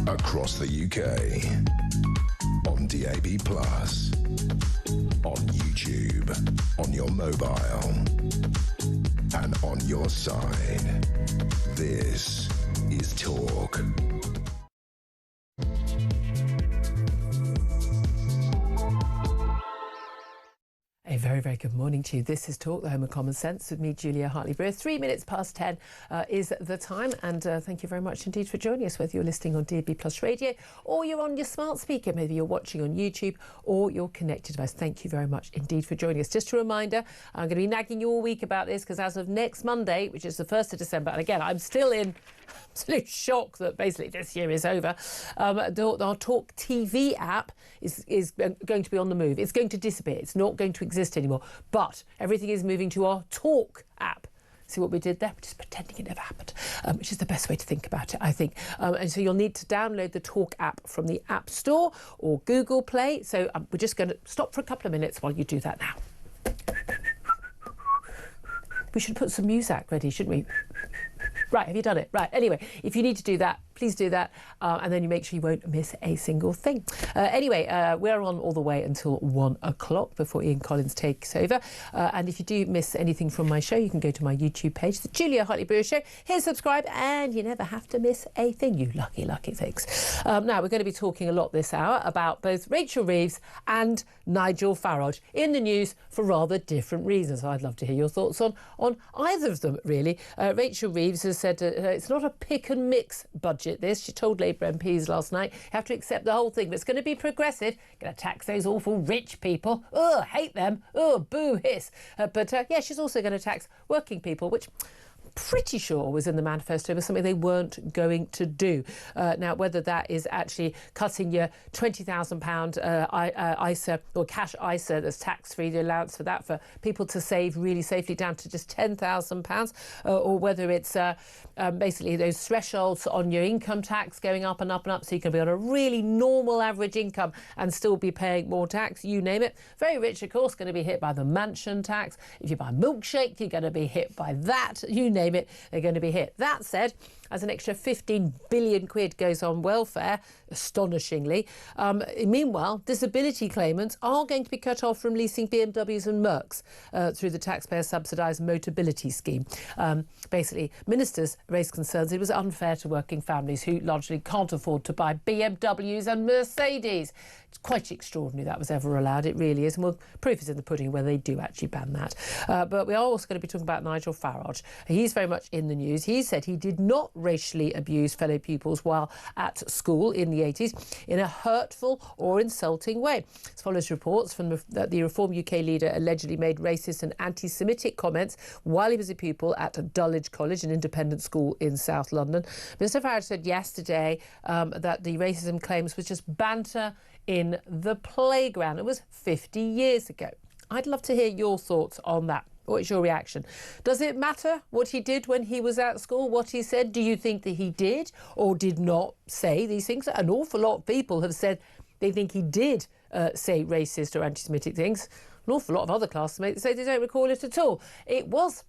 across the UK, on DAB+, on YouTube, on your mobile, and on your side. This is Talk. A very, very good morning to you. This is Talk, the home of common sense, with me, Julia Hartley-Brewer. 3 minutes past 10 is the time, and thank you very much indeed for joining us, whether you're listening on DAB+ radio or you're on your smart speaker, maybe you're watching on YouTube or you're connected to us. Thank you very much indeed for joining us. Just a reminder, I'm going to be nagging you all week about this, because as of next Monday, which is the 1st of December, and again, I'm still in absolute shock that basically this year is over. Our Talk TV app is going to be on the move. It's going to disappear. It's not going to exist anymore. But everything is moving to our Talk app. See what we did there? We're just pretending it never happened, which is the best way to think about it, I think. And so you'll need to download the Talk app from the App Store or Google Play. So we're just going to stop for a couple of minutes while you do that now. We should put some music ready, shouldn't we? Right, have you done it? Right, anyway, if you need to do that, please do that, and then you make sure you won't miss a single thing. Anyway, we're on all the way until 1 o'clock before Ian Collins takes over. And if you do miss anything from my show, you can go to my YouTube page, the Julia Hartley-Brewer Show. Hit subscribe, and you never have to miss a thing, you lucky, lucky things. Now, we're going to be talking a lot this hour about both Rachel Reeves and Nigel Farage in the news for rather different reasons. I'd love to hear your thoughts on either of them, really. Rachel Reeves has said it's not a pick and mix budget. This, she told Labour MPs last night, you have to accept the whole thing, but it's going to be progressive, going to tax those awful rich people. Oh, hate them. Oh, boo, hiss. But yeah, she's also going to tax working people, which pretty sure was in the manifesto was something they weren't going to do. Now, whether that is actually cutting your £20,000 ISA or cash ISA that's tax-free, the allowance for that for people to save really safely down to just £10,000, or whether it's basically those thresholds on your income tax going up and up and up, so you can be on a really normal average income and still be paying more tax, you name it. Very rich, of course, going to be hit by the mansion tax. If you buy a milkshake, you're going to be hit by that, you name it, they're going to be hit. That said, as an extra 15 billion quid goes on welfare, astonishingly, meanwhile, disability claimants are going to be cut off from leasing BMWs and Mercs through the taxpayer subsidised Motability scheme. Basically, ministers raised concerns it was unfair to working families who largely can't afford to buy BMWs and Mercedes. It's quite extraordinary that was ever allowed, it really is, and well, proof is in the pudding where they do actually ban that. But we are also going to be talking about Nigel Farage. He's very much in the news. He said he did not racially abuse fellow pupils while at school in the 80s in a hurtful or insulting way. This follows reports from that the Reform UK leader allegedly made racist and anti-Semitic comments while he was a pupil at Dulwich College, an independent school in South London. Mr Farage said yesterday that the racism claims was just banter in the playground. It was 50 years ago. I'd love to hear your thoughts on that. What's your reaction? Does it matter what he did when he was at school, what he said? Do you think that he did or did not say these things? An awful lot of people have said they think he did say racist or anti-Semitic things. An awful lot of other classmates say they don't recall it at all. It was,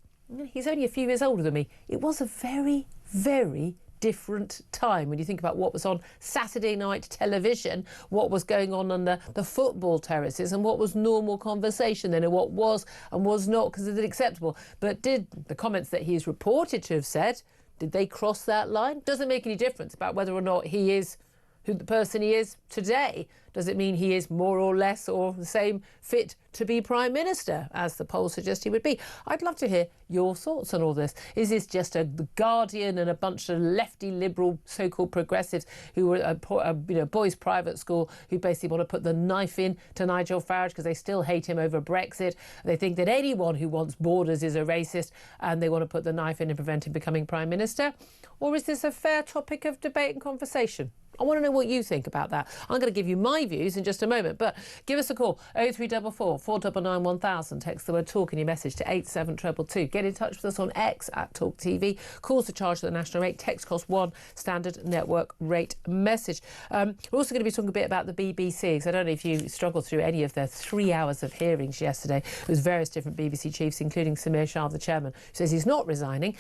he's only a few years older than me, it was a very, very different time when you think about what was on Saturday night television, what was going on the football terraces, and what was normal conversation then, and what was and was not considered acceptable. But did the comments that he is reported to have said, did they cross that line? Doesn't make any difference about whether or not he is who the person he is today. Does it mean he is more or less or the same fit to be Prime Minister, as the polls suggest he would be? I'd love to hear your thoughts on all this. Is this just The Guardian and a bunch of lefty liberal so-called progressives who were a boys' private school who basically want to put the knife in to Nigel Farage because they still hate him over Brexit? They think that anyone who wants borders is a racist, and they want to put the knife in and prevent him becoming Prime Minister? Or is this a fair topic of debate and conversation? I want to know what you think about that. I'm going to give you my views in just a moment, but give us a call, 0344 499 1000. Text the word talk in your message to 87222. Get in touch with us on X at Talk TV. Calls to charge the national rate. Text cost £1, standard network rate message. We're also going to be talking a bit about the BBC, because I don't know if you struggled through any of their 3 hours of hearings yesterday with various different BBC chiefs, including Samir Shah, the chairman, who says he's not resigning.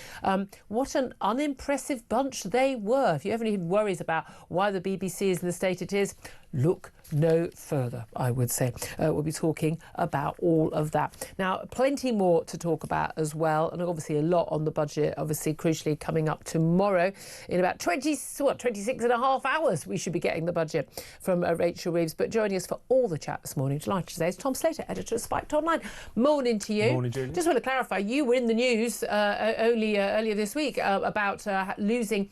What an unimpressive bunch they were. If you ever need worries about why why the BBC is in the state it is, look no further, I would say. We'll be talking about all of that. Now, plenty more to talk about as well, and obviously a lot on the budget, obviously crucially coming up tomorrow. In about 26 and a half hours, we should be getting the budget from Rachel Reeves. But joining us for all the chat this morning, delighted to say, is Tom Slater, editor of Spiked Online. Morning to you. Morning, Julie. Just want to clarify, you were in the news only earlier this week about losing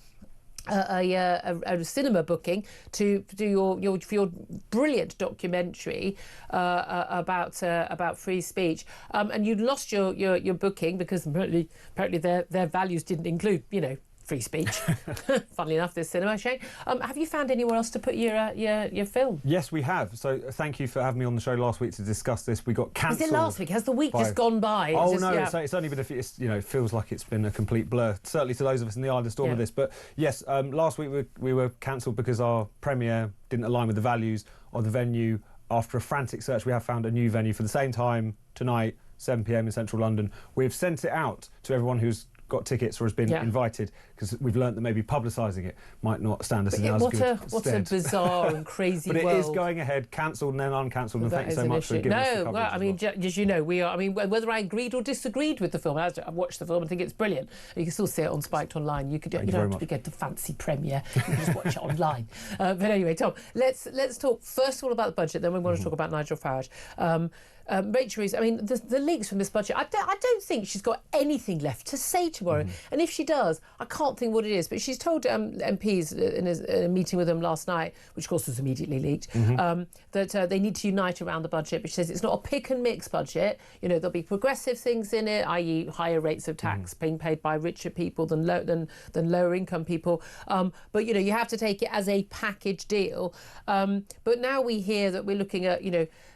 a cinema booking to do your brilliant documentary about free speech, and you'd lost your booking because apparently their values didn't include free speech. Funnily enough, this cinema chain. Have you found anywhere else to put your film? Yes, we have. So thank you for having me on the show last week to discuss this. We got cancelled. Is it last week? Has the week just gone by? Oh just, no, yeah. it's only been it feels like it's been a complete blur. Certainly to those of us in the eye of the storm of this. But yes, last week we were cancelled because our premiere didn't align with the values of the venue. After a frantic search, we have found a new venue for the same time tonight, 7 p.m. in central London. We've sent it out to everyone who's got tickets or has been invited, because we've learnt that maybe publicising it might not stand us in as good stead. What a bizarre and crazy world. But it is going ahead, cancelled and then uncancelled, and thank you so much for giving us the coverage. Well, I mean, as you know, we are. I mean, whether I agreed or disagreed with the film, I've watched the film and think it's brilliant. You can still see it on Spiked Online. You don't have to go to fancy premiere. You can just watch it online. But anyway, Tom, let's talk first of all about the budget. Then we want to talk about Nigel Farage. Rachel Reeves, I mean, the leaks from this budget, I don't think she's got anything left to say tomorrow. And if she does, I can't think what it is. But she's told MPs in a meeting with them last night, which of course was immediately leaked, that they need to unite around the budget. But she says it's not a pick and mix budget. There'll be progressive things in it, i.e. higher rates of tax being paid by richer people than lower income people. But, you have to take it as a package deal. But now we hear that we're looking at,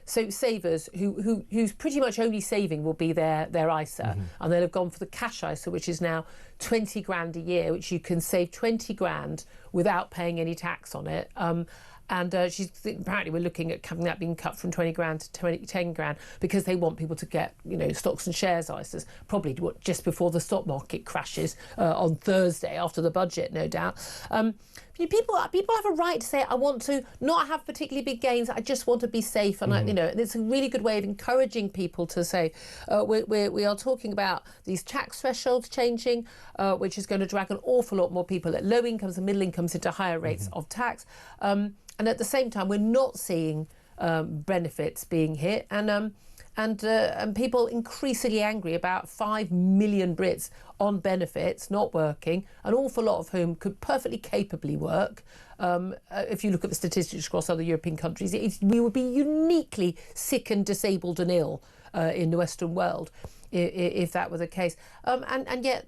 so savers who's pretty much only saving will be their ISA, and they'll have gone for the cash ISA, which is now 20 grand a year, which you can save 20 grand without paying any tax on it. Apparently we're looking at having that being cut from 20 grand to 10 grand because they want people to get, stocks and shares ISAs, probably just before the stock market crashes on Thursday after the budget, no doubt. People have a right to say, I want to not have particularly big gains, I just want to be safe. And, and it's a really good way of encouraging people to say, we are talking about these tax thresholds changing, which is going to drag an awful lot more people at low incomes and middle incomes into higher rates of tax. And at the same time, we're not seeing benefits being hit. And people increasingly angry about 5 million Brits on benefits, not working, an awful lot of whom could perfectly capably work. If you look at the statistics across other European countries, we would be uniquely sick and disabled and ill in the Western world if that were the case. And yet,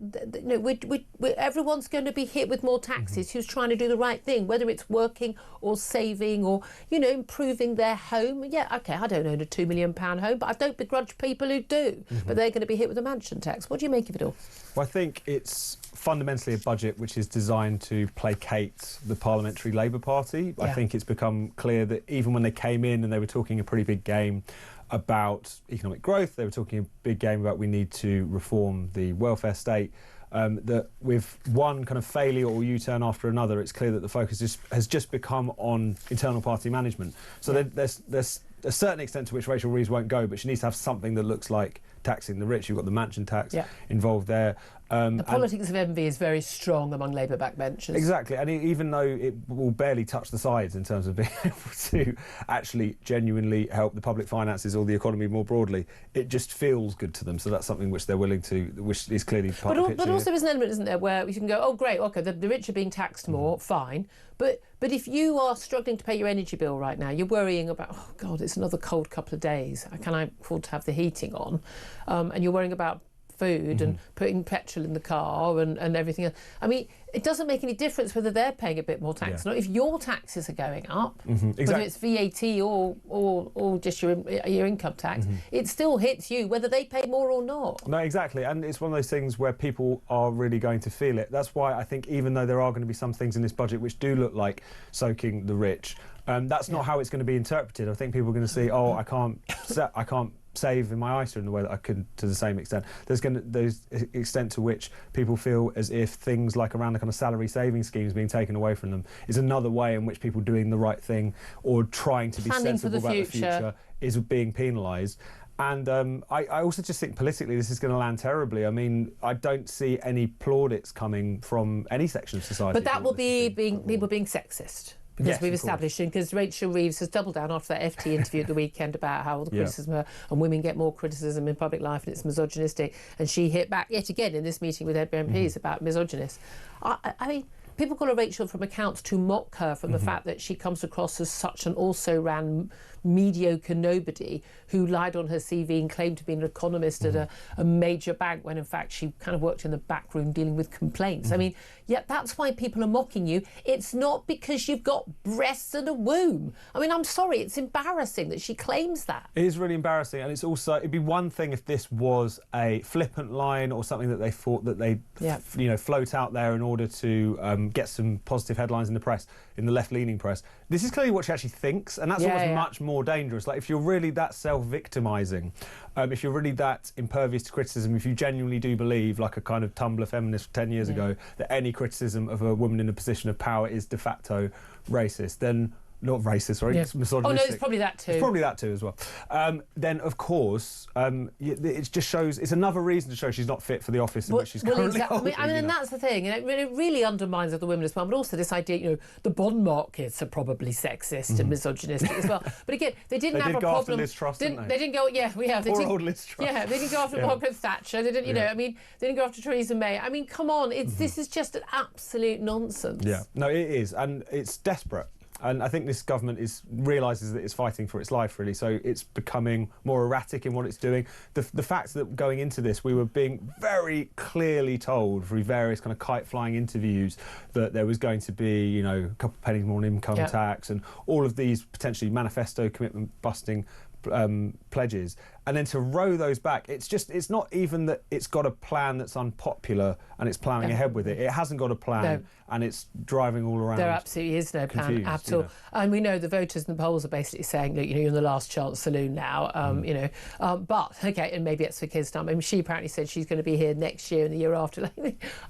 everyone's going to be hit with more taxes who's trying to do the right thing, whether it's working or saving or, improving their home. Yeah, OK, I don't own a £2 million home, but I don't begrudge people who do. But they're going to be hit with a mansion tax. What do you make of it all? Well, I think it's fundamentally a budget which is designed to placate the Parliamentary Labour Party. I think it's become clear that even when they came in and they were talking a pretty big game about economic growth, they were talking a big game about we need to reform the welfare state, that with one kind of failure or U-turn after another, it's clear that the focus has just become on internal party management. So there's a certain extent to which Rachel Reeves won't go, but she needs to have something that looks like taxing the rich. You've got the mansion tax involved there. The politics of envy is very strong among Labour backbenchers. Exactly, and even though it will barely touch the sides in terms of being able to actually genuinely help the public finances or the economy more broadly, it just feels good to them. So that's something which they're willing to, which is clearly part of the picture. But also there's an element, isn't there, where you can go, oh great, OK, the rich are being taxed more, fine. But if you are struggling to pay your energy bill right now, you're worrying about, oh God, it's another cold couple of days. Can I afford to have the heating on? And you're worrying about food and putting petrol in the car and everything else. I mean, it doesn't make any difference whether they're paying a bit more tax or not. If your taxes are going up, whether it's VAT or just your income tax, it still hits you whether they pay more or not. No, exactly. And it's one of those things where people are really going to feel it. That's why I think even though there are going to be some things in this budget which do look like soaking the rich, that's not how it's going to be interpreted. I think people are going to see, oh, I can't save in my ISA in the way that I could to the same extent. There's extent to which people feel as if things like around the kind of salary saving schemes being taken away from them is another way in which people doing the right thing or trying to be sensible about the future is being penalised. And I also just think politically this is going to land terribly. I mean, I don't see any plaudits coming from any section of society. But that will be people being sexist. Because we've established, because Rachel Reeves has doubled down after that FT interview at the weekend about how all the criticism and women get more criticism in public life and it's misogynistic. And she hit back yet again in this meeting with MPs about misogynist. I mean, people call her Rachel from accounts to mock her from the fact that she comes across as such an also-ran mediocre nobody who lied on her CV and claimed to be an economist at a major bank when in fact she kind of worked in the back room dealing with complaints. I mean, that's why people are mocking you. It's not because you've got breasts and a womb. I mean, I'm sorry, it's embarrassing that she claims that. It is really embarrassing, and it's also, it'd be one thing if this was a flippant line or something that they thought that they float out there in order to get some positive headlines in the press, in the left-leaning press. This is clearly what she actually thinks, and that's almost much more dangerous. Like, if you're really that self-victimising, if you're really that impervious to criticism, if you genuinely do believe, like a kind of Tumblr feminist 10 years ago, that any criticism of a woman in a position of power is de facto racist, then not racist, sorry, it's misogynistic. Oh no, it's probably that too. It's probably that too as well. Then of course, it just shows, it's another reason to show she's not fit for the office in which she's currently holding. I mean, and that's the thing, and it really undermines other women as well, but also this idea, the bond markets are probably sexist and misogynistic as well. But again, they didn't have a problem. After Liz Truss, didn't they? They didn't go, Poor old Liz Truss. Yeah, they didn't go after Margaret Thatcher, they didn't, I mean, they didn't go after Theresa May. I mean, come on, this is just an absolute nonsense. Yeah, no, it is, and it's desperate. And I think this government realises that it's fighting for its life, really, so it's becoming more erratic in what it's doing. The fact that going into this, we were being very clearly told through various kind of kite-flying interviews that there was going to be, a couple of pennies more on income tax and all of these potentially manifesto commitment-busting pledges, and then to row those back, it's not even that it's got a plan that's unpopular and it's ploughing ahead with it. It hasn't got a plan and it's driving all around. There absolutely is no plan at all. And we know the voters in the polls are basically saying, look, you're in the last chance saloon now, but, okay, and maybe it's for kids' time. I mean, she apparently said she's going to be here next year and the year after.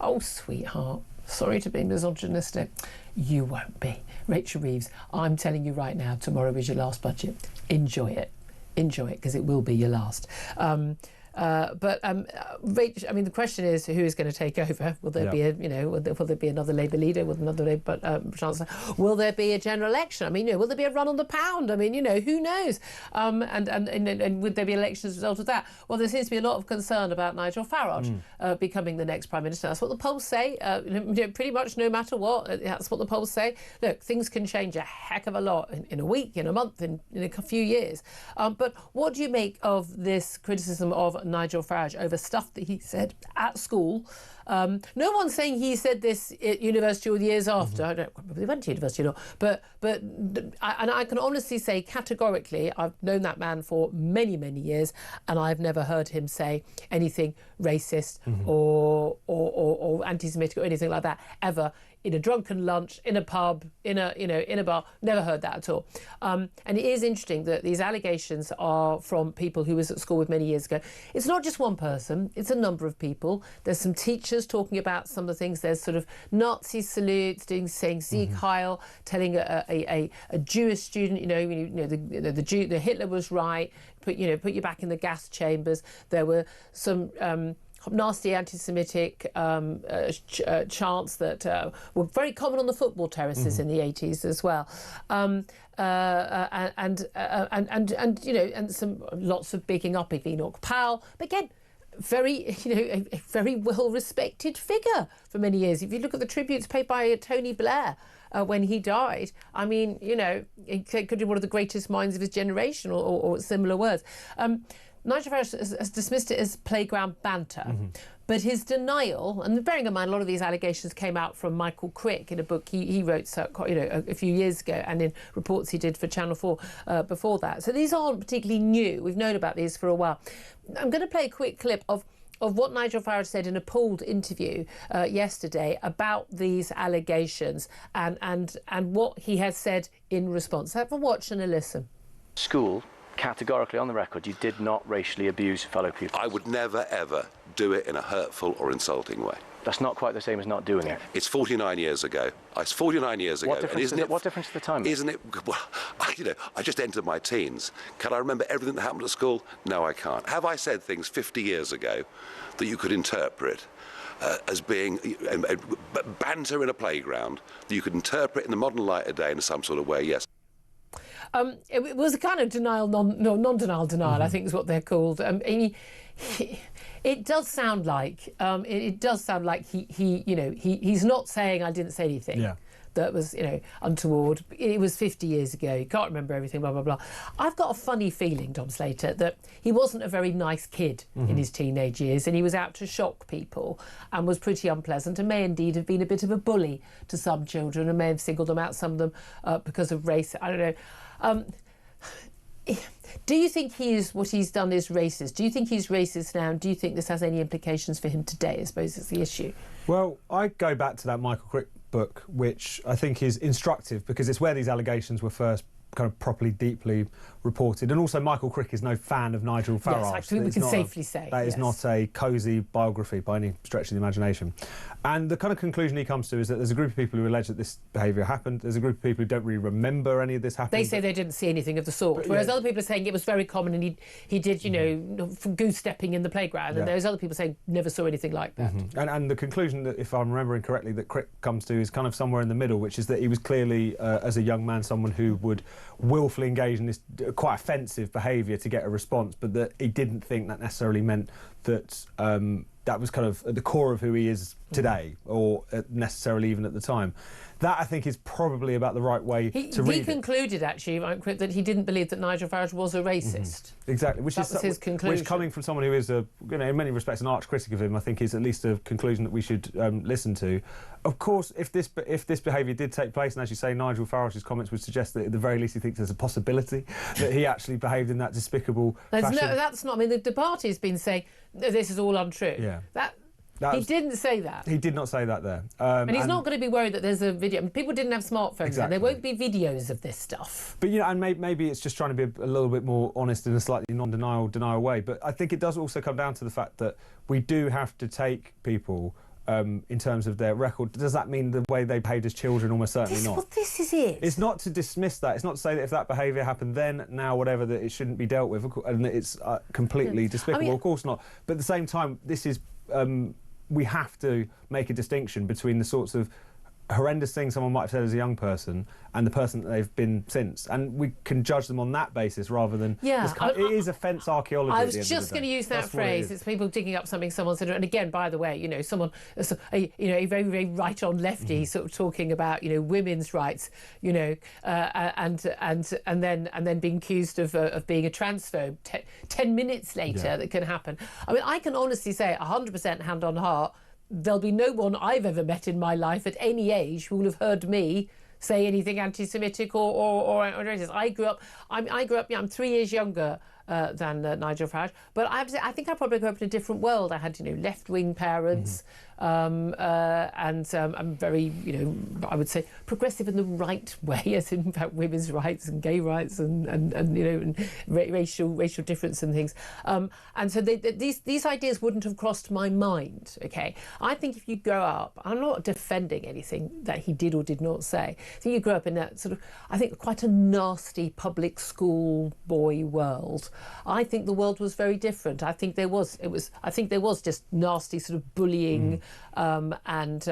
Oh, sweetheart, sorry to be misogynistic. You won't be. Rachel Reeves, I'm telling you right now, tomorrow is your last budget. Enjoy it. Enjoy it, because it will be your last. Rachel, I mean, the question is, who is going to take over? Will there be will there be another Labour leader with another Labour chancellor? Will there be a general election? I mean, will there be a run on the pound? I mean, who knows? And would there be elections as a result of that? Well, there seems to be a lot of concern about Nigel Farage becoming the next Prime Minister. That's what the polls say. Pretty much no matter what, that's what the polls say. Look, things can change a heck of a lot in a week, in a month, in a few years. But what do you make of this criticism of Nigel Farage over stuff that he said at school? No one's saying he said this at university or the years after. I don't probably went to university or not, but I can honestly say categorically, I've known that man for many, many years, and I've never heard him say anything racist or anti-Semitic or anything like that ever. In a drunken lunch, in a pub, in a bar, never heard that at all. And it is interesting that these allegations are from people who was at school with many years ago. It's not just one person; it's a number of people. There's some teachers talking about some of the things. There's sort of Nazi salutes, saying Sieg Heil, telling a Jewish student, the Hitler was right. Put you back in the gas chambers. There were some nasty anti-Semitic chants that were very common on the football terraces in the 80s as well, and some lots of bigging up of Enoch Powell. But again, a very well-respected figure for many years. If you look at the tributes paid by Tony Blair when he died, I mean, he could be one of the greatest minds of his generation, or similar words. Nigel Farage has dismissed it as playground banter, but his denial, and bearing in mind a lot of these allegations came out from Michael Crick in a book he wrote a few years ago, and in reports he did for Channel 4 before that. So these aren't particularly new. We've known about these for a while. I'm going to play a quick clip of what Nigel Farage said in a pooled interview yesterday about these allegations and what he has said in response. Have a watch and a listen. School categorically on the record, you did not racially abuse fellow pupils. I would never, ever do it in a hurtful or insulting way. That's not quite the same as not doing it. It's 49 years ago. It's 49 years ago. What difference does the time make? Isn't it? Well, I just entered my teens. Can I remember everything that happened at school? No, I can't. Have I said things 50 years ago that you could interpret as being banter in a playground, that you could interpret in the modern light of day in some sort of way? Yes. It was a kind of non-denial denial, I think is what they're called. It does sound like he's not saying I didn't say anything. Yeah. That was, untoward. It was 50 years ago. You can't remember everything, blah, blah, blah. I've got a funny feeling, Dom Slater, that he wasn't a very nice kid in his teenage years, and he was out to shock people and was pretty unpleasant and may indeed have been a bit of a bully to some children and may have singled them out, some of them because of race. I don't know. Do you think what he's done is racist? Do you think he's racist now? And do you think this has any implications for him today? I suppose is the issue. Well, I go back to that Michael Crick book, which I think is instructive because it's where these allegations were first kind of properly, deeply reported. And also Michael Crick is no fan of Nigel Farage. Yes, actually, we can safely say. That is not a cosy biography by any stretch of the imagination. And the kind of conclusion he comes to is that there's a group of people who allege that this behaviour happened. There's a group of people who don't really remember any of this happening. They say they didn't see anything of the sort, whereas other people are saying it was very common and he did, goose stepping in the playground, and there's other people saying never saw anything like that. And the conclusion that, if I'm remembering correctly, that Crick comes to is kind of somewhere in the middle, which is that he was clearly, as a young man, someone who would willfully engage in this quite offensive behaviour to get a response, but that he didn't think that necessarily meant that that was kind of at the core of who he is today, or necessarily even at the time. That, I think, is probably about the right way to read it. He concluded, actually, that he didn't believe that Nigel Farage was a racist. Exactly. That was his conclusion. Which, coming from someone who is, in many respects, an arch critic of him, I think is at least a conclusion that we should listen to. Of course, if this behaviour did take place, and as you say, Nigel Farage's comments would suggest that at the very least he thinks there's a possibility that he actually behaved in that despicable fashion. No, that's not. I mean, the party's been saying this is all untrue. Yeah. He didn't say that. He did not say that there. And he's not going to be worried that there's a video. I mean, people didn't have smartphones exactly. then. There won't be videos of this stuff. But, and maybe it's just trying to be a little bit more honest in a slightly non-denial way. But I think it does also come down to the fact that we do have to take people in terms of their record. Does that mean the way they behaved as children? Almost certainly not. Well, this is it. It's not to dismiss that. It's not to say that if that behaviour happened then, now, whatever, that it shouldn't be dealt with and that it's completely despicable. Of course not. But at the same time, this is... we have to make a distinction between the sorts of horrendous things someone might have said as a young person and the person that they've been since, and we can judge them on that basis rather than it is offence archaeology. I was just going to use that phrase. It's people digging up something someone said, and again, by the way, someone, a very, very right on lefty sort of talking about women's rights, and then being accused of being a transphobe 10 minutes later. That can happen. I mean, I can honestly say 100% hand on heart, there'll be no one I've ever met in my life at any age who will have heard me say anything anti-Semitic or racist. I grew up. I'm 3 years younger than Nigel Farage, but I think I probably grew up in a different world. I had left-wing parents, and I'm very I would say progressive in the right way, as in fact women's rights and gay rights and racial difference and things. And so these ideas wouldn't have crossed my mind. Okay, I think if you grow up, I'm not defending anything that he did or did not say. I think you grew up in that sort of, I think, quite a nasty public school boy world. I think the world was very different. I think there was just nasty sort of bullying, and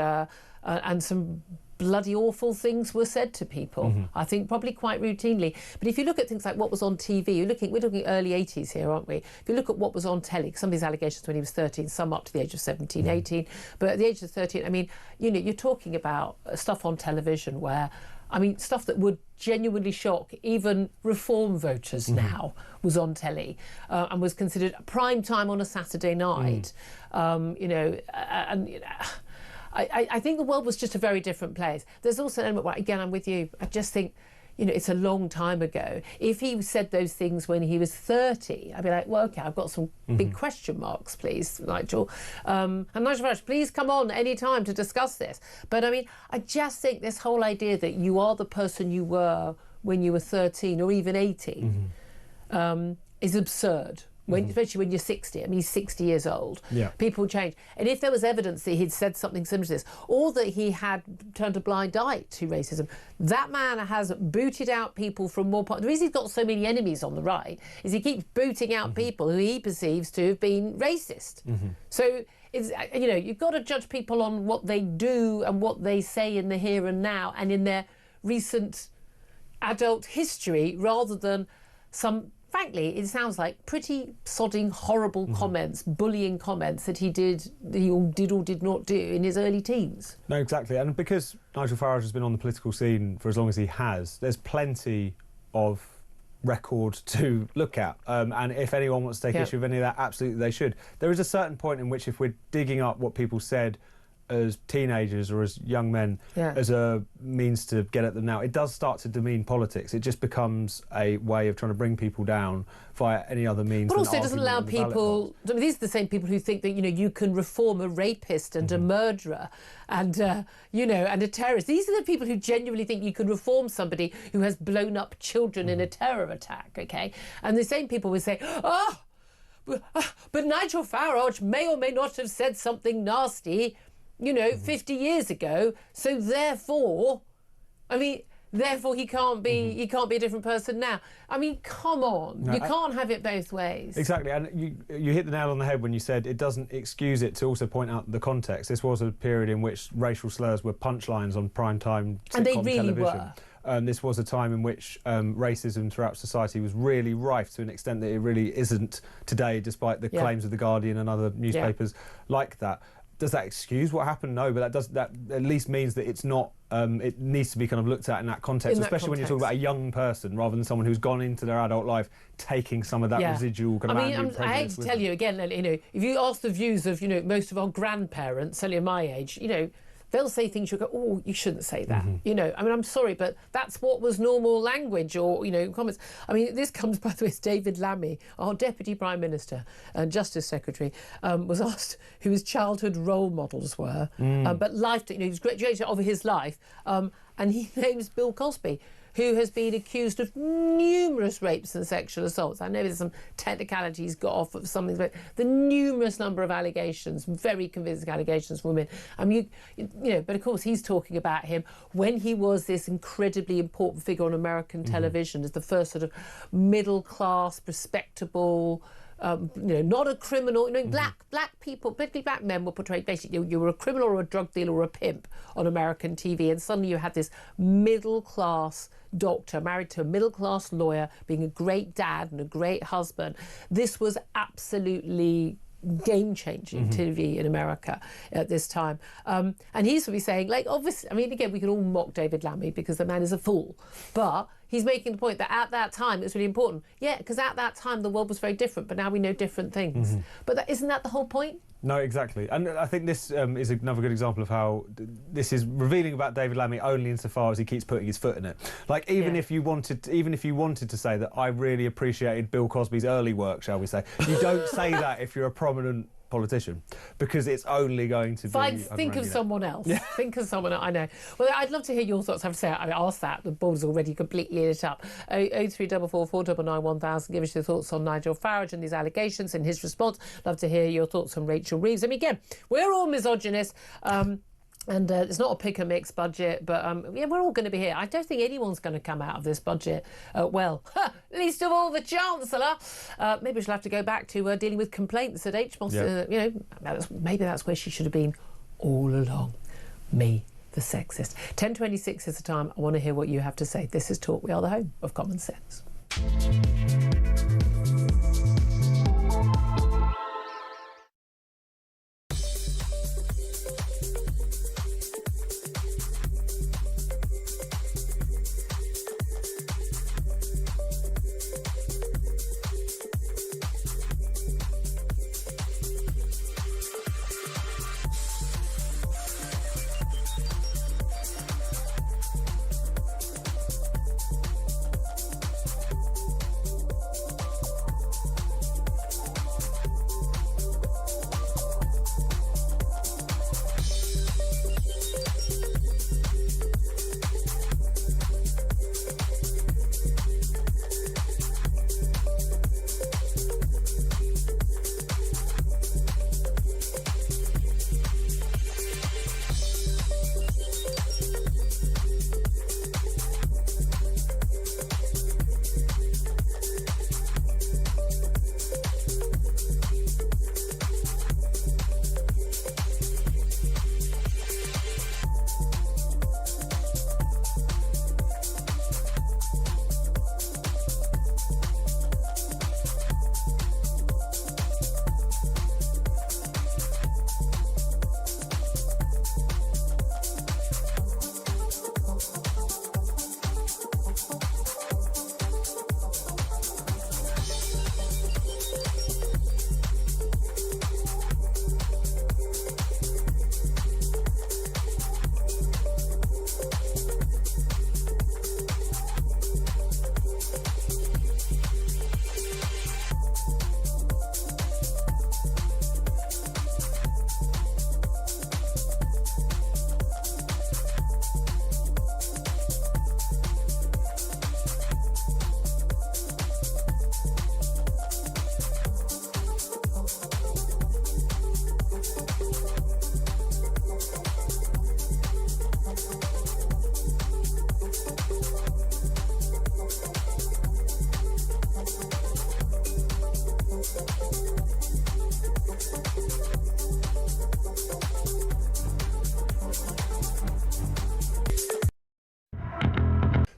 some bloody awful things were said to people. I think probably quite routinely. But if you look at things like what was on TV, we're looking early 80s here, aren't we? If you look at what was on telly, some of these allegations when he was 13, some up to the age of 17, 18, but at the age of 13, I mean, you're talking about stuff on television where, I mean, stuff that would genuinely shock even Reform voters now was on telly and was considered prime time on a Saturday night. I think the world was just a very different place. There's also an element where, again, I'm with you. I just think, it's a long time ago. If he said those things when he was 30, I'd be like, well, OK, I've got some big question marks, please, Nigel. And Nigel Farage, please come on any time to discuss this. But, I mean, I just think this whole idea that you are the person you were when you were 13 or even 18, is absurd. Especially when you're 60. I mean, he's 60 years old. Yeah. People change. And if there was evidence that he'd said something similar to this, or that he had turned a blind eye to racism, that man has booted out people from more parts. The reason he's got so many enemies on the right is he keeps booting out people who he perceives to have been racist. So, it's, you've got to judge people on what they do and what they say in the here and now and in their recent adult history, rather than some... Frankly, it sounds like pretty sodding, horrible comments, bullying comments that he did or did not do in his early teens. No, exactly. And because Nigel Farage has been on the political scene for as long as he has, there's plenty of record to look at. And if anyone wants to take issue with any of that, absolutely they should. There is a certain point in which if we're digging up what people said as teenagers or as young men as a means to get at them now, it does start to demean politics. It just becomes a way of trying to bring people down via any other means. But also it doesn't allow people... I mean, these are the same people who think that, you can reform a rapist and a murderer and, and a terrorist. These are the people who genuinely think you can reform somebody who has blown up children in a terror attack, OK? And the same people would say, but Nigel Farage may or may not have said something nasty 50 years ago, so therefore he can't be a different person now. I mean, come on, you can't have it both ways. Exactly, and you hit the nail on the head when you said it doesn't excuse it to also point out the context. This was a period in which racial slurs were punchlines on primetime sitcom and they really television. were. This was a time in which racism throughout society was really rife to an extent that it really isn't today, despite the claims of The Guardian and other newspapers like that. Does that excuse what happened? No, but that at least means that it's not. It needs to be kind of looked at in that context, especially when you're talking about a young person rather than someone who's gone into their adult life taking some of that residual kind of. I hate to tell you again, if you ask the views of most of our grandparents, certainly of my age, they'll say things you go, oh, you shouldn't say that. I'm sorry, but that's what was normal language or, comments. I mean, this comes, by the way, David Lammy, our Deputy Prime Minister and Justice Secretary, was asked who his childhood role models were, but life, he's graduated over his life, and he names Bill Cosby, who has been accused of numerous rapes and sexual assaults. I know there's some technicalities got off of something, but the numerous number of allegations, very convincing allegations from women. But of course he's talking about him when he was this incredibly important figure on American television as the first sort of middle-class, respectable, not a criminal. Black people, particularly black men, were portrayed basically you were a criminal or a drug dealer or a pimp on American TV, and suddenly you had this middle-class doctor married to a middle-class lawyer, being a great dad and a great husband. This was absolutely game-changing TV in America at this time. And he's sort of saying, obviously, again, we can all mock David Lammy because the man is a fool, but he's making the point that at that time it's really important. Yeah, because at that time the world was very different, but now we know different things. But isn't that the whole point? No, exactly. And I think this is another good example of how this is revealing about David Lammy only insofar as he keeps putting his foot in it. Even if you wanted to say that I really appreciated Bill Cosby's early work, shall we say, you don't say that if you're a prominent politician, because it's only going to be... Think of someone else. Think of someone else. I know. Well, I'd love to hear your thoughts. I have to say, I asked that. The ball's already completely lit up. 0344 499 1000. Give us your thoughts on Nigel Farage and these allegations and his response. Love to hear your thoughts on Rachel Reeves. Again, we're all misogynist. And it's not a pick and mix budget, but we're all going to be here. I don't think anyone's going to come out of this budget least of all the Chancellor. Maybe she'll have to go back to dealing with complaints at HMOS. Maybe that's where she should have been all along. Me, the sexist. 10:26 is the time. I want to hear what you have to say. This is Talk. We are the home of common sense.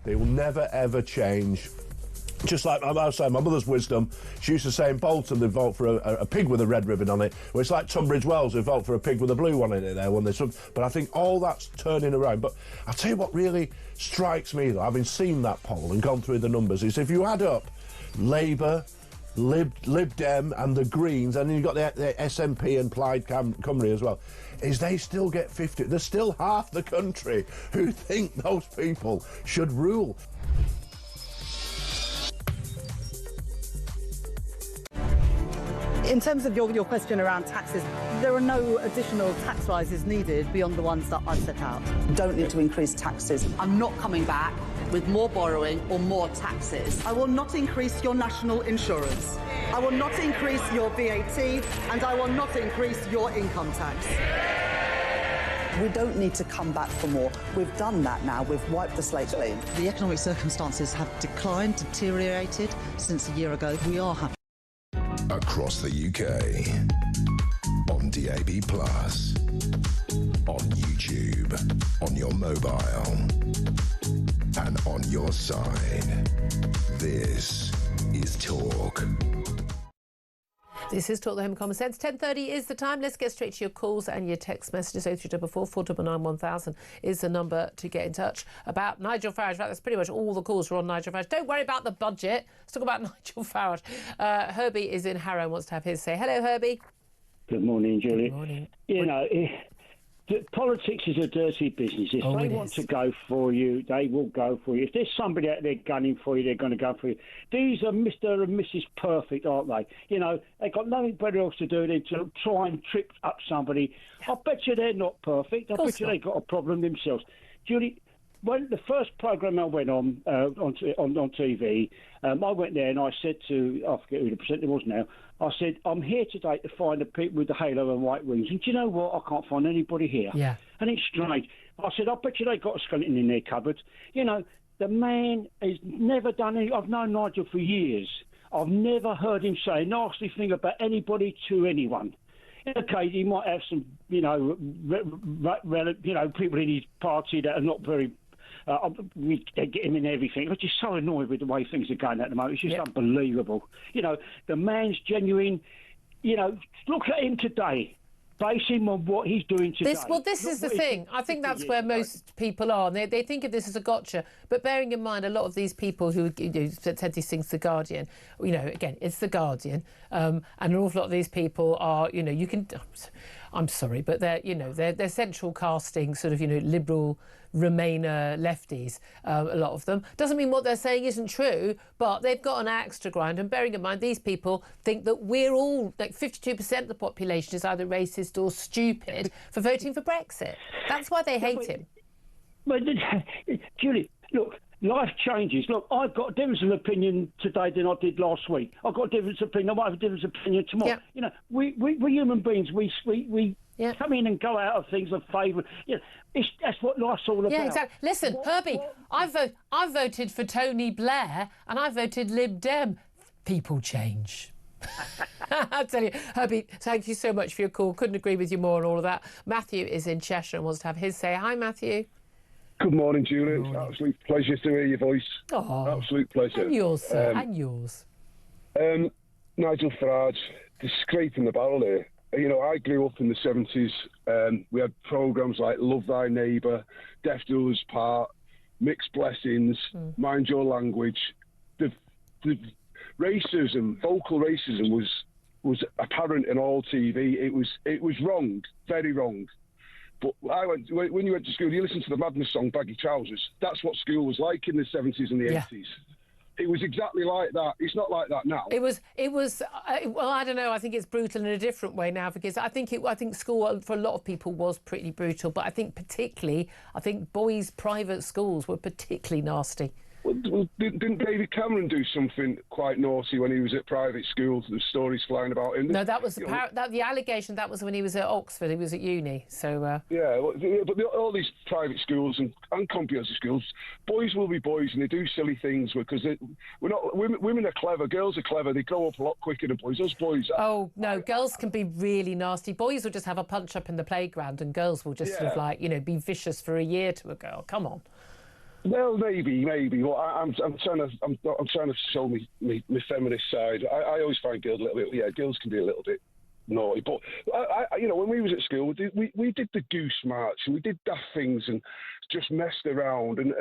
They will never, ever change. Just like I was saying, my mother's wisdom, she used to say in Bolton they'd vote for a pig with a red ribbon on it. Well, it's like Tunbridge Wells, they vote for a pig with a blue one in it there when they. But I think all that's turning around. But I'll tell you what really strikes me, though, having seen that poll and gone through the numbers, is if you add up Labour, Lib Dem and the Greens, and then you've got the SNP and Plaid Cymru as well, is they still get 50. There's still half the country who think those people should rule. In terms of your question around taxes, there are no additional tax rises needed beyond the ones that I've set out. Don't need to increase taxes. I'm not coming back with more borrowing or more taxes. I will not increase your national insurance. I will not increase your VAT, and I will not increase your income tax. We don't need to come back for more. We've done that now. We've wiped the slate clean. The economic circumstances have declined, deteriorated since a year ago. We are happy. Across the UK, on DAB+, on YouTube, on your mobile, and on your side. This is Talk. This is Talk the Home of Common Sense. 10:30 is the time. Let's get straight to your calls and your text messages. 0344 499 1000 is the number to get in touch about Nigel Farage. In fact, that's pretty much all the calls are on Nigel Farage. Don't worry about the budget. Let's talk about Nigel Farage. Herbie is in Harrow and wants to have his say. Hello, Herbie. Good morning, Julie. Good morning. You know, politics is a dirty business. If they want to go for you, they will go for you. If there's somebody out there gunning for you, they're going to go for you. These are Mr. and Mrs. Perfect, aren't they? You know, they've got nothing better else to do than to try and trip up somebody. I bet you they're not perfect. I bet you they've got a problem themselves. Julie, when the first programme I went on TV, I went there and I said to, I forget who the presenter was now, I said, I'm here today to find the people with the halo and white wings. And do you know what? I can't find anybody here. Yeah. And it's strange. I said, I bet you they got a skeleton in their cupboard. You know, the man has never done any... I've known Nigel for years. I've never heard him say a nasty thing about anybody to anyone. Okay, he might have some, you know, people in his party that are not very... they get him in everything. I'm just so annoyed with the way things are going at the moment. It's just unbelievable. You know, the man's genuine. You know, look at him today. Base him on what he's doing today. This is the thing. I think that's where most people are. They think of this as a gotcha. But bearing in mind, a lot of these people who said these things to The Guardian, you know, again, it's The Guardian. And an awful lot of these people are, you know, you can... I'm sorry, but they're, you know, they're central casting sort of, you know, liberal Remainer lefties, a lot of them. Doesn't mean what they're saying isn't true, but they've got an axe to grind. And bearing in mind, these people think that we're all, like 52% of the population is either racist or stupid for voting for Brexit. That's why they hate him. But, Julie, look, life changes. Look, I've got a difference of opinion today than I did last week. I've got a different opinion. I might have a different opinion tomorrow. Yeah. You know, we're human beings. We come in and go out of things of favour. You know, that's what life's all about. Yeah, exactly. Listen, Herbie, I voted for Tony Blair and I voted Lib Dem. People change. I tell you, Herbie, thank you so much for your call. Couldn't agree with you more on all of that. Matthew is in Cheshire and wants to have his say. Hi, Matthew. Good morning, Julie. It's an absolute pleasure to hear your voice. Oh, absolute pleasure. And yours, sir, and yours. Nigel Farage, the scrape in the barrel there. You know, I grew up in the 70s. We had programmes like Love Thy Neighbour, Deaf Doers Part, Mixed Blessings, Mind Your Language. The racism, vocal racism was apparent in all TV. It was wrong, very wrong. But when you went to school, you listened to the Madness song, Baggy Trousers. That's what school was like in the 70s and the 80s. It was exactly like that. It's not like that now. It was. Well, I don't know. I think it's brutal in a different way now because I think school for a lot of people was pretty brutal. But I think boys' private schools were particularly nasty. Well, didn't David Cameron do something quite naughty when he was at private schools? There's stories flying about him. No, that was the allegation. That was when he was at Oxford. He was at uni. So but all these private schools and computer schools, boys will be boys, and they do silly things because women are clever, girls are clever. They grow up a lot quicker than boys. Those boys. Girls can be really nasty. Boys will just have a punch up in the playground, and girls will just sort of be vicious for a year to a girl. Come on. Well, maybe. Well, I'm trying to show me feminist side. I always find girls a little bit. Yeah, girls can be a little bit naughty, but when we was at school, we did the goose march and we did daft things and just messed around. And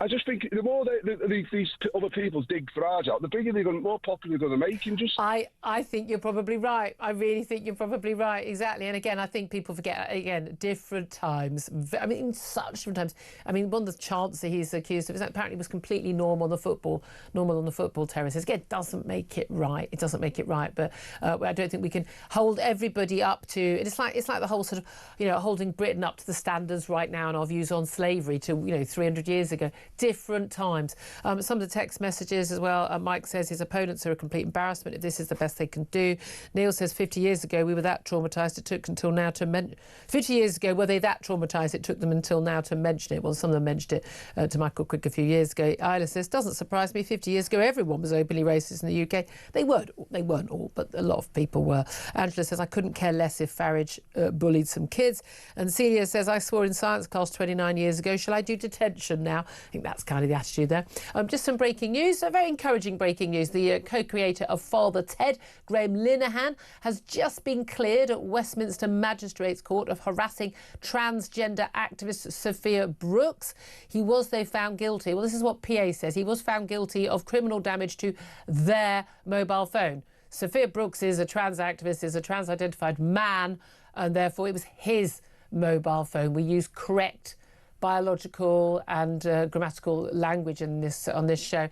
I just think the more these other people dig Farage out, the bigger more popular they're going to make him. I think you're probably right. I really think you're probably right. Exactly. And again, I think people forget different times. I mean, such different times. I mean, one of the chants that he's accused of is that apparently was completely normal on the football terraces. Again, it doesn't make it right. It doesn't make it right. But I don't think we can hold everybody up to. It's like the whole sort of holding Britain up to the standards right now and our views on slavery to 300 years ago. Different times. Some of the text messages as well. Mike says his opponents are a complete embarrassment if this is the best they can do. Neil says 50 years ago we were that traumatised it took until now to 50 years ago were they that traumatised it took them until now to mention it. Well, some of them mentioned it to Michael Crick a few years ago. Isla says doesn't surprise me. 50 years ago everyone was openly racist in the UK. They weren't all, but a lot of people were. Angela says I couldn't care less if Farage bullied some kids. And Celia says I swore in science class 29 years ago. Shall I do detention now? I think that's kind of the attitude there. Just some breaking news, very encouraging breaking news. The co-creator of Father Ted, Graham Linehan, has just been cleared at Westminster Magistrates Court of harassing transgender activist Sophia Brooks. He was, though, found guilty. Well, this is what PA says. He was found guilty of criminal damage to their mobile phone. Sophia Brooks is a trans activist, is a trans-identified man, and therefore it was his mobile phone. We use correct biological and grammatical language on this show.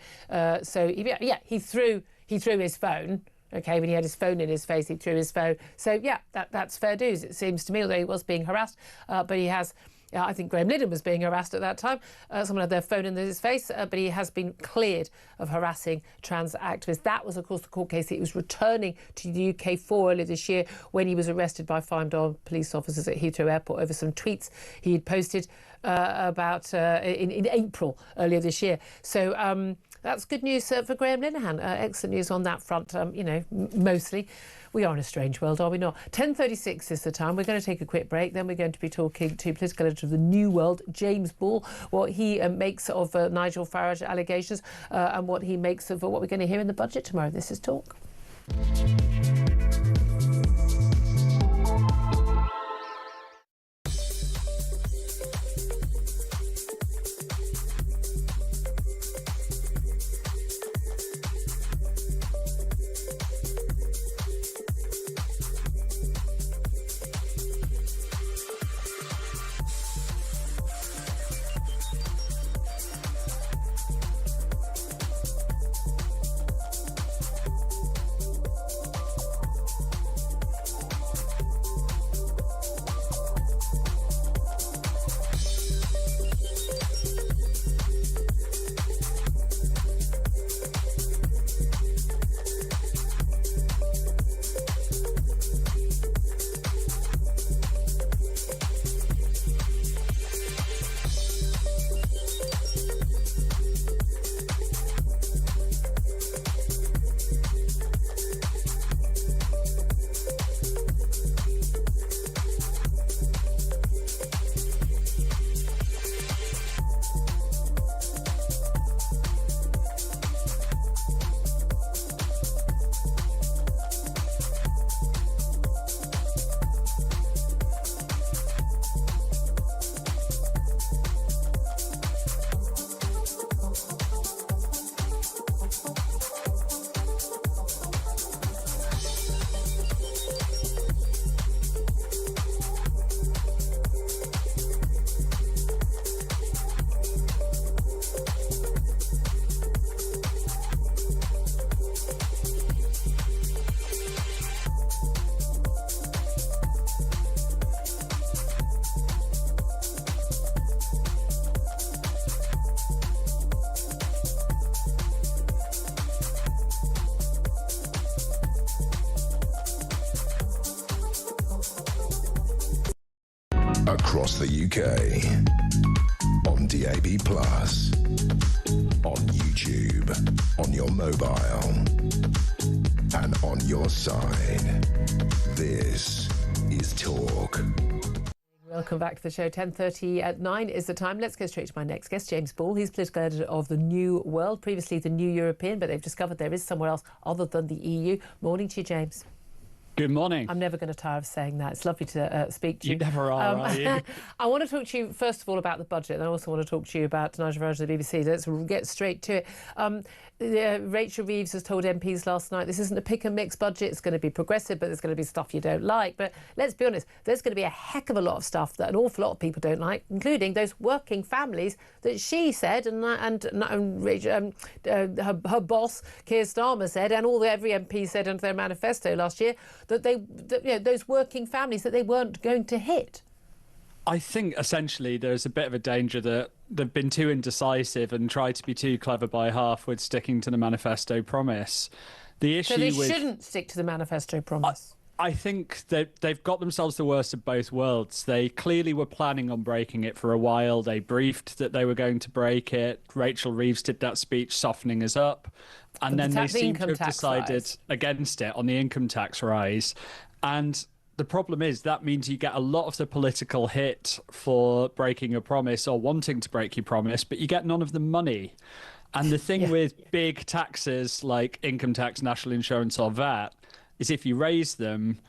So he threw his phone. Okay, when he had his phone in his face, he threw his phone. So yeah, that's fair dues. It seems to me, although he was being harassed, but he has. I think Graham Linehan was being harassed at that time. Someone had their phone in his face, but he has been cleared of harassing trans activists. That was, of course, the court case that he was returning to the UK for earlier this year when he was arrested by 5 armed police officers at Heathrow Airport over some tweets he had posted about in April earlier this year. So that's good news for Graham Linehan. Excellent news on that front, mostly. We are in a strange world, are we not? 10:36 is the time. We're going to take a quick break. Then we're going to be talking to political editor of The New World, James Ball, what he makes of Nigel Farage allegations and what he makes of what we're going to hear in the budget tomorrow. This is Talk. Across the UK, on DAB+, on YouTube, on your mobile, and on your side. This is Talk. Welcome back to the show. 10:30 at 9 is the time. Let's go straight to my next guest, James Ball. He's political editor of The New World, previously The New European, but they've discovered there is somewhere else other than the EU. Morning to you, James. Good morning. I'm never going to tire of saying that. It's lovely to speak to you. You never are you? I want to talk to you, first of all, about the budget, and I also want to talk to you about Nigel Farage of the BBC. Let's get straight to it. Rachel Reeves has told MPs last night this isn't a pick and mix budget. It's going to be progressive, but there's going to be stuff you don't like. But let's be honest, there's going to be a heck of a lot of stuff that an awful lot of people don't like, including those working families that she said, and her boss, Keir Starmer, said, and every MP said under their manifesto last year, that those working families that they weren't going to hit. I think essentially there's a bit of a danger that they've been too indecisive and tried to be too clever by half with sticking to the manifesto promise. The issue so they shouldn't stick to the manifesto promise. I think that they've got themselves the worst of both worlds. They clearly were planning on breaking it for a while. They briefed that they were going to break it. Rachel Reeves did that speech softening us up. And then they seem to have decided against it on the income tax rise. And the problem is that means you get a lot of the political hit for breaking a promise or wanting to break your promise, but you get none of the money. And the thing with big taxes like income tax, national insurance or VAT is if you raise them,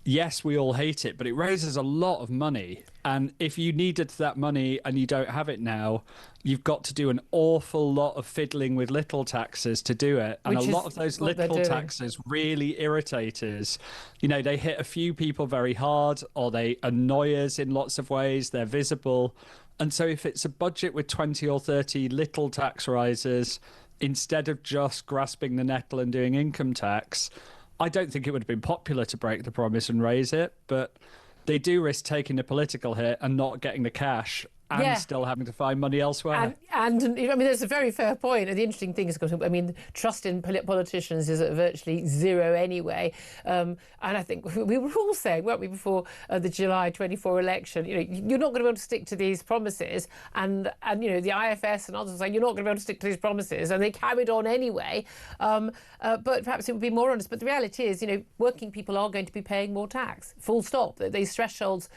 yes, we all hate it, but it raises a lot of money. And if you needed that money and you don't have it now, you've got to do an awful lot of fiddling with little taxes to do it. And a lot of those little taxes really irritate us. You know, they hit a few people very hard, or they annoy us in lots of ways. They're visible. And so if it's a budget with 20 or 30 little tax rises, instead of just grasping the nettle and doing income tax, I don't think it would have been popular to break the promise and raise it, but they do risk taking the political hit and not getting the cash and still having to find money elsewhere. And I mean, there's a very fair point. And the interesting thing is, I mean, trust in politicians is at virtually zero anyway. And I think we were all saying, weren't we, before the July 24 election, you're not going to be able to stick to these promises. And the IFS and others were saying, you're not going to be able to stick to these promises. And they carried on anyway. But perhaps it would be more honest. But the reality is, working people are going to be paying more tax, full stop. These thresholds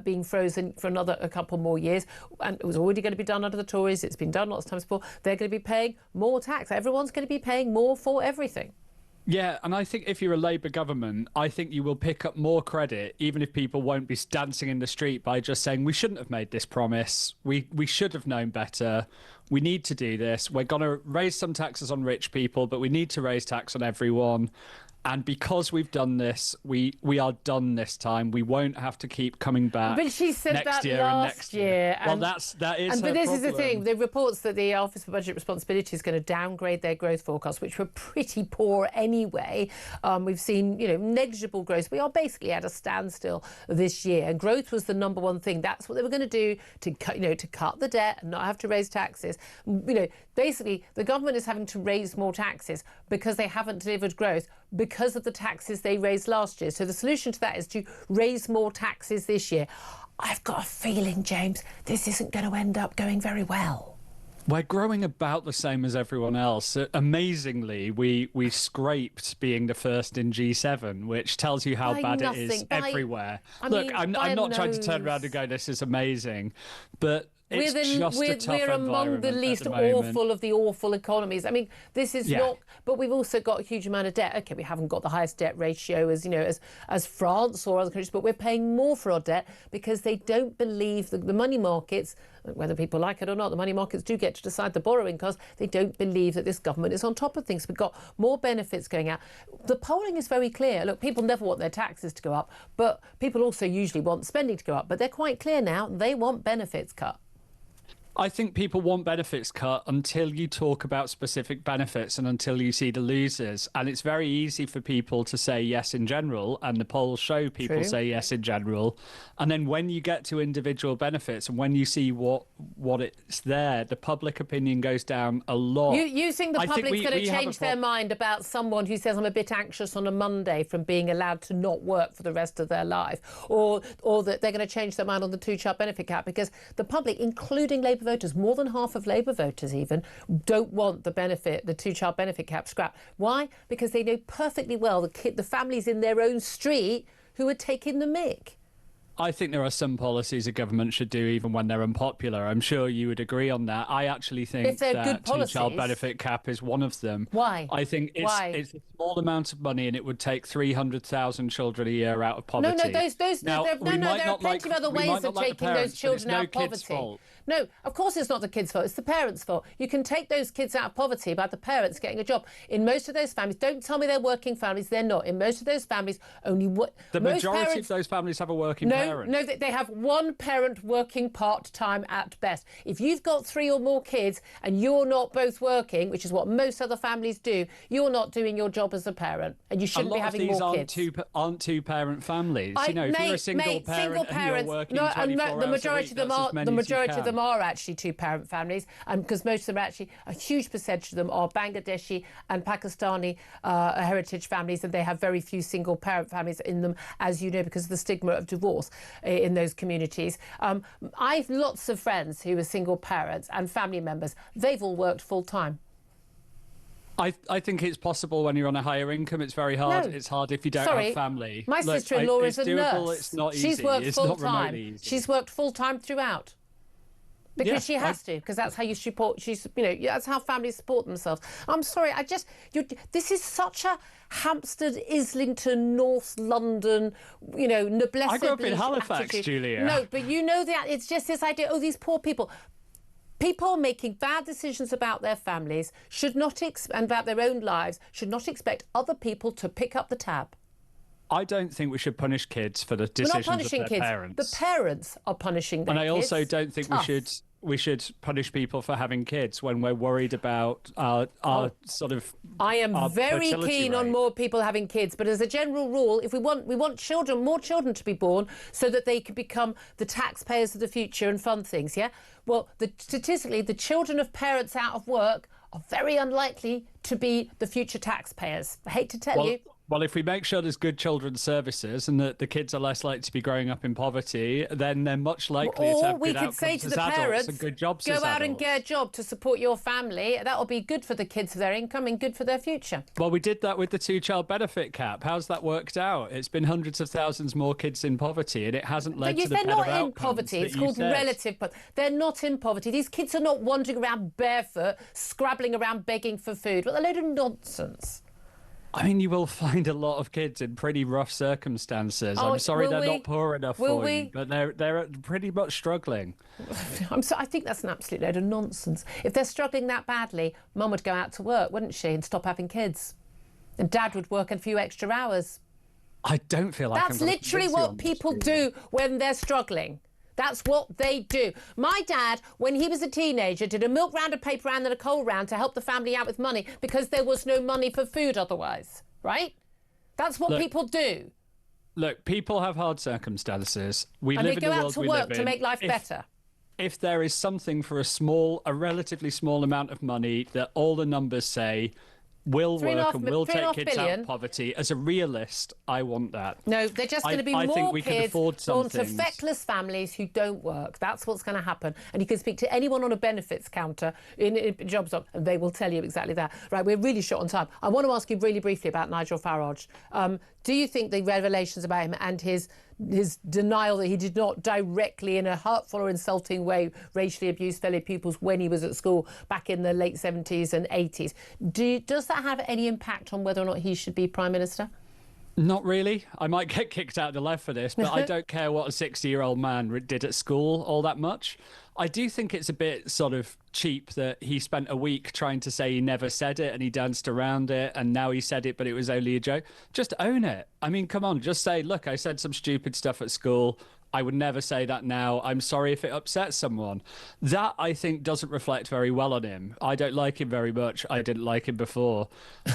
being frozen for a couple more years. And it was already going to be done under the Tories. It's been done lots of times before. They're going to be paying more tax. Everyone's going to be paying more for everything. Yeah, and I think if you're a Labour government, I think you will pick up more credit, even if people won't be dancing in the street, by just saying, we shouldn't have made this promise. We should have known better. We need to do this. We're going to raise some taxes on rich people, but we need to raise tax on everyone. And because we've done this, we are done this time. We won't have to keep coming back. But she said next that year last and next year. Well, that is. But this problem. is the thing. The reports that the Office for Budget Responsibility is going to downgrade their growth forecasts, which were pretty poor anyway. We've seen, negligible growth. We are basically at a standstill this year, and growth was the number one thing. That's what they were going to do to cut the debt and not have to raise taxes. Basically, the government is having to raise more taxes because they haven't delivered growth, because of the taxes they raised last year. So the solution to that is to raise more taxes this year. I've got a feeling, James, this isn't going to end up going very well. We're growing about the same as everyone else. Amazingly, we scraped being the first in G7, which tells you how bad it is everywhere. Look, I'm not trying to turn around and go, this is amazing, but we're among the least awful of the awful economies. I mean, this is not. But we've also got a huge amount of debt. Okay, we haven't got the highest debt ratio as France or other countries, but we're paying more for our debt because they don't believe the money markets, whether people like it or not, the money markets do get to decide the borrowing costs. They don't believe that this government is on top of things. We've got more benefits going out. The polling is very clear. Look, people never want their taxes to go up, but people also usually want spending to go up. But they're quite clear now. They want benefits cut. I think people want benefits cut until you talk about specific benefits and until you see the losers. And it's very easy for people to say yes in general, and the polls show people say yes in general. And then when you get to individual benefits and when you see what it's there, the public opinion goes down a lot. You think the public's going to change their mind about someone who says, I'm a bit anxious on a Monday from being allowed to not work for the rest of their life, or that they're going to change their mind on the two-child benefit cap? Because the public, including Labour voters, more than half of Labour voters even, don't want the two-child benefit cap scrapped. Why? Because they know perfectly well the families in their own street who are taking the mick. I think there are some policies a government should do even when they're unpopular. I'm sure you would agree on that. I actually think that two-child benefit cap is one of them. Why? I think it's a small amount of money and it would take 300,000 children a year out of poverty. There are plenty of other ways of taking those children out of poverty. No, of course it's not the kids' fault, it's the parents' fault. You can take those kids out of poverty by the parents getting a job. In most of those families, don't tell me they're working families, they're not. In most of those families, the majority of those families have a working parent. No, they have one parent working part-time at best. If you've got 3 or more kids and you're not both working, which is what most other families do, you're not doing your job as a parent, and you shouldn't be having more kids. Aren't two-parent families. If you're a single parent and you're working 24 hours the majority a week, the majority of them are actually two-parent families, because most of them actually, a huge percentage of them are Bangladeshi and Pakistani heritage families, and they have very few single-parent families in them, as you know, because of the stigma of divorce in those communities. I've lots of friends who are single parents and family members. They've all worked full-time. I think it's possible when you're on a higher income. It's very hard. No. It's hard if you don't have family. My sister-in-law is a nurse. It's not easy. She's worked full-time. Easy. She's worked full-time throughout. Because she has to, because that's how you support. That's how families support themselves. I'm sorry, this is such a Hampstead, Islington, North London, noblesse. I grew up in Halifax, attitude. Julia. No, but that it's just this idea. Oh, these poor people. People making bad decisions about their families and about their own lives should not expect other people to pick up the tab. I don't think we should punish kids for the decisions of their parents. The parents are punishing their kids. And I also don't think we should punish people for having kids when we're worried about our sort of. I am very keen on more people having kids, but as a general rule, if we want more children to be born, so that they can become the taxpayers of the future and fund things. Yeah. Well, statistically, the children of parents out of work are very unlikely to be the future taxpayers. I hate to tell you. Well, if we make sure there's good children's services and that the kids are less likely to be growing up in poverty, then they're much likelier to have good outcomes as adults and good jobs as adults. Go out and get a job to support your family. That'll be good for the kids for their income and good for their future. Well, we did that with the two-child benefit cap. How's that worked out? It's been hundreds of thousands more kids in poverty, and it hasn't led to the better outcomes. They're not in poverty. It's called relative poverty. They're not in poverty. These kids are not wandering around barefoot, scrabbling around begging for food. What a load of nonsense. I mean, you will find a lot of kids in pretty rough circumstances. I'm sorry they're not poor enough for you, but they're pretty much struggling. I think that's an absolute load of nonsense. If they're struggling that badly, Mum would go out to work, wouldn't she, and stop having kids. And Dad would work a few extra hours. I don't feel like that's literally what people do when they're struggling. That's what they do. My dad, when he was a teenager, did a milk round, a paper round and a coal round to help the family out with money because there was no money for food otherwise, right? That's what people do. Look, people have hard circumstances. We live in the world we live in. And they go out to work to make life better. If there is something for a relatively small amount of money that all the numbers say will work and will take kids out of poverty, as a realist, I want that. No, they're just going to be more kids born to feckless families who don't work. That's what's going to happen. And you can speak to anyone on a benefits counter in Jobs, and they will tell you exactly that. Right, we're really short on time. I want to ask you really briefly about Nigel Farage. Do you think the revelations about him and his denial that he did not directly, in a hurtful or insulting way, racially abuse fellow pupils when he was at school back in the late 70s and 80s, does that have any impact on whether or not he should be Prime Minister? Not really. I might get kicked out of the left for this, but I don't care what a 60-year-old man did at school all that much. I do think it's a bit sort of cheap that he spent a week trying to say he never said it and he danced around it and now he said it, but it was only a joke. Just own it. I mean, come on, just say, look, I said some stupid stuff at school. I would never say that now. I'm sorry if it upsets someone. That, I think, doesn't reflect very well on him. I don't like him very much. I didn't like him before.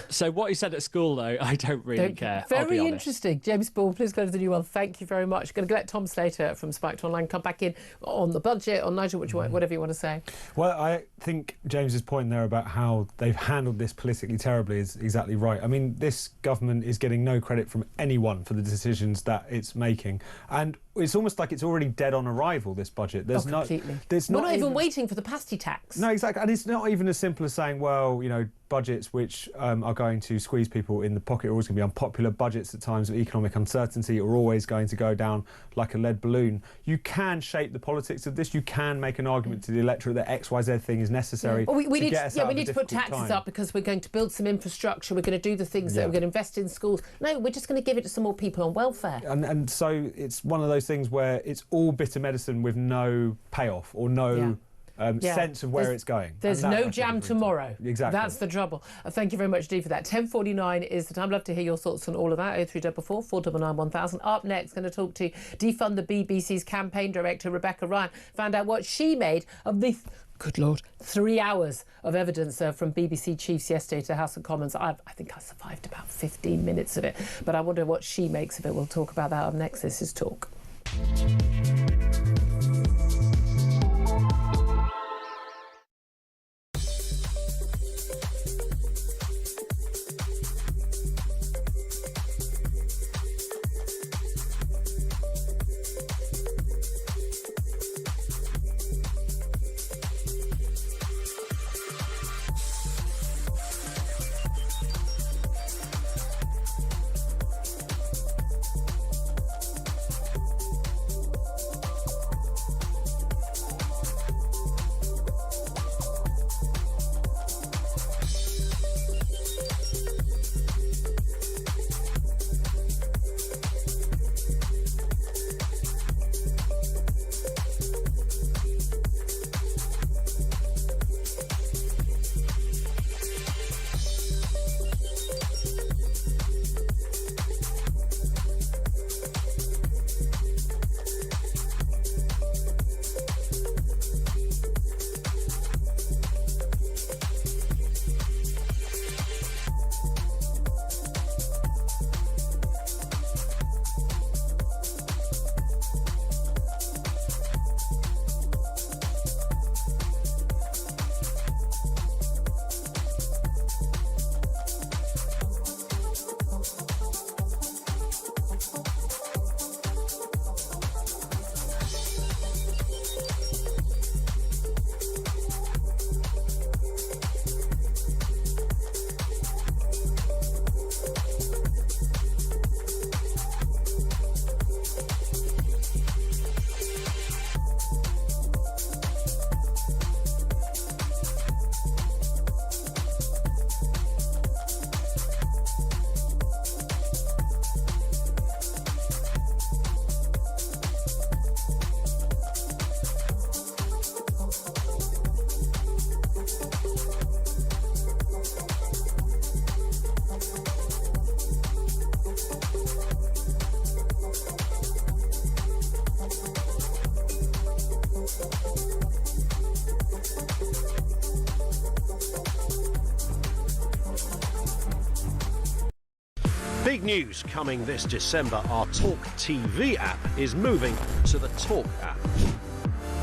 So what he said at school, though, I don't really care. Very interesting. James Ball, please go to the new one. Thank you very much. Going to let Tom Slater from Spiked Online come back in on the budget, on Nigel, whatever you want to say. Well, I think James's point there about how they've handled this politically terribly is exactly right. I mean, this government is getting no credit from anyone for the decisions that it's making. And it's almost like it's already dead on arrival, this budget. Completely. We're not even waiting for the pasty tax. No, exactly. And it's not even as simple as saying, well, budgets which are going to squeeze people in the pocket are always going to be unpopular. Budgets at times of economic uncertainty are always going to go down like a lead balloon. You can shape the politics of this. You can make an argument to the electorate that XYZ thing is necessary we need to put taxes up because we're going to build some infrastructure, we're going to do the things that we're going to invest in schools. No, we're just going to give it to some more people on welfare. And so it's one of those things where it's all bitter medicine with no payoff or no sense of where it's going. There's no jam tomorrow. Exactly. That's the trouble. Thank you very much, Dee, for that. 10:49 is the time. I'd love to hear your thoughts on all of that. 0344 499 1000. Up next, going to talk to Defund the BBC's campaign director, Rebecca Ryan. Found out what she made of the... Good Lord, 3 hours of evidence from BBC chiefs yesterday to the House of Commons. I think I survived about 15 minutes of it, but I wonder what she makes of it. We'll talk about that up next. This is Talk. Big news coming this December. Our Talk TV app is moving to the Talk app.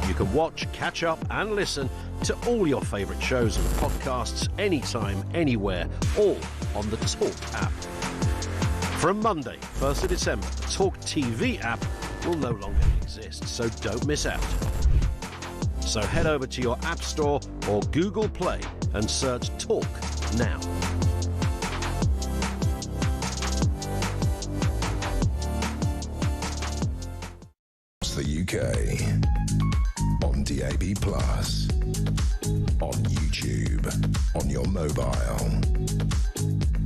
You can watch, catch up and listen to all your favourite shows and podcasts anytime, anywhere, all on the Talk app. From Monday, 1st of December, the Talk TV app will no longer exist, so don't miss out. So head over to your App Store or Google Play and search Talk now. The UK on DAB+, on YouTube, on your mobile,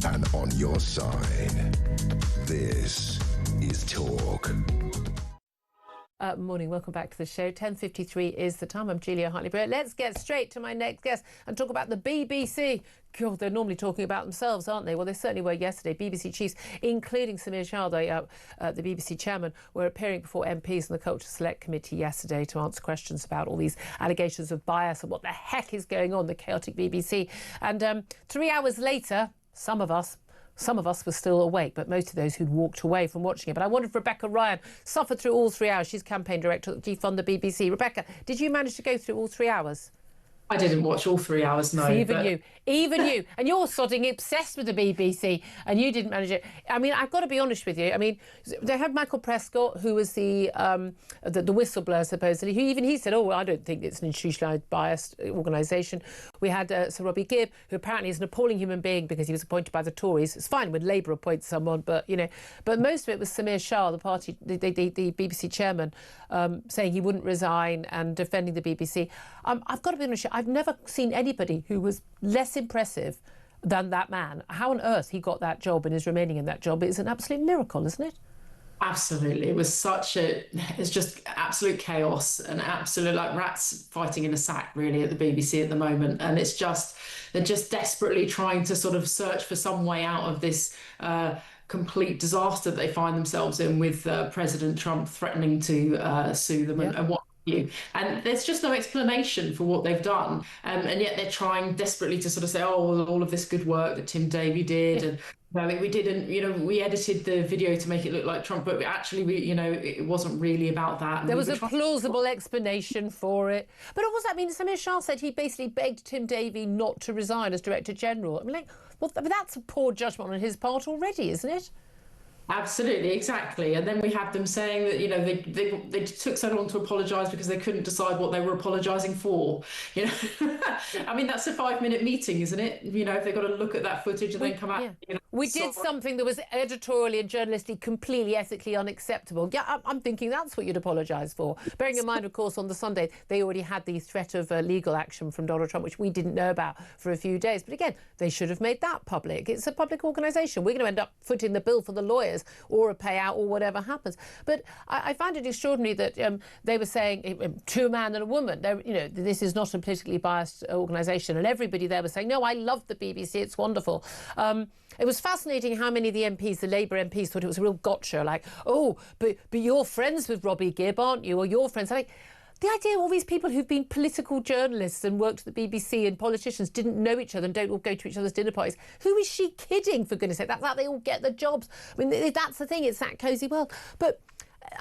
and on your side. This is Talk. Morning, welcome back to the show. 10:53 is the time. I'm Julia Hartley-Brewer. Let's get straight to my next guest and talk about the BBC. God, they're normally talking about themselves, aren't they? Well, they certainly were yesterday. BBC chiefs, including Samir Chowdhury, the BBC chairman, were appearing before MPs in the Culture Select Committee yesterday to answer questions about all these allegations of bias and what the heck is going on, the chaotic BBC. And 3 hours later, some of us were still awake, but most of those who'd walked away from watching it. But I wondered if Rebecca Ryan suffered through all 3 hours. She's campaign director at Defund the BBC. Rebecca, did you manage to go through all 3 hours? I didn't watch all 3 hours, no. Even you, and you're sodding obsessed with the BBC, and you didn't manage it. I mean, I've got to be honest with you. I mean, they had Michael Prescott, who was the whistleblower supposedly, who even he said, "Oh, I don't think it's an institutionalised biased organisation." We had Sir Robbie Gibb, who apparently is an appalling human being because he was appointed by the Tories. It's fine when Labour appoints someone, but but most of it was Samir Shah, the party, the BBC chairman, saying he wouldn't resign and defending the BBC. I've got to be honest. I've never seen anybody who was less impressive than that man. How on earth he got that job and is remaining in that job is an absolute miracle, isn't it? Absolutely. It's just absolute chaos and absolute, like, rats fighting in a sack, really, at the BBC at the moment. And they're just desperately trying to sort of search for some way out of this complete disaster that they find themselves in, with President Trump threatening to sue them and what you. And there's just no explanation for what they've done. And yet they're trying desperately to sort of say, oh, well, all of this good work that Tim Davie did. And we didn't, we edited the video to make it look like Trump, but actually, it wasn't really about that. And there was a plausible explanation for it. But what does that mean? Samir Shah said he basically begged Tim Davie not to resign as Director General. I mean, that's a poor judgment on his part already, isn't it? Absolutely, exactly. And then we have them saying that, they took so long to apologise because they couldn't decide what they were apologising for. I mean, that's a 5-minute meeting, isn't it? If they've got to look at that footage and then come out. We did something that was editorially and journalistically completely ethically unacceptable. Yeah, I'm thinking that's what you'd apologise for. Bearing in mind, of course, on the Sunday, they already had the threat of legal action from Donald Trump, which we didn't know about for a few days. But again, they should have made that public. It's a public organisation. We're going to end up footing the bill for the lawyers or a payout or whatever happens. But I find it extraordinary that they were saying to a man and a woman, this is not a politically biased organisation. And everybody there was saying, no, I love the BBC, it's wonderful. It was fascinating how many of the MPs, the Labour MPs, thought it was a real gotcha, like, oh, but you're friends with Robbie Gibb, aren't you? Or you're friends. Like, the idea of all these people who've been political journalists and worked at the BBC and politicians didn't know each other and don't all go to each other's dinner parties. Who is she kidding, for goodness sake? That's how they all get the jobs. I mean, that's the thing. It's that cosy world. But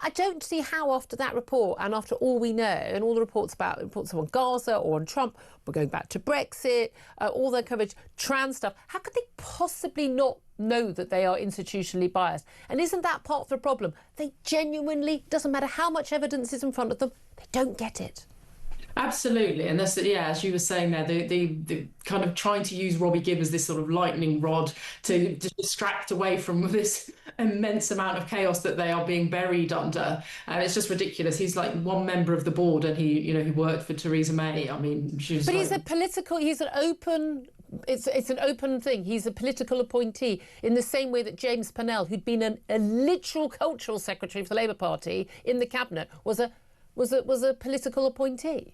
I don't see how, after that report and after all we know and all the reports on Gaza or on Trump, we're going back to Brexit, all their coverage, trans stuff, how could they possibly not know that they are institutionally biased? And isn't that part of the problem? They genuinely, doesn't matter how much evidence is in front of them, they don't get it. Absolutely, and that's, as you were saying there, the kind of trying to use Robbie Gibb as this sort of lightning rod to distract away from this immense amount of chaos that they are being buried under. It's just ridiculous. He's like one member of the board, and he worked for Theresa May. I mean, but he's an open. It's an open thing. He's a political appointee in the same way that James Pennell, who'd been a literal cultural secretary for the Labour Party in the cabinet, was a political appointee.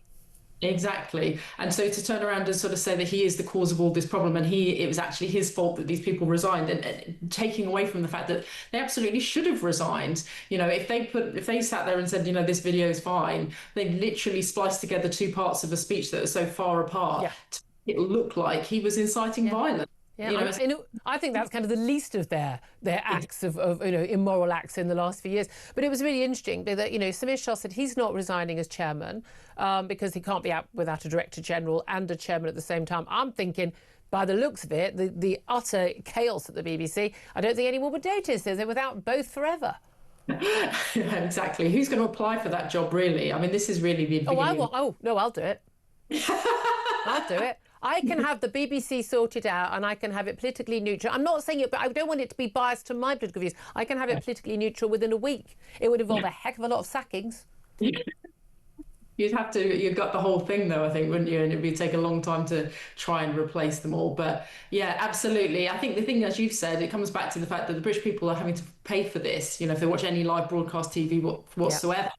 Exactly. And so to turn around and sort of say that he is the cause of all this problem and it was actually his fault that these people resigned, and taking away from the fact that they absolutely should have resigned. If they sat there and said, this video is fine, they literally spliced together two parts of a speech that are so far apart to make it look like he was inciting violence. Yeah, I think that's kind of the least of their acts of immoral acts in the last few years. But it was really interesting that Samir Shah said he's not resigning as chairman because he can't be out without a director general and a chairman at the same time. I'm thinking, by the looks of it, the utter chaos at the BBC, I don't think anyone would notice. They're without both forever. Exactly. Who's going to apply for that job, really? I mean, this is really the beginning. I'll do it. I'll do it. I can have the BBC sorted out and I can have it politically neutral. I'm not saying it, but I don't want it to be biased to my political views. I can have it politically neutral within a week. It would involve a heck of a lot of sackings. You'd got the whole thing, though, I think, wouldn't you? And it would take a long time to try and replace them all. But yeah, absolutely. I think the thing, as you've said, it comes back to the fact that the British people are having to pay for this, if they watch any live broadcast TV whatsoever. Yep.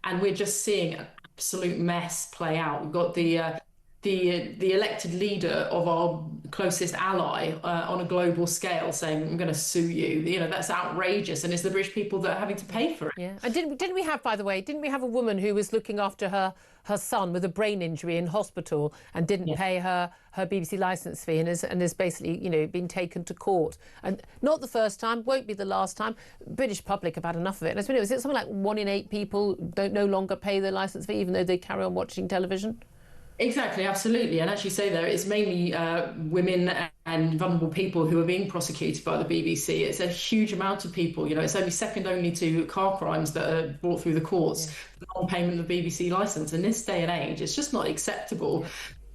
And we're just seeing an absolute mess play out. We've got the elected leader of our closest ally on a global scale saying, I'm going to sue you. That's outrageous. And it's the British people that are having to pay for it. Yeah. And didn't we have, by the way, a woman who was looking after her son with a brain injury in hospital and didn't pay her BBC licence fee and is basically, been taken to court. And not the first time, won't be the last time. British public have had enough of it. And is it something like 1 in 8 people don't no longer pay their licence fee even though they carry on watching television? Exactly, absolutely. And as you say there, it's mainly women and vulnerable people who are being prosecuted by the BBC. It's a huge amount of people. You know, it's only second only to car crimes that are brought through the courts for non-payment of the BBC licence. In this day and age, it's just not acceptable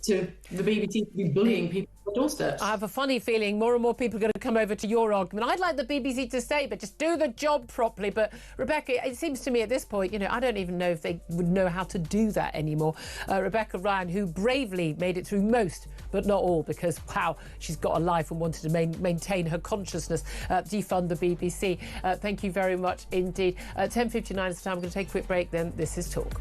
to the BBC to be bullying people on the doorsteps. I have a funny feeling more and more people are going to come over to your argument. I'd like the BBC to stay, but just do the job properly. But Rebecca, it seems to me at this point, you know, I don't even know if they would know how to do that anymore. Rebecca Ryan, who bravely made it through most, but not all, because, wow, she's got a life and wanted to maintain her consciousness, defund the BBC. Thank you very much indeed. 10:59 is the time. We're going to take a quick break, then this is Talk.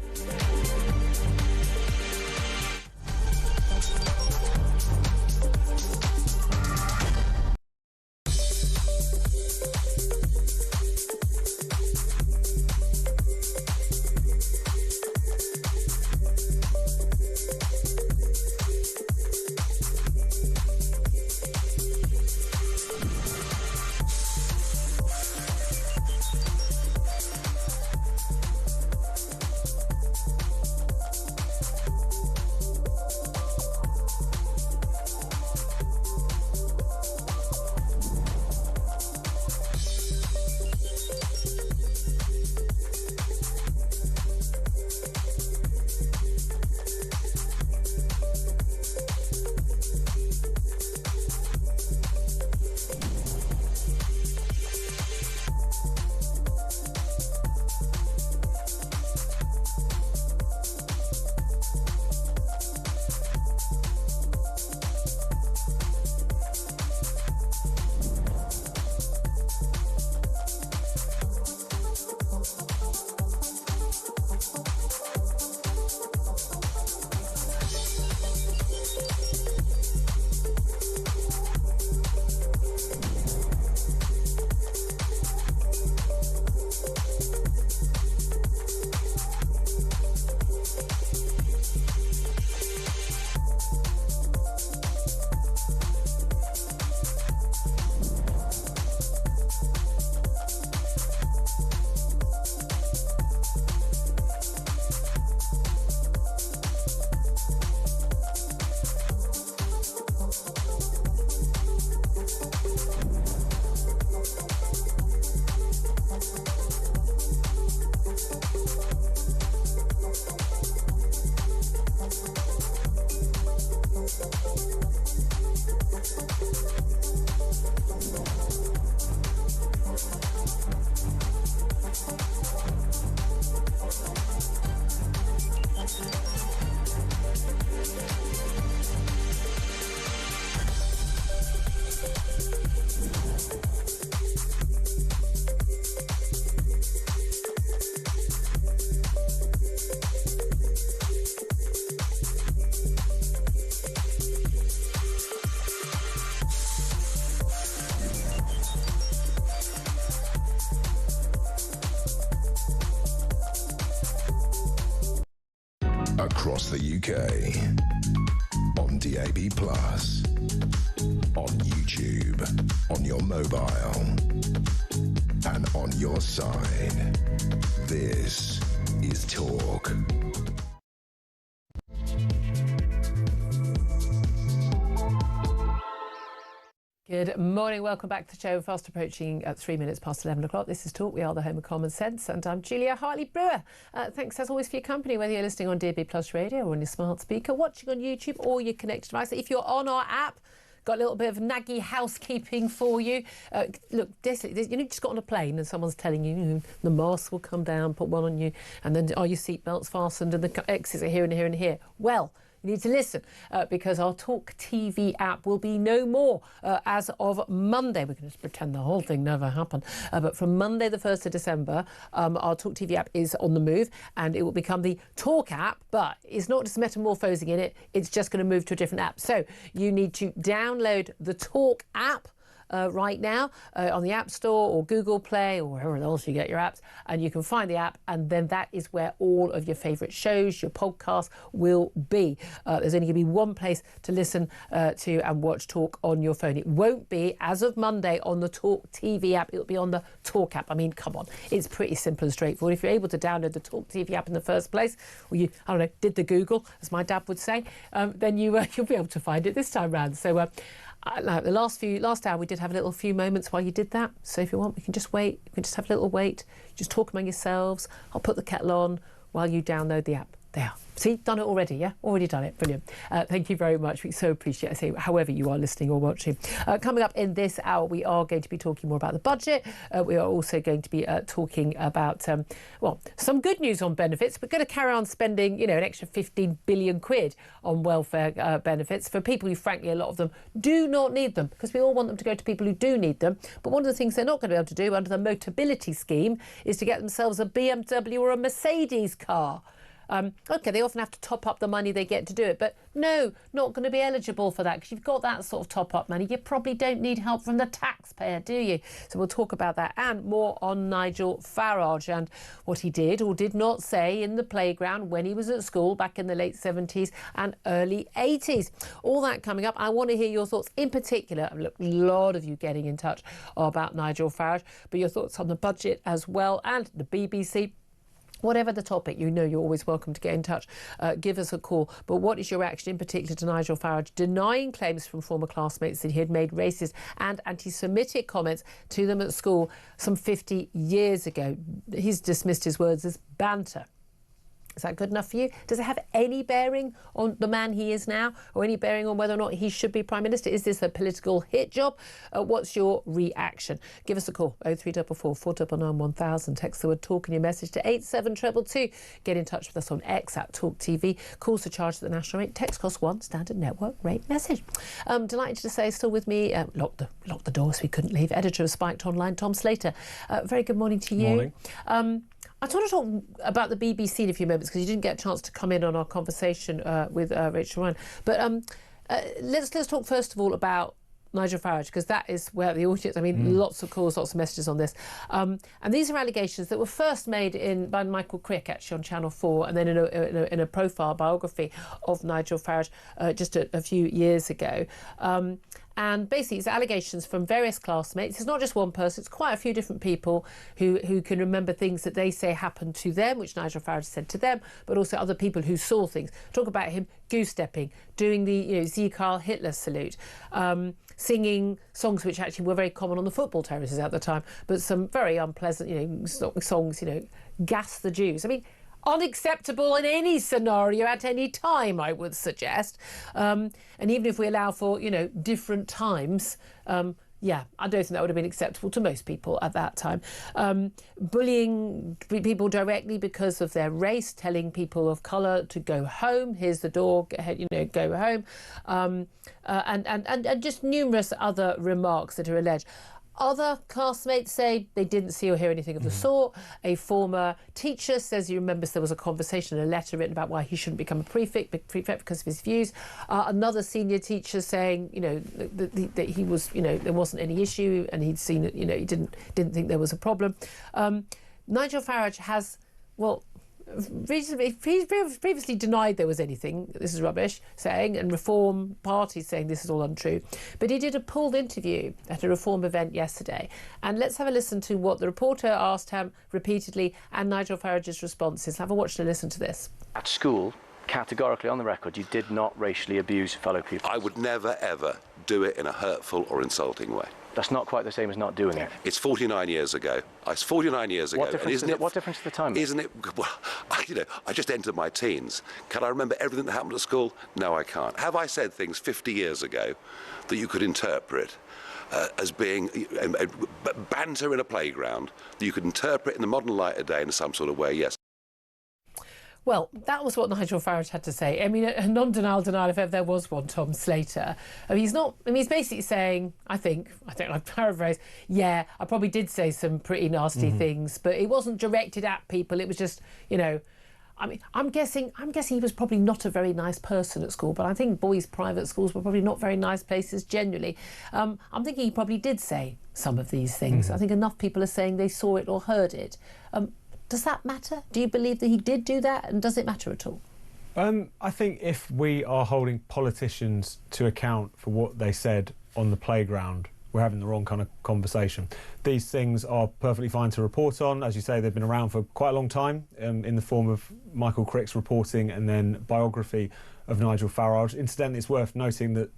Across the UK, on DAB+, on YouTube, on your mobile, and on your side. This is Talk. Good morning, welcome back to the show. Fast approaching 3 minutes past 11 o'clock. This is Talk. We are the home of common sense, and I'm Julia Hartley-Brewer. Thanks as always for your company, whether you're listening on DAB+ radio or on your smart speaker, watching on YouTube or your connected device. If you're on our app, got a little bit of naggy housekeeping for you. Look, you just got on a plane and someone's telling you, the mask will come down, put one on you, and then are your seatbelts fastened and the exits are here and here and here. Well, you need to listen because our Talk TV app will be no more as of Monday. We can just pretend the whole thing never happened. But from Monday the 1st of December, our Talk TV app is on the move and it will become the Talk app, but it's not just metamorphosing in it, it's just going to move to a different app. So you need to download the Talk app. right now on the App Store or Google Play or wherever else you get your apps, and you can find the app, and then that is where all of your favourite shows, your podcasts will be. There's only going to be one place to listen to and watch Talk on your phone. It won't be, as of Monday, on the Talk TV app. It'll be on the Talk app. I mean, come on, it's pretty simple and straightforward. If you're able to download the Talk TV app in the first place, or you, I don't know, did the Google, as my dad would say, then you'll be able to find it this time round. So like the last hour we did have a little few moments while you did that. So if you want, we can just wait. We can just have a little wait. Just talk among yourselves. I'll put the kettle on while you download the app. There. See, done it already, yeah? Already done it. Brilliant. Thank you very much. We so appreciate it. So, however you are listening or watching. Coming up in this hour, we are going to be talking more about the budget. We are also going to be talking about, well, some good news on benefits. We're going to carry on spending, you know, an extra 15 billion quid on welfare benefits for people who, frankly, a lot of them do not need them, because we all want them to go to people who do need them. But one of the things they're not going to be able to do under the Motability scheme is to get themselves a BMW or a Mercedes car. OK, they often have to top up the money they get to do it, but no, not going to be eligible for that, because you've got that sort of top-up money. You probably don't need help from the taxpayer, do you? So we'll talk about that and more on Nigel Farage and what he did or did not say in the playground when he was at school back in the late 70s and early 80s. All that coming up. I want to hear your thoughts in particular. Look, a lot of you getting in touch about Nigel Farage, but your thoughts on the budget as well and the BBC. Whatever the topic, you know you're always welcome to get in touch. Give us a call. But what is your reaction in particular to Nigel Farage denying claims from former classmates that he had made racist and anti-Semitic comments to them at school some 50 years ago? He's dismissed his words as banter. Is that good enough for you? Does it have any bearing on the man he is now, or any bearing on whether or not he should be Prime Minister? Is this a political hit job? What's your reaction? Give us a call, 0344 499 1000. Text the word TALK in your message to 87222. Get in touch with us on X at Talk TV. Calls are charged at the national rate. Text costs £1, standard network rate message. Delighted to say, still with me, locked the door so we couldn't leave. Editor of Spiked Online, Tom Slater. Very good morning to you. Morning. I want to talk about the BBC in a few moments, because you didn't get a chance to come in on our conversation with Rachel Ryan. But let's talk first of all about Nigel Farage, because that is where the audience, I mean, lots of calls, lots of messages on this. And these are allegations that were first made by Michael Crick, actually, on Channel 4, and then in a profile biography of Nigel Farage just a few years ago. And basically, it's allegations from various classmates. It's not just one person, it's quite a few different people who can remember things that they say happened to them, which Nigel Farage said to them, but also other people who saw things. Talk about him goose-stepping, doing the Sieg Heil Hitler salute, singing songs which actually were very common on the football terraces at the time, but some very unpleasant, songs, gas the Jews. I mean, unacceptable in any scenario at any time, I would suggest. And even if we allow for, different times, yeah, I don't think that would have been acceptable to most people at that time. Bullying people directly because of their race, telling people of colour to go home. Here's the door, go home. And just numerous other remarks that are alleged. Other classmates say they didn't see or hear anything of the sort. A former teacher says he remembers there was a conversation, a letter written about why he shouldn't become a prefect because of his views. Another senior teacher saying, that he was, there wasn't any issue and he'd seen it, he didn't think there was a problem. Nigel Farage has, he's previously denied there was anything, this is rubbish, saying, and Reform parties saying this is all untrue. But he did a pulled interview at a Reform event yesterday. And let's have a listen to what the reporter asked him repeatedly and Nigel Farage's responses. Have a watch and listen to this. At school, categorically on the record, you did not racially abuse fellow people. I would never, ever do it in a hurtful or insulting way. That's not quite the same as not doing it. It's 49 years ago. It's 49 years ago. What difference is the time? Isn't it? Well, I just entered my teens. Can I remember everything that happened at school? No, I can't. Have I said things 50 years ago that you could interpret as being banter in a playground, that you could interpret in the modern light of day in some sort of way? Yes. Well, that was what Nigel Farage had to say. I mean, a non-denial denial if ever there was one, Tom Slater. I mean, he's basically saying, I think I've paraphrased, yeah, I probably did say some pretty nasty things, but it wasn't directed at people. It was just, I mean, I'm guessing he was probably not a very nice person at school, but I think boys' private schools were probably not very nice places generally. I'm thinking he probably did say some of these things. I think enough people are saying they saw it or heard it. Does that matter? Do you believe that he did do that, and does it matter at all? I think if we are holding politicians to account for what they said on the playground, we're having the wrong kind of conversation. These things are perfectly fine to report on. As you say, they've been around for quite a long time in the form of Michael Crick's reporting and then biography of Nigel Farage. Incidentally, it's worth noting that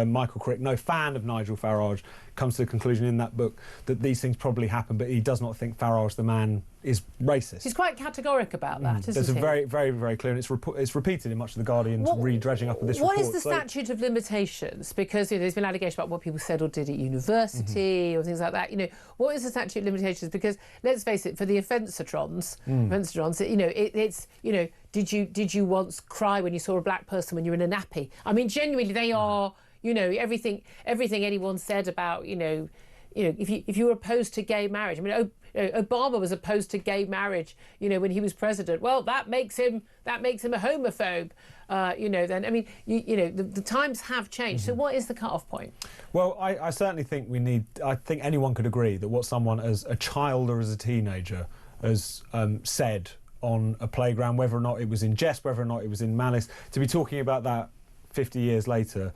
Michael Crick, no fan of Nigel Farage, comes to the conclusion in that book that these things probably happen, but he does not think Farage, the man, is racist. He's quite categoric about that, isn't There's he? a very, very, very clear, and it's repeated in much of the Guardian's re-dredging up of this report. What is the statute of limitations? Because there's been allegations about what people said or did at university or things like that. What is the statute of limitations? Because let's face it, for the offensatrons, did you once cry when you saw a black person when you were in a nappy? I mean, genuinely, they are. Everything anyone said about, if you were opposed to gay marriage. I mean, Obama was opposed to gay marriage, when he was president. Well, that makes him a homophobe. The times have changed. So what is the cut-off point? Well, I certainly think I think anyone could agree that what someone as a child or as a teenager has said on a playground, whether or not it was in jest, whether or not it was in malice, to be talking about that 50 years later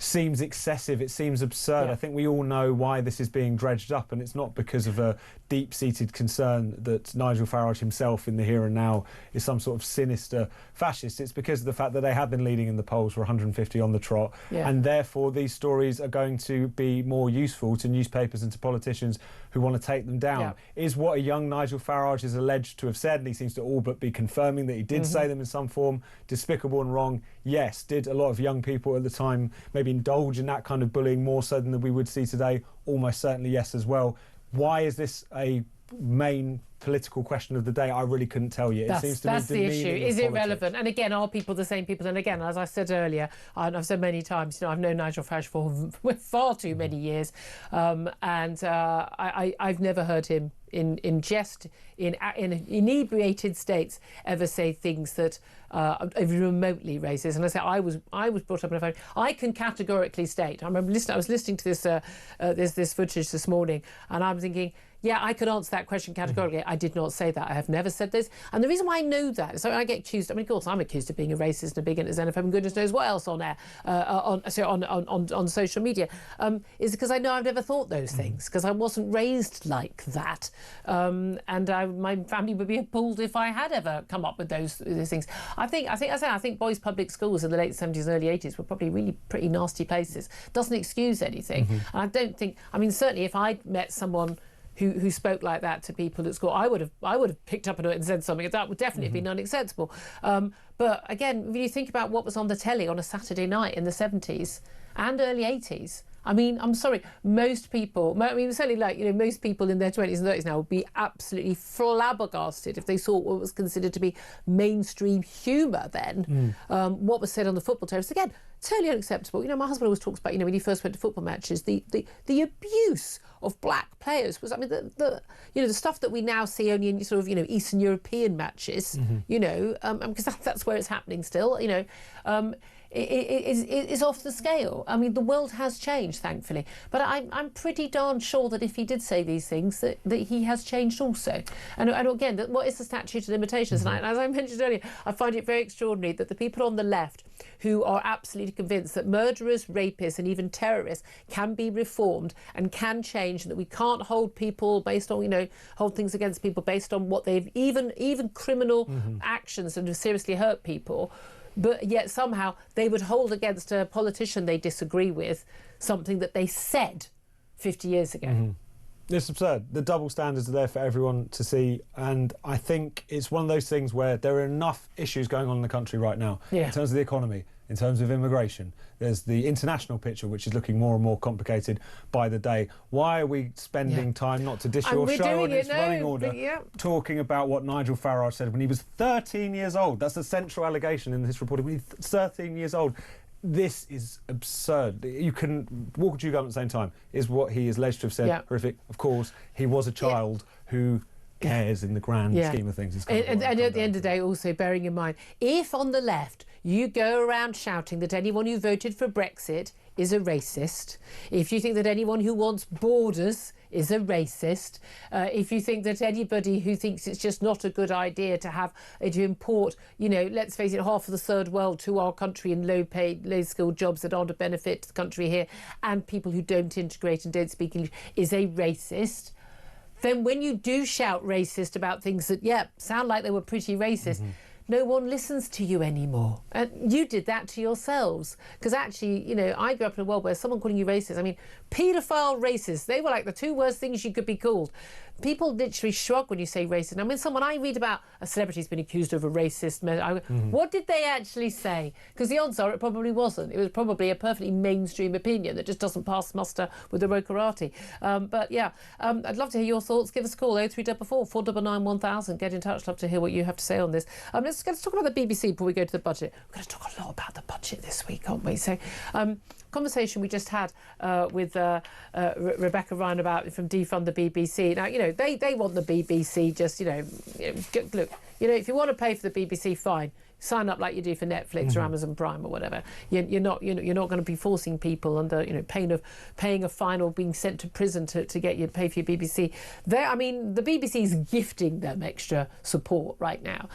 seems excessive, it seems absurd. Yeah. I think we all know why this is being dredged up, and it's not because of a deep-seated concern that Nigel Farage himself in the here and now is some sort of sinister fascist. It's because of the fact that they have been leading in the polls for 150 on the trot, and therefore these stories are going to be more useful to newspapers and to politicians who want to take them down. Is what a young Nigel Farage is alleged to have said, and he seems to all but be confirming that he did say them in some form, despicable and wrong? Yes. Did a lot of young people at the time maybe indulge in that kind of bullying more so than we would see today? Almost certainly yes as well. Why is this a main political question of the day? I really couldn't tell you. It seems to that's be the issue. demeaning Is of it relevant? And again, are people the same people? And again, as I said earlier, and I've said many times, I've known Nigel Farage for far too many years, and I've never heard him in jest, in inebriated states, ever say things that are remotely racist. And I say I was brought up in a family. I can categorically state. I remember I was listening to this footage this morning, and I'm thinking, yeah, I could answer that question categorically. I did not say that. I have never said this. And the reason why I know that, so I get accused, I mean, of course, I'm accused of being a racist and a bigot and a xenophobe and goodness knows what else on air, on social media, is because I know I've never thought those things, because I wasn't raised like that. And my family would be appalled if I had ever come up with those things. I think boys' public schools in the late 70s and early 80s were probably really pretty nasty places. Doesn't excuse anything. And I don't think, I mean, certainly if I'd met someone who spoke like that to people at school, I would have picked up on it and said something. That would definitely have been unacceptable. But again, when you think about what was on the telly on a Saturday night in the 70s and early 80s, I mean, I'm sorry, most people, certainly most people in their 20s and 30s now would be absolutely flabbergasted if they saw what was considered to be mainstream humour then. What was said on the football terrace, again, totally unacceptable. My husband always talks about, when he first went to football matches, the abuse of black players was, I mean, the stuff that we now see only in sort of, Eastern European matches, because that's where it's happening still, is off the scale. I mean, the world has changed, thankfully. But I'm pretty darn sure that if he did say these things, that he has changed also. And again, what is the statute of limitations? And as I mentioned earlier, I find it very extraordinary that the people on the left who are absolutely convinced that murderers, rapists and even terrorists can be reformed and can change, and that we can't hold people based on, hold things against people based on what they've, even criminal actions that have seriously hurt people, but yet somehow they would hold against a politician they disagree with something that they said 50 years ago. It's absurd. The double standards are there for everyone to see, and I think it's one of those things where there are enough issues going on in the country right now in terms of the economy, in terms of immigration. There's the international picture, which is looking more and more complicated by the day. Why are we spending time, not to dish your show on its running order, talking about what Nigel Farage said when he was 13 years old? That's the central allegation in this report. When he was 13 years old. This is absurd. You can walk and chew gum at the same time, is what he is alleged to have said. Horrific. Of course, he was a child who cares in the grand scheme of things. And at the end of the day, also bearing in mind, if on the left you go around shouting that anyone who voted for Brexit is a racist, if you think that anyone who wants borders is a racist, if you think that anybody who thinks it's just not a good idea to import, let's face it, half of the third world to our country in low-paid, low-skilled jobs that aren't a benefit to the country here, and people who don't integrate and don't speak English is a racist, then when you do shout racist about things that, sound like they were pretty racist, no one listens to you anymore. And you did that to yourselves. Because actually, I grew up in a world where someone calling you racist, paedophile racist, they were like the two worst things you could be called. People literally shrug when you say racist. I read about a celebrity's been accused of a racist, what did they actually say? Because the odds are it probably wasn't. It was probably a perfectly mainstream opinion that just doesn't pass muster with the Rokarati. I'd love to hear your thoughts. Give us a call, 0344 499 1000. Get in touch. Love to hear what you have to say on this. Let's talk about the BBC before we go to the budget. We're going to talk a lot about the budget this week, aren't we? So, conversation we just had with Rebecca Ryan from Defund the BBC. Now, they want the BBC just, look, if you want to pay for the BBC, fine. Sign up like you do for Netflix or Amazon Prime or whatever. You're not going to be forcing people under pain of paying a fine or being sent to prison to get you to pay for your BBC. The BBC is gifting them extra support right now.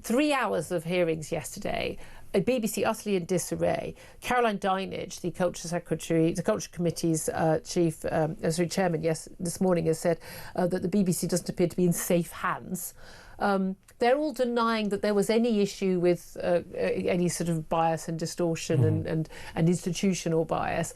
3 hours of hearings yesterday. A BBC utterly in disarray. Caroline Dinenage, the Culture Secretary, the Culture Committee's chairman, this morning has said that the BBC doesn't appear to be in safe hands. They're all denying that there was any issue with any sort of bias and distortion and institutional bias.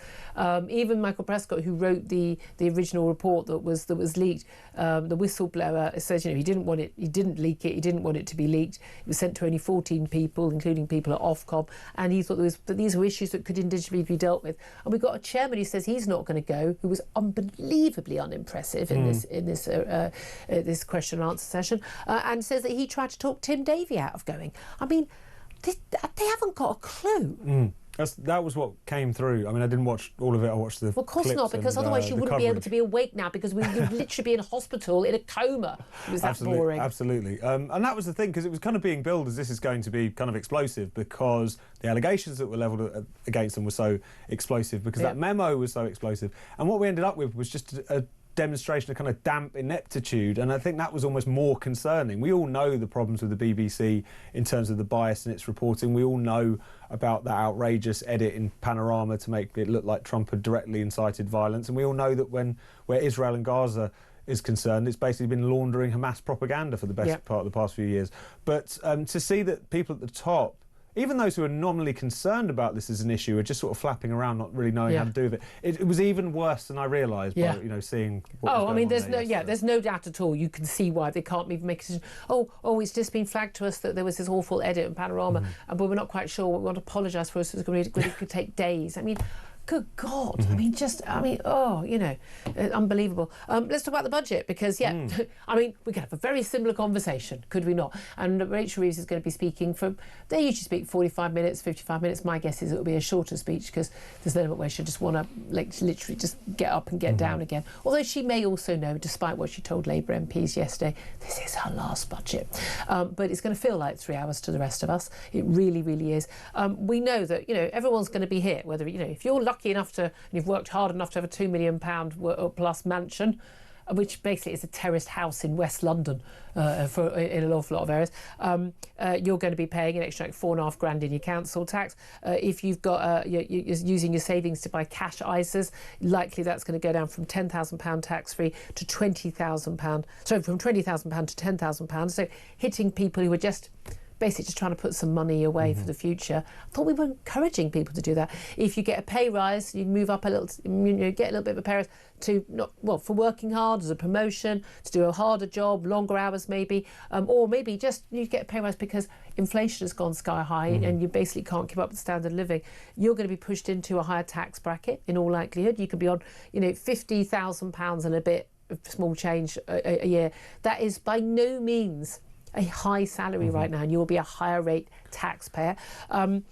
Even Michael Prescott, who wrote the original report that was leaked, the whistleblower says he didn't leak it, he didn't want it to be leaked. It was sent to only 14 people, including people at Ofcom, and he thought that these were issues that could individually be dealt with. And we've got a chairman who says he's not going to go, who was unbelievably unimpressive in this question and answer session, and says that he tried to talk Tim Davie out of going. They haven't got a clue. That was what came through. I didn't watch all of it. I watched the Well, of course not, because otherwise you wouldn't be able to be awake now, because you'd literally be in hospital in a coma. It was that boring. Absolutely. And that was the thing, because it was kind of being billed as this is going to be kind of explosive, because the allegations that were levelled against them were so explosive, because that memo was so explosive. And what we ended up with was just a demonstration of kind of damp ineptitude, and I think that was almost more concerning. We all know the problems with the BBC in terms of the bias in its reporting. We all know about that outrageous edit in Panorama to make it look like Trump had directly incited violence, and we all know that where Israel and Gaza is concerned, it's basically been laundering Hamas propaganda for the best part of the past few years. But to see that people at the top, even those who are nominally concerned about this as an issue, are just sort of flapping around, not really knowing how to do with it. It was even worse than I realised by seeing what was going on there's no doubt at all. You can see why they can't even make a decision. It's just been flagged to us that there was this awful edit in Panorama, but we're not quite sure. We want to apologise for us. It could take days. Good God. Unbelievable. Let's talk about the budget, because, we could have a very similar conversation, could we not? And Rachel Reeves is going to be speaking they usually speak 45 minutes, 55 minutes. My guess is it will be a shorter speech, because there's an element where she'll just want to literally just get up and get down again. Although she may also know, despite what she told Labour MPs yesterday, this is her last budget. But it's going to feel like 3 hours to the rest of us. It really, really is. We know that, everyone's going to be here, whether, if you're lucky enough and you've worked hard enough to have a £2 million plus mansion, which basically is a terraced house in West London in an awful lot of areas, you're going to be paying an extra £4,500 in your council tax. If you've got you're using your savings to buy cash ISAs, likely that's going to go down from £10,000 tax-free to £20,000. So from £20,000 to £10,000. So hitting people who are just basically just trying to put some money away for the future. I thought we were encouraging people to do that. If you get a pay rise, you move up a little, get a little bit of a pay rise for working hard, as a promotion, to do a harder job, longer hours maybe, or maybe just you get a pay rise because inflation has gone sky high and you basically can't keep up with standard of living. You're going to be pushed into a higher tax bracket in all likelihood. You could be on, £50,000 and a bit of small change a year. That is by no means a high salary right now, and you will be a higher rate taxpayer. And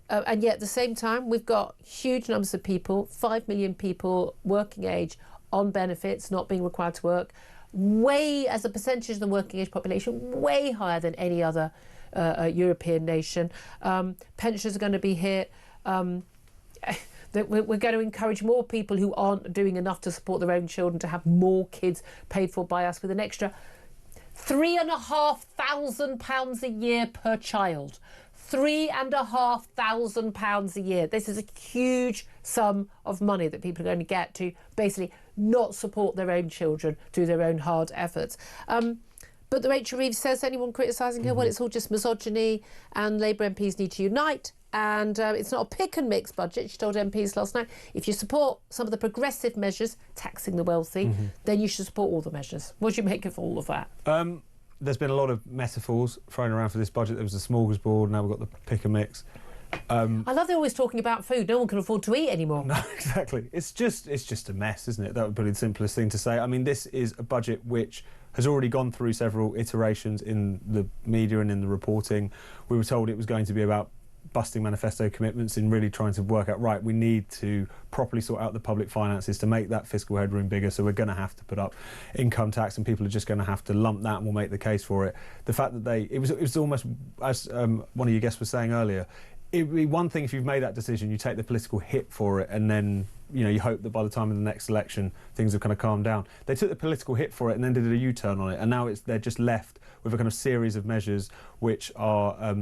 yet at the same time, we've got huge numbers of people, 5 million people working age on benefits, not being required to work, way, as a percentage of the working age population, way higher than any other European nation. Pensions are going to be hit. We're going to encourage more people who aren't doing enough to support their own children to have more kids paid for by us with an extra £3,500 a year per child. £3,500 a year. This is a huge sum of money that people are going to get to basically not support their own children through their own hard efforts. But Rachel Reeves says, anyone criticising her, well, it's all just misogyny and Labour MPs need to unite. And it's not a pick and mix budget. She told MPs last night, if you support some of the progressive measures, taxing the wealthy, then you should support all the measures. What do you make of all of that? There's been a lot of metaphors thrown around for this budget. There was a smorgasbord, now we've got the pick and mix. I love they're always talking about food. No one can afford to eat anymore. No, exactly. It's just a mess, isn't it? That would be the simplest thing to say. I mean, this is a budget which has already gone through several iterations in the media and in the reporting. We were told it was going to be about busting manifesto commitments, in really trying to work out, right, we need to properly sort out the public finances to make that fiscal headroom bigger, so we're going to have to put up income tax and people are just going to have to lump that and we'll make the case for it. The fact that it was almost, as one of your guests was saying earlier, it would be one thing if you've made that decision, you take the political hit for it and then you hope that by the time of the next election things have kind of calmed down. They took the political hit for it and then did a U-turn on it, and now they're just left with a kind of series of measures which are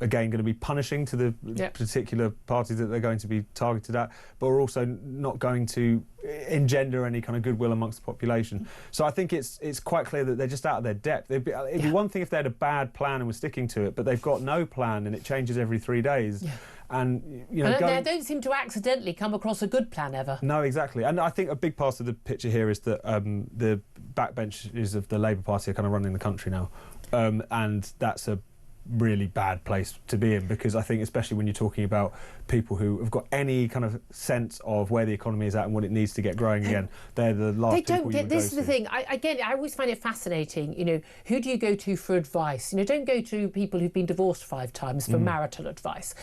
again going to be punishing to the particular parties that they're going to be targeted at, but are also not going to engender any kind of goodwill amongst the population. So I think it's quite clear that they're just out of their depth. It'd be one thing if they had a bad plan and were sticking to it, but they've got no plan and it changes every 3 days. And they don't seem to accidentally come across a good plan ever. No, exactly. And I think a big part of the picture here is that the backbenches of the Labour Party are kind of running the country now, and that's a really bad place to be in, because I think especially when you're talking about people who have got any kind of sense of where the economy is at and what it needs to get growing again, they're the last they people don't get this is the thing. I always find it fascinating, who do you go to for advice? Don't go to people who've been divorced 5 times for marital advice.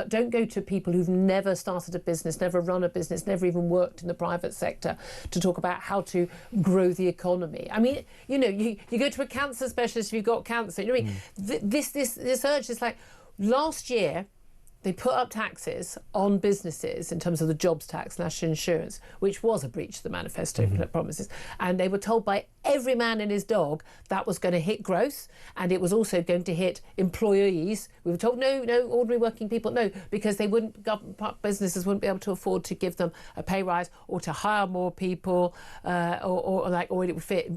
Don't go to people who've never started a business, never run a business, never even worked in the private sector to talk about how to grow the economy. I mean, you go to a cancer specialist if you've got cancer. I mean, this urge is like, last year they put up taxes on businesses in terms of the jobs tax, national insurance, which was a breach of the manifesto promises. And they were told by every man and his dog that was going to hit growth, and it was also going to hit employees. We were told no, ordinary working people, no, because businesses wouldn't be able to afford to give them a pay rise or to hire more people, or it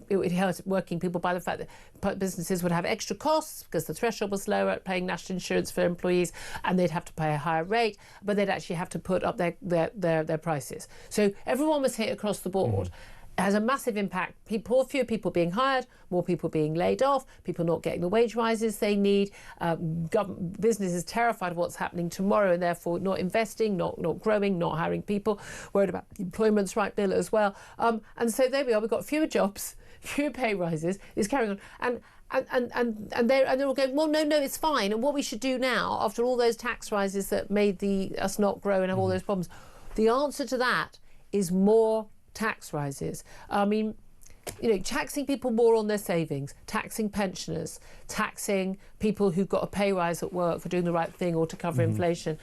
would hurt working people by the fact that businesses would have extra costs because the threshold was lower at paying national insurance for employees, and they'd have to pay a higher rate, but they'd actually have to put up their prices. So everyone was hit across the board. It has a massive impact. Fewer people being hired, more people being laid off, people not getting the wage rises they need. Business is terrified of what's happening tomorrow and therefore not investing, not growing, not hiring people, worried about the employment's right bill as well. And so there we are. We've got fewer jobs, fewer pay rises. It's carrying on. And they're all going, well, no, it's fine. And what we should do now, after all those tax rises that made us not grow and have all those problems, the answer to that is more tax rises. I mean, taxing people more on their savings, taxing pensioners, taxing people who got a pay rise at work for doing the right thing or to cover inflation,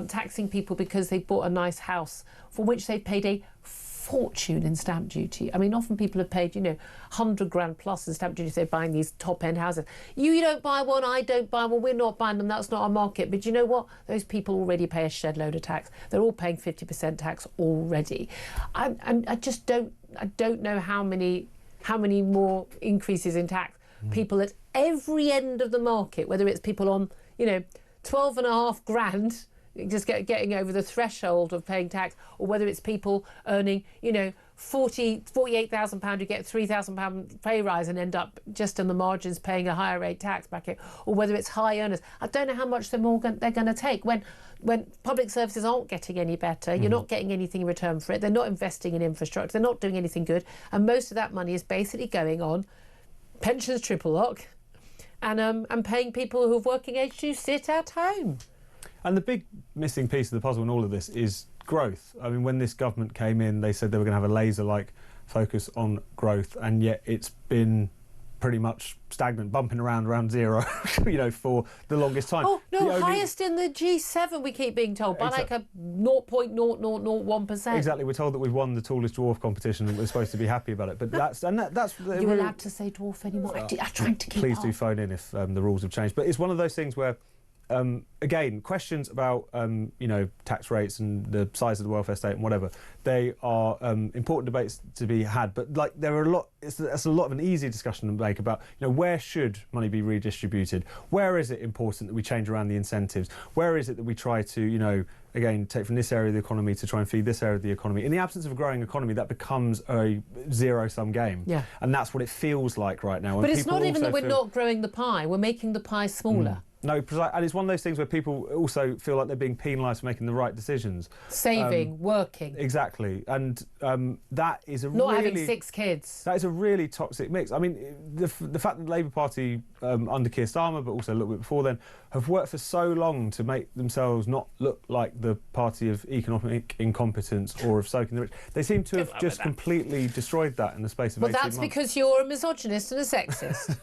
taxing people because they bought a nice house for which they paid a fortune in stamp duty. I mean, often people have paid, 100 grand plus in stamp duty if they're buying these top-end houses. You don't buy one, I don't buy one, we're not buying them, that's not our market. But you know what? Those people already pay a shed load of tax. They're all paying 50% tax already. I don't know how many more increases in tax people at every end of the market, whether it's people on, 12.5 grand, just getting over the threshold of paying tax, or whether it's people earning, £48,000 who get £3,000 pay rise and end up just on the margins paying a higher rate tax bracket, or whether it's high earners. I don't know how much they're going to take when public services aren't getting any better. You're not getting anything in return for it. They're not investing in infrastructure. They're not doing anything good, and most of that money is basically going on pensions triple lock and paying people who have working age to sit at home. And the big missing piece of the puzzle in all of this is growth. I mean, when this government came in, they said they were going to have a laser-like focus on growth, and yet it's been pretty much stagnant, bumping around zero, for the longest time. Oh, no, highest in the G7, we keep being told, by like a 0.0001%. Exactly, we're told that we've won the tallest dwarf competition and we're supposed to be happy about it. But that's... You're allowed to say dwarf anymore. I'm trying to keep Please do phone in if the rules have changed. But it's one of those things where, again, questions about, tax rates and the size of the welfare state and whatever, they are important debates to be had. But there are a lot. It's a lot of an easy discussion to make about, where should money be redistributed? Where is it important that we change around the incentives? Where is it that we try to, again, take from this area of the economy to try and feed this area of the economy? In the absence of a growing economy, that becomes a zero-sum game. Yeah. And that's what it feels like right now. But it's not even that we're not growing the pie. We're making the pie smaller. No, and it's one of those things where people also feel like they're being penalised for making the right decisions. Saving, working. Exactly. And that is a Not having 6 kids. That is a really toxic mix. I mean, the fact that the Labour Party, under Keir Starmer, but also a little bit before then, have worked for so long to make themselves not look like the party of economic incompetence or of soaking the rich. They seem to have just completely destroyed that in the space of 18 months. Well, that's because you're a misogynist and a sexist.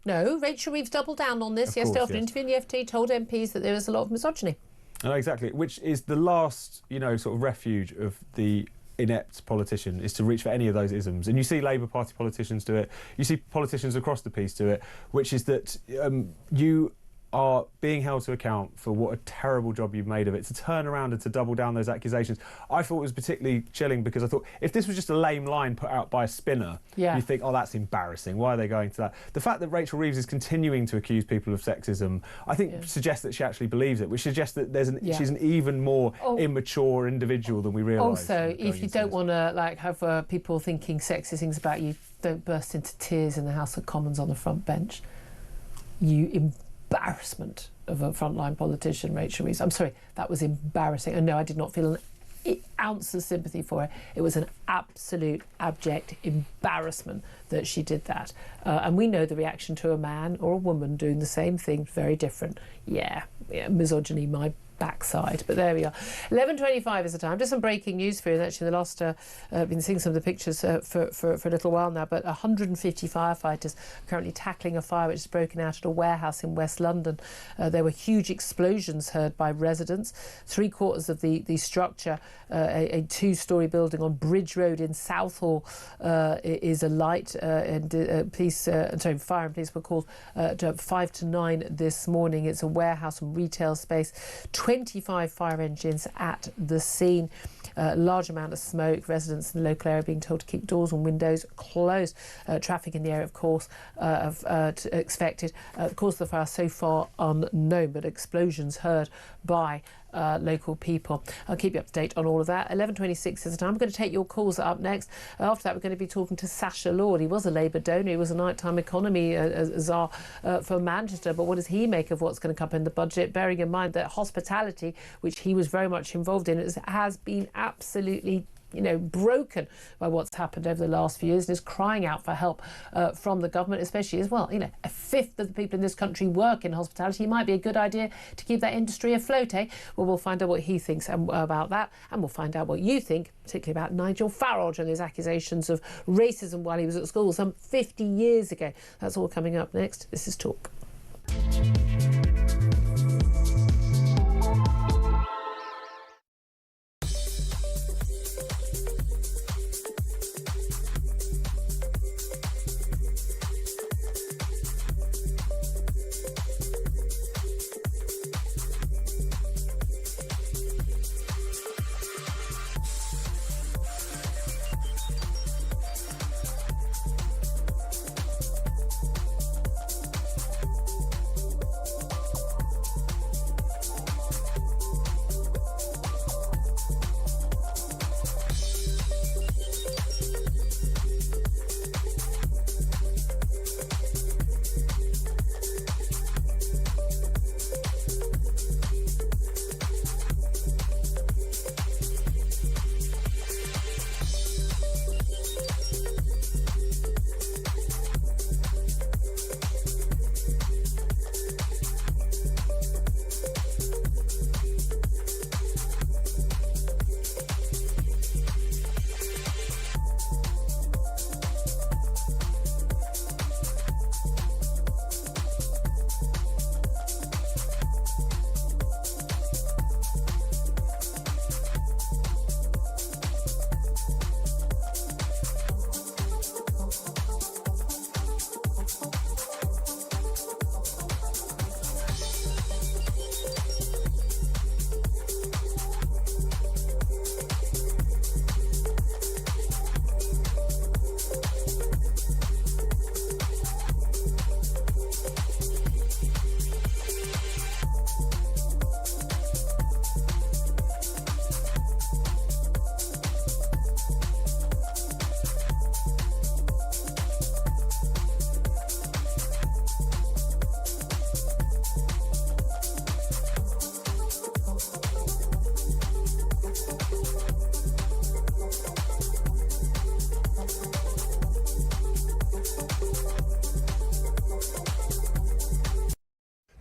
No, Rachel Reeves doubled down on this yesterday after an interview in the FT, told MPs that there was a lot of misogyny. No, exactly, which is the last, sort of refuge of the inept politician, is to reach for any of those isms. And you see Labour Party politicians do it, you see politicians across the piece do it, which is that you are being held to account for what a terrible job you've made of it, to turn around and to double down those accusations. I thought it was particularly chilling because I thought if this was just a lame line put out by a spinner, you think, oh, that's embarrassing. Why are they going to that? The fact that Rachel Reeves is continuing to accuse people of sexism, I think suggests that she actually believes it, which suggests that she's an even more immature individual than we realise. Also, if you don't want to have people thinking sexist things about you, don't burst into tears in the House of Commons on the front bench. Embarrassment of a frontline politician, Rachel Reeves. I'm sorry, that was embarrassing. And no, I did not feel an ounce of sympathy for her. It was an absolute abject embarrassment that she did that. And we know the reaction to a man or a woman doing the same thing, very different. Yeah, misogyny, my backside. But there we are. 11:25 is the time. Just some breaking news for you. Actually, the last been seeing some of the pictures for a little while now. But 150 firefighters currently tackling a fire which has broken out at a warehouse in West London. There were huge explosions heard by residents. 3/4 of the structure, a 2-storey building on Bridge Road in Southall, is alight. And fire and police were called to 5 to 9 this morning. It's a warehouse and retail space. 25 fire engines at the scene. Large amount of smoke. Residents in the local area being told to keep doors and windows closed. Traffic in the area, of course, expected. The cause of the fire so far unknown, but explosions heard by local people. I'll keep you up to date on all of that. 11:26 is the time. I'm going to take your calls up next. After that, we're going to be talking to Sacha Lord. He was a Labour donor. He was a nighttime economy czar for Manchester. But what does he make of what's going to come in the budget? Bearing in mind that hospitality, which he was very much involved in, has been absolutely broken by what's happened over the last few years and is crying out for help from the government, especially as well. 1/5 of the people in this country work in hospitality. It might be a good idea to keep that industry afloat, eh? Well, we'll find out what he thinks about that, and we'll find out what you think, particularly about Nigel Farage and his accusations of racism while he was at school some 50 years ago. That's all coming up next. This is Talk.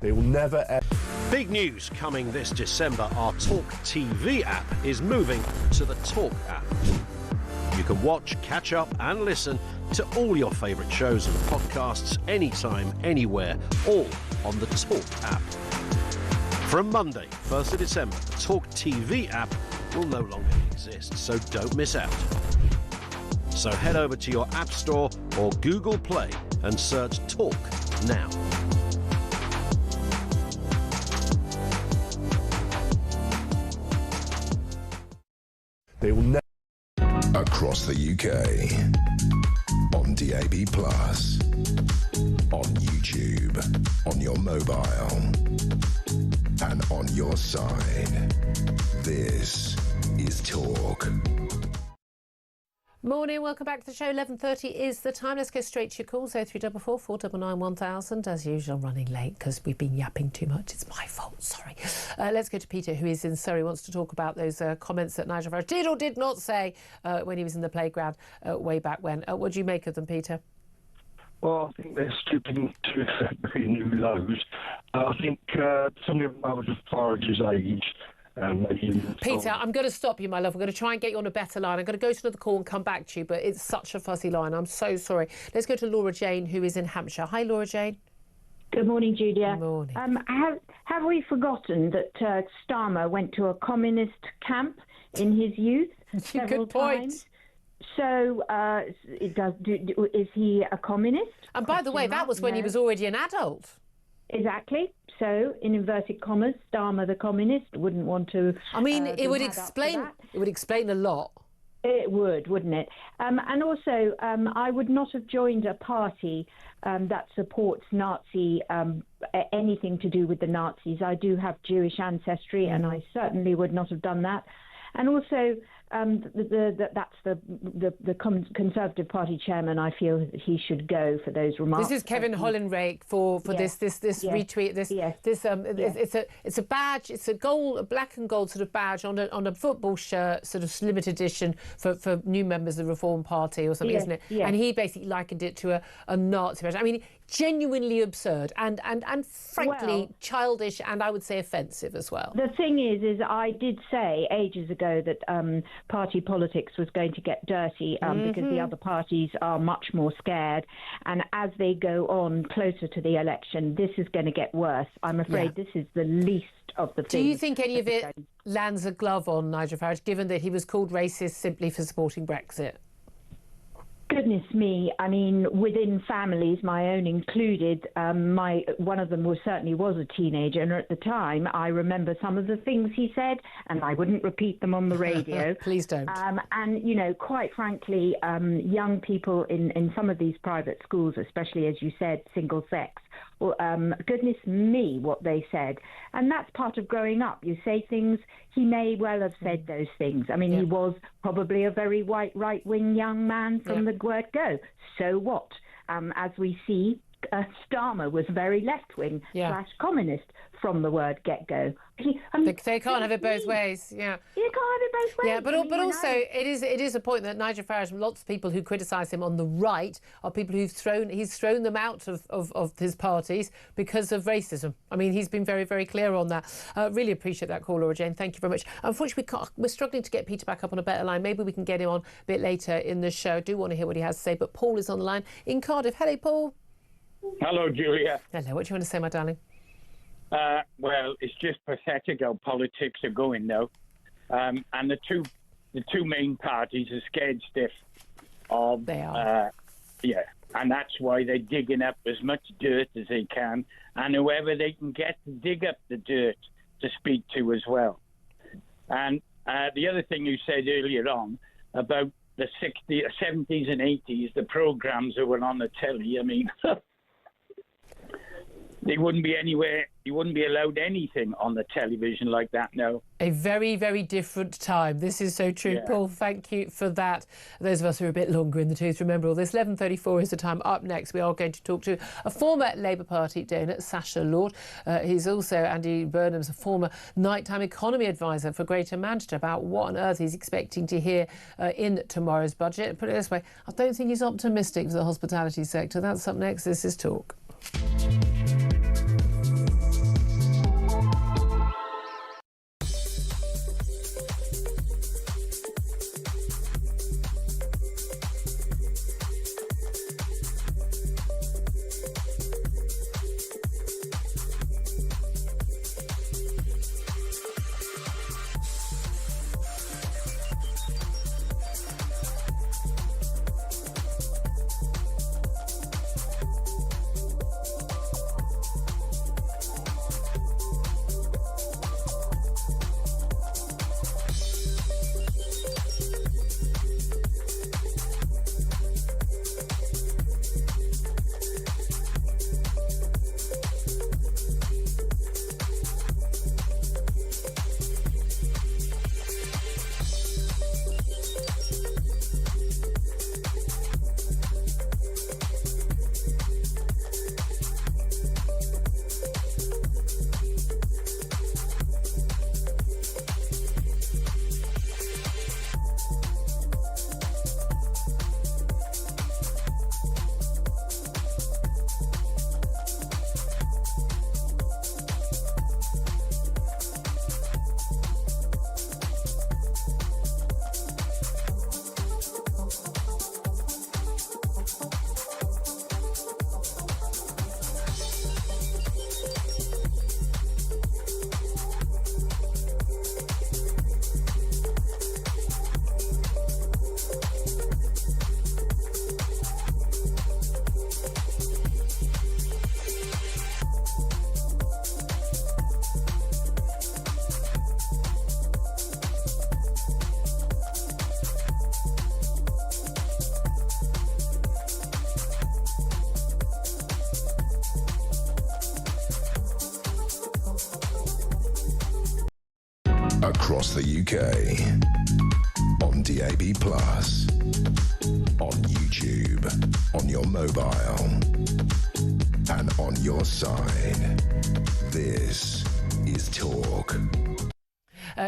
They will never ever... Big news coming this December. Our Talk TV app is moving to the Talk app. You can watch, catch up and listen to all your favourite shows and podcasts anytime, anywhere, all on the Talk app. From Monday, 1st of December, the Talk TV app will no longer exist, so don't miss out. So head over to your App Store or Google Play and search Talk now. They will never... Across the UK, on DAB+, on YouTube, on your mobile, and on your side. This is Talk. Morning, welcome back to the show. 11:30 is the time. Let's go straight to your calls. 0344 499 1000. As usual, running late because we've been yapping too much. It's my fault, sorry. Let's go to Peter, who is in Surrey, wants to talk about those comments that Nigel Farage did or did not say when he was in the playground way back when. What do you make of them, Peter? Well, I think they're stooping to very new lows. I think somebody of Nigel Farage's age... Peter, I'm going to stop you, my love. I'm going to try and get you on a better line. I'm going to go to another call and come back to you, but it's such a fuzzy line. I'm so sorry. Let's go to Laura Jane, who is in Hampshire. Hi, Laura Jane. Good morning, Julia. Good morning. Have we forgotten that Starmer went to a communist camp in his youth several times? So, is he a communist? And by the way, that was when he was already an adult. Exactly. So, in inverted commas, Starmer the communist wouldn't want to... I mean, it would explain a lot. It would, wouldn't it? And also, I would not have joined a party that supports Nazi, anything to do with the Nazis. I do have Jewish ancestry, and I certainly would not have done that. And also, that's the Conservative Party chairman. I feel he should go for those remarks. This is Kevin Hollenrake for this retweet. It's a badge. It's a black and gold sort of badge on a football shirt, sort of limited edition for new members of the Reform Party or something, isn't it? Yes. And he basically likened it to a Nazi badge. I mean, genuinely absurd and frankly childish, and I would say offensive as well. The thing is I did say ages ago that party politics was going to get dirty because the other parties are much more scared, and as they go on closer to the election, this is going to get worse. I'm afraid this is the least of the things. Do you think any of it lands a glove on Nigel Farage, given that he was called racist simply for supporting Brexit? Goodness me, I mean, within families, my own included, one of them certainly was a teenager, and at the time I remember some of the things he said, and I wouldn't repeat them on the radio. Please don't. And, you know, quite frankly, young people in some of these private schools, especially, as you said, single sex, goodness me, what they said. And that's part of growing up. You say things, he may well have said those things. I mean, he was probably a very white, right-wing young man from the word go. So what? As we see, Starmer was very left-wing / communist from the word get-go. They can't have it both ways. Yeah, you can't have it both ways. Yeah, but also it is a point that Nigel Farage and lots of people who criticise him on the right are people he's thrown them out of his parties because of racism. I mean, he's been very, very clear on that. Really appreciate that call, Laura Jane. Thank you very much. Unfortunately, we're struggling to get Peter back up on a better line. Maybe we can get him on a bit later in the show. I do want to hear what he has to say, but Paul is on the line in Cardiff. Hello, Paul. Hello, Julia. Hello. What do you want to say, my darling? Well, it's just pathetic how politics are going now, and the two main parties are scared stiff of. They are. And that's why they're digging up as much dirt as they can, and whoever they can get to dig up the dirt to speak to as well. And the other thing you said earlier on about the 60s, 70s, and 80s, the programs that were on the telly. I mean. They wouldn't be anywhere. You wouldn't be allowed anything on the television like that now. A very, very different time. This is so true, Paul. Thank you for that. Those of us who are a bit longer in the tooth remember all this. 11:34 is the time. Up next, we are going to talk to a former Labour Party donor, Sacha Lord. He's also Andy Burnham's a former nighttime economy advisor for Greater Manchester about what on earth he's expecting to hear in tomorrow's budget. Put it this way, I don't think he's optimistic for the hospitality sector. That's up next. This is Talk. across the UK. On DAB+, on YouTube, on your mobile, and on your side. This is Talk.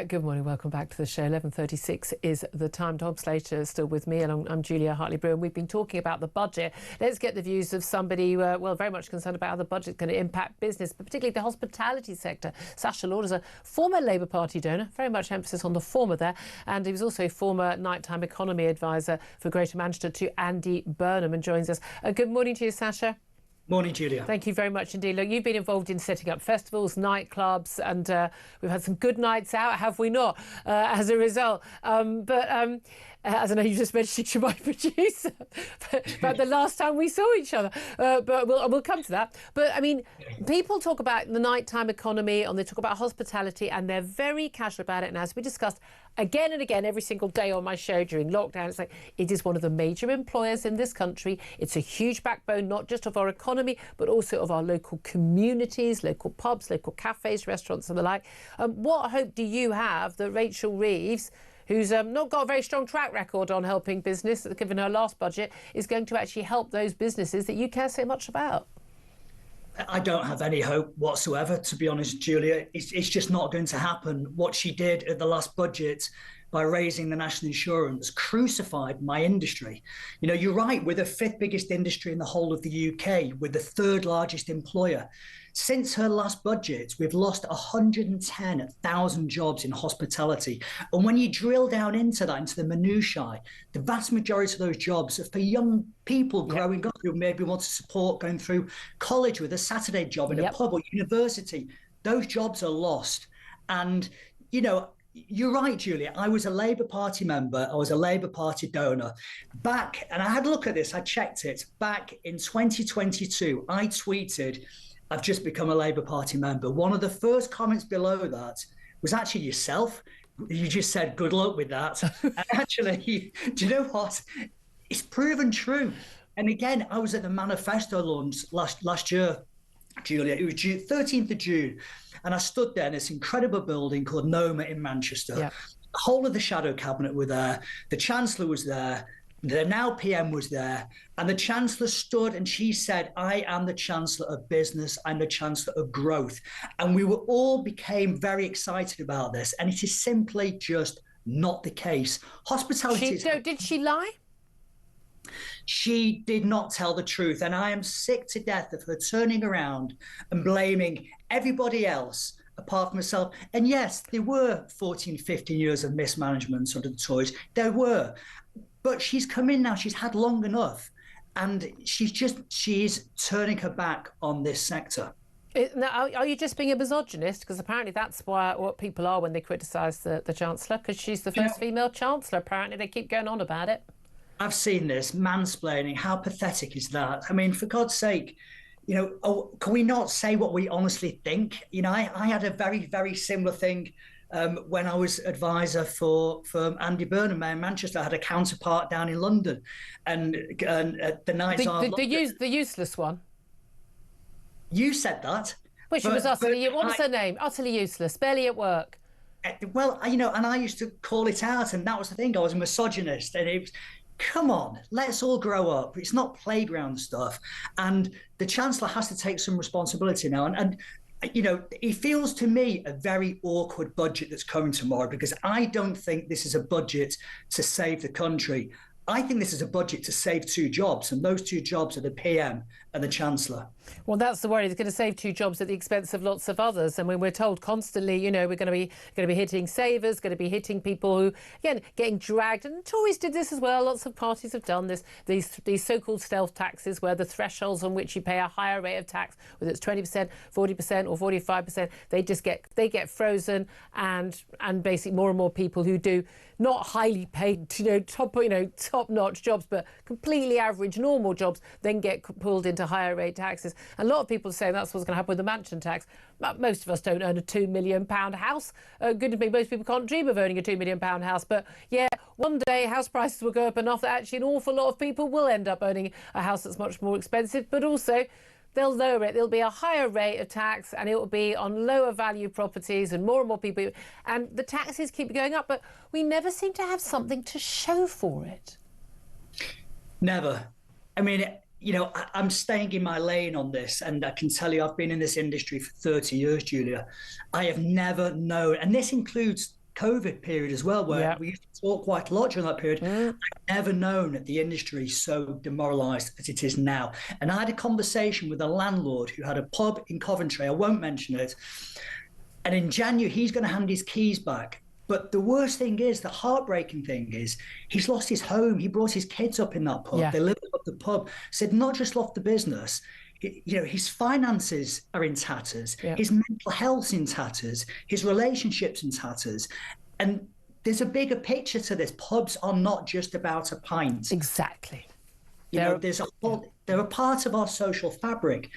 Good morning, welcome back to the show. 11:36 is the time. Tom Slater is still with me, and I'm Julia Hartley-Brewer, and we've been talking about the budget. Let's get the views of somebody, very much concerned about how the budget's going to impact business, but particularly the hospitality sector. Sacha Lord is a former Labour Party donor, very much emphasis on the former there, and he was also former nighttime economy advisor for Greater Manchester to Andy Burnham, and joins us. Good morning to you, Sacha. Morning, Julia. Thank you very much indeed. Look, you've been involved in setting up festivals, nightclubs, and we've had some good nights out, have we not, as a result? As I know you just mentioned to my producer about the last time we saw each other, but we'll come to that. But I mean, people talk about the nighttime economy and they talk about hospitality, and they're very casual about it. And as we discussed again and again every single day on my show during lockdown, it's like it is one of the major employers in this country. It's a huge backbone, not just of our economy, but also of our local communities, local pubs, local cafes, restaurants and the like. What hope do you have that Rachel Reeves, who's not got a very strong track record on helping business, given her last budget, is going to actually help those businesses that you care so much about? I don't have any hope whatsoever, to be honest, Julia. It's just not going to happen. What she did at the last budget by raising the national insurance crucified my industry. You know, you're right, we're the fifth biggest industry in the whole of the UK. We're the third largest employer. Since her last budget, we've lost 110,000 jobs in hospitality. And when you drill down into that, into the minutiae, the vast majority of those jobs are for young people growing up who maybe want to support going through college with a Saturday job in a pub or university. Those jobs are lost. And, you know, you're right, Julia. I was a Labour Party member. I was a Labour Party donor. Back, and I had a look at this, I checked it. Back in 2022, I tweeted, I've just become a Labour Party member. One of the first comments below that was actually yourself. You just said, good luck with that. And actually, do you know what? It's proven true. And again, I was at the manifesto launch last year, Julia. It was 13th of June. And I stood there in this incredible building called Noma in Manchester. Yeah. The whole of the shadow cabinet were there. The Chancellor was there. The now PM was there, and the Chancellor stood and she said, I am the Chancellor of Business, I'm the Chancellor of Growth. And we were all became very excited about this, and it is simply just not the case. Hospitality... Did she lie? She did not tell the truth, and I am sick to death of her turning around and blaming everybody else apart from herself. And yes, there were 14, 15 years of mismanagement under the Tories. There were. But she's come in now, she's had long enough, and she's turning her back on this sector. Now, are you just being a misogynist? Because apparently that's what people are when they criticise the Chancellor, because she's the first female Chancellor. Apparently they keep going on about it. I've seen this, mansplaining. How pathetic is that? I mean, for God's sake, you know, can we not say what we honestly think? You know, I had a very, very similar thing when I was advisor for Andy Burnham in Manchester. I had a counterpart down in London, and the nights are the useless one. You said that. Well, she was utterly. What was her name? Utterly useless, barely at work. Well, you know, and I used to call it out, and that was the thing. I was a misogynist, and it was, come on, let's all grow up. It's not playground stuff, and the Chancellor has to take some responsibility now. And you know, it feels to me a very awkward budget that's coming tomorrow, because I don't think this is a budget to save the country. I think this is a budget to save two jobs, and those two jobs are the PM and the Chancellor. Well, that's the worry. It's going to save two jobs at the expense of lots of others. And when we're told constantly, you know, we're going to be hitting savers, going to be hitting people who, again, getting dragged. And the Tories did this as well. Lots of parties have done this. These so-called stealth taxes, where the thresholds on which you pay a higher rate of tax, whether it's 20%, 40%, or 45%, they get frozen, and basically more and more people who do not highly paid, top-notch jobs, but completely average, normal jobs, then get pulled into higher rate taxes. And a lot of people are saying that's what's going to happen with the mansion tax. Most of us don't own a £2 million house. Goodness me, most people can't dream of owning a £2 million house. But yeah, one day house prices will go up enough that actually an awful lot of people will end up owning a house that's much more expensive. But also, they'll lower it. There'll be a higher rate of tax, and it will be on lower value properties, and more people. And the taxes keep going up, but we never seem to have something to show for it. Never. I mean, you know, I'm staying in my lane on this, and I can tell you I've been in this industry for 30 years, Julia. I have never known, and this includes COVID period as well, where we used to talk quite a lot during that period. I've never known the industry so demoralised as it is now. And I had a conversation with a landlord who had a pub in Coventry. I won't mention it. And in January, he's going to hand his keys back. But the worst thing is, the heartbreaking thing is, he's lost his home. He brought his kids up in that pub. They lived up the pub. Said not just lost the business. You know, his finances are in tatters. His mental health's in tatters. His relationships in tatters. And there's a bigger picture to this. Pubs are not just about a pint. Exactly. You know, they're a part of our social fabric.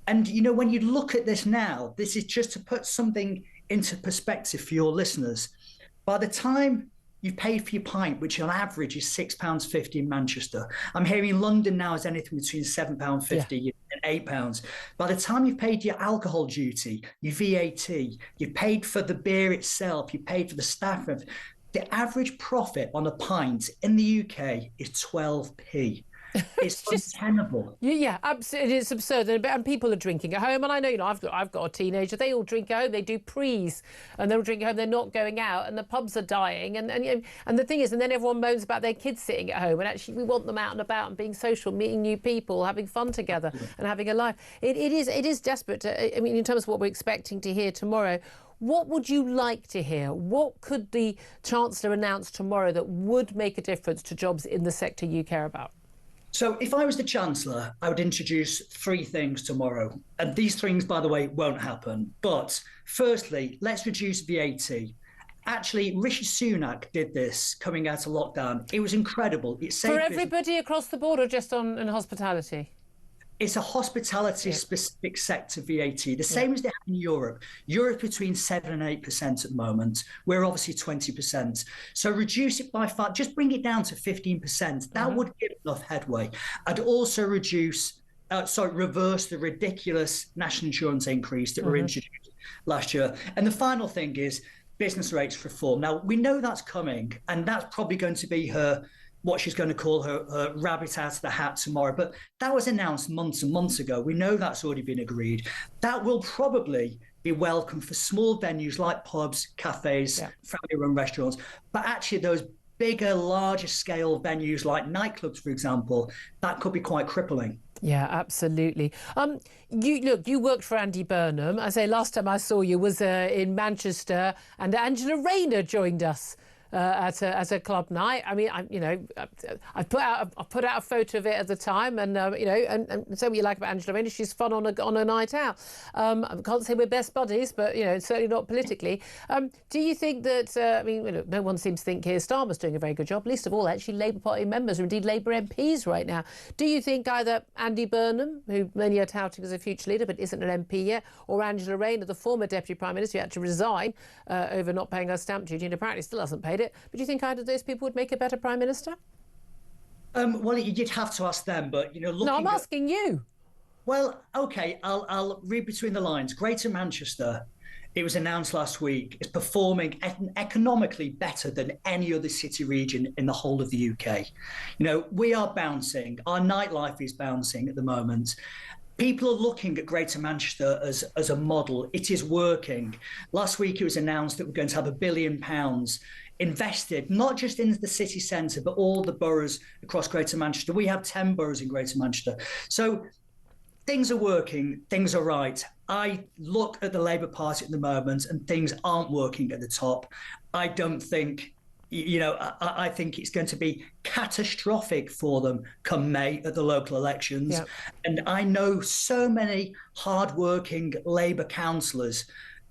And, you know, when you look at this now, this is just to put something into perspective for your listeners. By the time you've paid for your pint, which on average is £6.50 in Manchester. I'm hearing London now is anything between £7.50 and £8. By the time you've paid your alcohol duty, your VAT, you've paid for the beer itself, you paid for the staff, the average profit on a pint in the UK is 12p. It's just untenable. Yeah, absolutely. It's absurd. And people are drinking at home. And I know, you know, I've got a teenager. They all drink at home. They do prees, and they'll drink at home. They're not going out, and the pubs are dying. And the thing is, and then everyone moans about their kids sitting at home. And actually, we want them out and about and being social, meeting new people, having fun together, and having a life. It is desperate. I mean, in terms of what we're expecting to hear tomorrow. What would you like to hear? What could the Chancellor announce tomorrow that would make a difference to jobs in the sector you care about? So if I was the Chancellor, I would introduce 3 things tomorrow. And these things, by the way, won't happen. But firstly, let's reduce VAT. Actually, Rishi Sunak did this coming out of lockdown. It was incredible. It saved for everybody across the board, or just in hospitality? It's a hospitality-specific sector VAT, the same as they have in Europe. Europe between 7 and 8% at the moment. We're obviously 20%. So reduce it by 5, just bring it down to 15%. That would give enough headway. I'd also reverse the ridiculous national insurance increase that were introduced last year. And the final thing is business rates reform. Now, we know that's coming, and that's probably going to be what she's going to call her rabbit out of the hat tomorrow. But that was announced months and months ago. We know that's already been agreed. That will probably be welcome for small venues like pubs, cafes, family-run restaurants. But actually those bigger, larger scale venues like nightclubs, for example, that could be quite crippling. Yeah, absolutely. You worked for Andy Burnham. I say last time I saw you was in Manchester, and Angela Rayner joined us at a club night. I mean, I put out a photo of it at the time, and and say what you like about Angela Rayner. She's fun on a night out. I can't say we're best buddies, but certainly not politically. Do you think that no one seems to think Keir Starmer's doing a very good job, least of all actually Labour Party members or indeed Labour MPs right now? Do you think either Andy Burnham, who many are touting as a future leader but isn't an MP yet, or Angela Rayner, the former Deputy Prime Minister who had to resign over not paying her stamp duty and apparently still hasn't paid it, but do you think either of those people would make a better Prime Minister? Well, you'd have to ask them, but no, I'm asking you. Well, okay, I'll read between the lines. Greater Manchester, it was announced last week, is performing economically better than any other city region in the whole of the UK. We are bouncing. Our nightlife is bouncing at the moment. People are looking at Greater Manchester as a model. It is working. Last week it was announced that we're going to have £1 billion invested, not just in the city centre, but all the boroughs across Greater Manchester. We have 10 boroughs in Greater Manchester. So things are working, things are right. I look at the Labour Party at the moment and things aren't working at the top. I don't think, I think it's going to be catastrophic for them come May at the local elections. Yep. And I know so many hard-working Labour councillors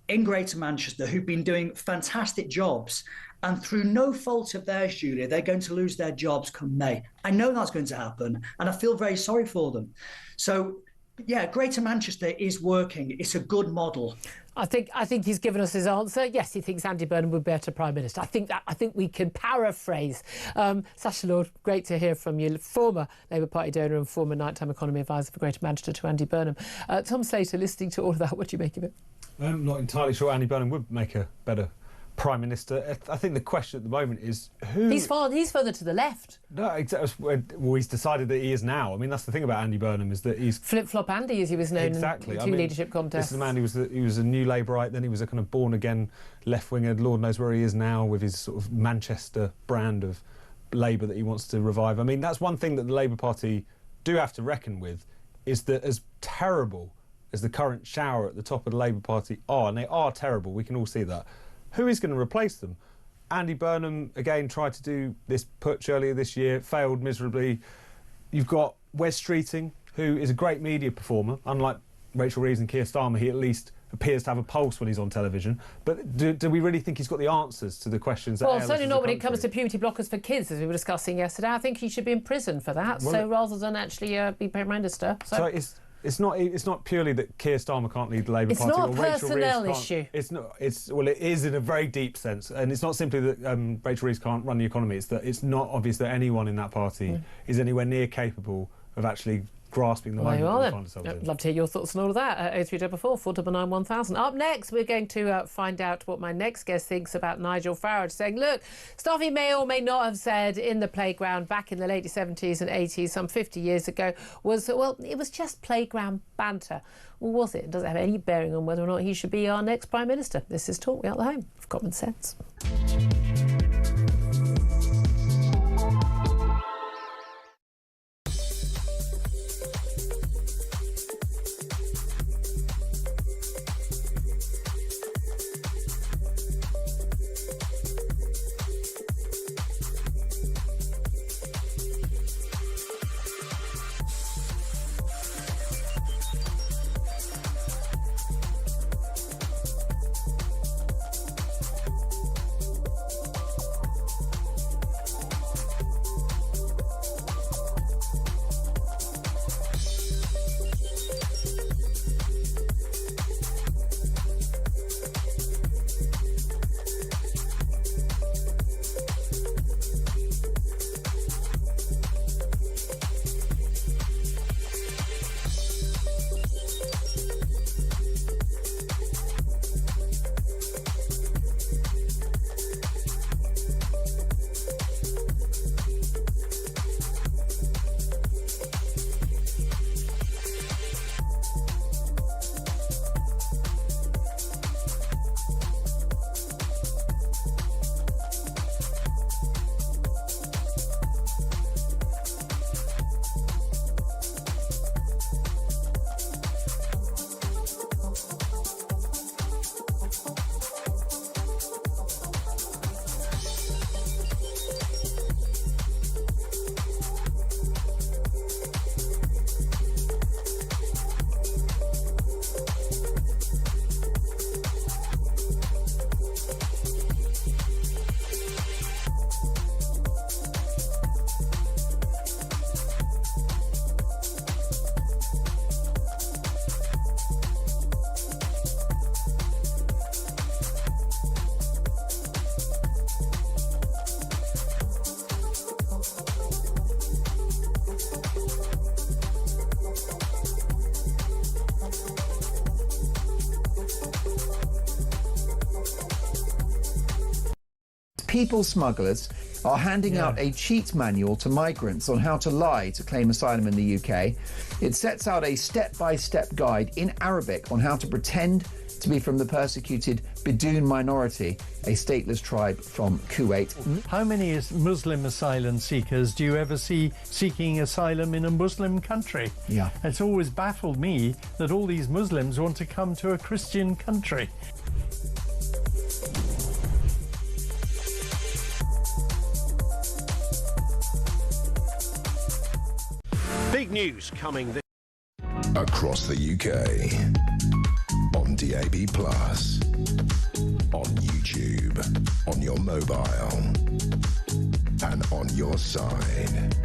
in Greater Manchester who've been doing fantastic jobs. And through no fault of theirs, Julia, they're going to lose their jobs come May. I know that's going to happen, and I feel very sorry for them. So Yeah, Greater Manchester is working. It's a good model. I think he's given us his answer. Yes, he thinks Andy Burnham would be better Prime Minister. I think we can paraphrase. Sacha Lord, great to hear from you. Former Labour Party donor and former nighttime economy advisor for Greater Manchester to Andy Burnham. Tom Slater, listening to all of that, what do you make of it? I'm not entirely sure Andy Burnham would make a better Prime Minister. I think the question at the moment is who... He's further to the left. No, exactly. Well, he's decided that he is now. I mean, that's the thing about Andy Burnham, is that he's... Flip-flop Andy, as he was known in two leadership contests. This is a man, he was a new Labourite, then he was a kind of born-again left-winger. Lord knows where he is now with his sort of Manchester brand of Labour that he wants to revive. I mean, that's one thing that the Labour Party do have to reckon with, is that as terrible as the current shower at the top of the Labour Party are, and they are terrible, we can all see that, who is going to replace them? Andy Burnham, again, tried to do this putsch earlier this year, failed miserably. You've got Wes Streeting, who is a great media performer. Unlike Rachel Reeves and Keir Starmer, he at least appears to have a pulse when he's on television. But do we really think he's got the answers to the questions that... Well, certainly not when it comes to puberty blockers for kids, as we were discussing yesterday. I think he should be in prison for that, rather than actually be Prime Minister. So it's not purely that Keir Starmer can't lead the Labour Party. It's not a or Rachel personnel Reeves issue. Well, it is in a very deep sense, and it's not simply that Rachel Reeves can't run the economy. It's that it's not obvious that anyone in that party is anywhere near capable of actually grasping the moment that we find ourselves in. Love to hear your thoughts on all of that. 0344 499 1000. Up next, we're going to find out what my next guest thinks about Nigel Farage saying, look, stuff he may or may not have said in the playground back in the late 70s and 80s, some 50 years ago, was, well, it was just playground banter. Well, was it? Does it have any bearing on whether or not he should be our next Prime Minister? This is Talk Me Out the Home of Common Sense. People smugglers are handing out a cheat manual to migrants on how to lie to claim asylum in the UK. It sets out a step-by-step guide in Arabic on how to pretend to be from the persecuted Bedouin minority, a stateless tribe from Kuwait. How many Muslim asylum seekers do you ever see seeking asylum in a Muslim country? Yeah. It's always baffled me that all these Muslims want to come to a Christian country. Big news coming this across the UK on DAB+, on YouTube, on your mobile, and on your side.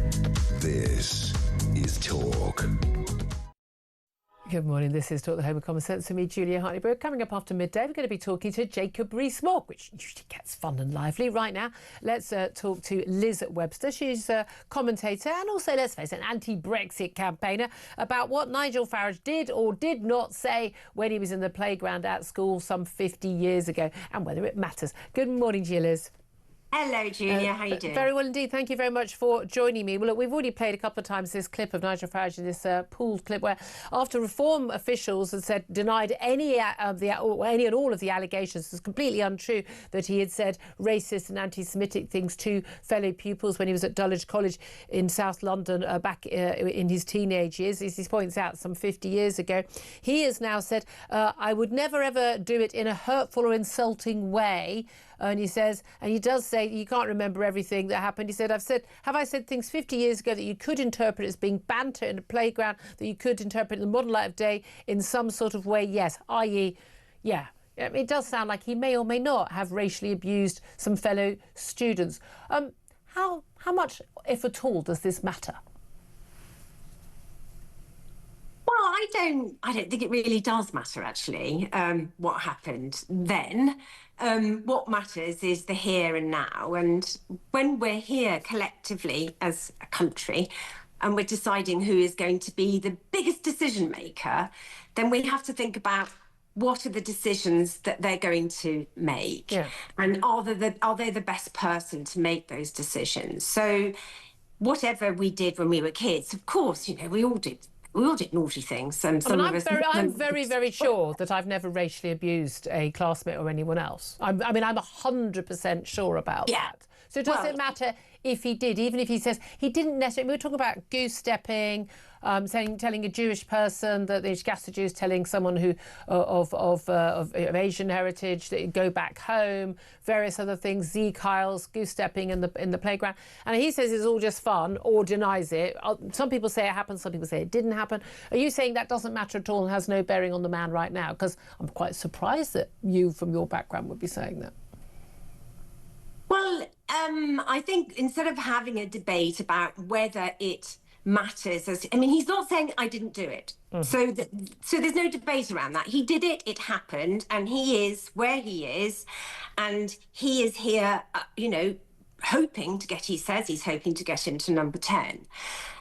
This is Talk. Good morning. This is Talk the Home of Common Sense with me, Julia Hartley-Brewer. Coming up after midday, we're going to be talking to Jacob Rees-Mogg, which usually gets fun and lively. Right now, let's talk to Liz Webster. She's a commentator and also, let's face it, an anti-Brexit campaigner about what Nigel Farage did or did not say when he was in the playground at school some 50 years ago and whether it matters. Good morning to you, Liz. Hello, Julia. How you doing? Very well indeed. Thank you very much for joining me. Well, look, we've already played a couple of times this clip of Nigel Farage, this pooled clip where, after Reform officials had said denied any and all of the allegations, it's completely untrue that he had said racist and anti-Semitic things to fellow pupils when he was at Dulwich College in South London back in his teenage years, as he points out, some 50 years ago. He has now said, I would never ever do it in a hurtful or insulting way. And he says, and he does say, you can't remember everything that happened. He said, have I said things 50 years ago that you could interpret as being banter in a playground, that you could interpret in the modern light of day in some sort of way? Yes, i.e., yeah. It does sound like he may or may not have racially abused some fellow students. How much, if at all, does this matter? Well, I don't think it really does matter, actually, what happened then. What matters is the here and now. And when we're here collectively as a country and we're deciding who is going to be the biggest decision maker, then we have to think about what are the decisions that they're going to make, and are they the best person to make those decisions? So whatever we did when we were kids, of course, you know, we all did naughty things. And I'm very, very sure that I've never racially abused a classmate or anyone else. I'm 100% sure about that. So does it matter if he did, even if he says he didn't necessarily? We were talking about goose-stepping, telling a Jewish person that the Gaster Jews telling someone who of Asian heritage that go back home, various other things, Zekiles, goose-stepping in the playground, and he says it's all just fun or denies it. Some people say it happened, some people say it didn't happen. Are you saying that doesn't matter at all and has no bearing on the man right now? Because I'm quite surprised that you, from your background, would be saying that. Well, I think instead of having a debate about whether it matters, he's not saying I didn't do it. So there's no debate around that. He did it, it happened, and he is where he is, and he is here, hoping to get, he says he's hoping to get into number 10.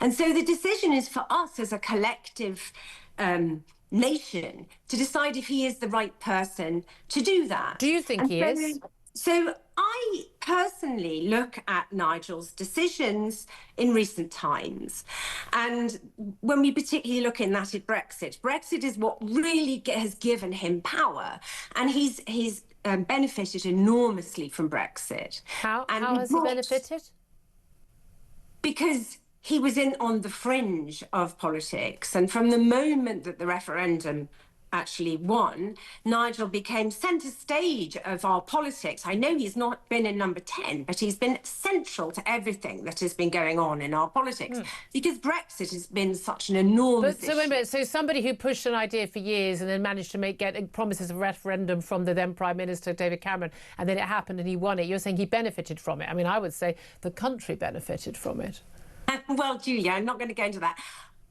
And so the decision is for us as a collective nation to decide if he is the right person to do that. Do you think he is? So I personally look at Nigel's decisions in recent times. And when we particularly look in that at Brexit is what really has given him power. And he's benefited enormously from Brexit. How has he benefited? Because he was on the fringe of politics. And from the moment that the referendum actually won, Nigel became centre stage of our politics. I know he's not been in number 10, but he's been central to everything that has been going on in our politics because Brexit has been such an enormous issue. Wait a minute, so somebody who pushed an idea for years and then managed to get promises of referendum from the then Prime Minister, David Cameron, and then it happened and he won it, you're saying he benefited from it? I mean, I would say the country benefited from it. Well, Julia, I'm not going to go into that.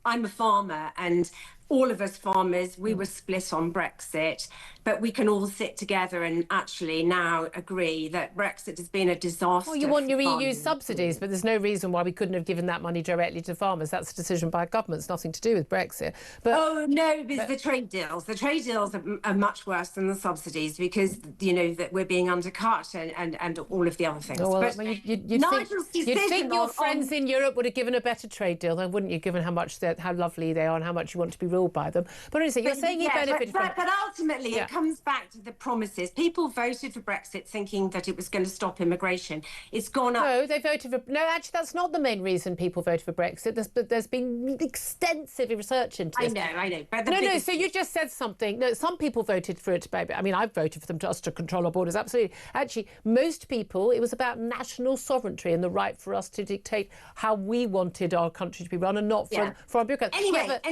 I'm a farmer, and all of us farmers, we were split on Brexit, but we can all sit together and actually now agree that Brexit has been a disaster. Well, you want your EU subsidies, but there's no reason why we couldn't have given that money directly to farmers. That's a decision by government. It's nothing to do with Brexit. But, oh, no, but the trade deals. The trade deals are much worse than the subsidies because, that we're being undercut and all of the other things. Oh, well, but you'd think your friends in Europe would have given a better trade deal, then wouldn't you, given how lovely they are and how much you want to be ruled by them? But honestly, you're saying he benefited from it. But ultimately, it comes back to the promises. People voted for Brexit thinking that it was going to stop immigration. It's gone up. No, they voted for... No, actually, that's not the main reason people voted for Brexit. There's been extensive research into this. I know. But no, so you just said something. No, some people voted for it, baby. I mean, I've voted for them to control our borders, absolutely. Actually, most people, it was about national sovereignty and the right for us to dictate how we wanted our country to be run and not from bureaucrats. Anyway, no, but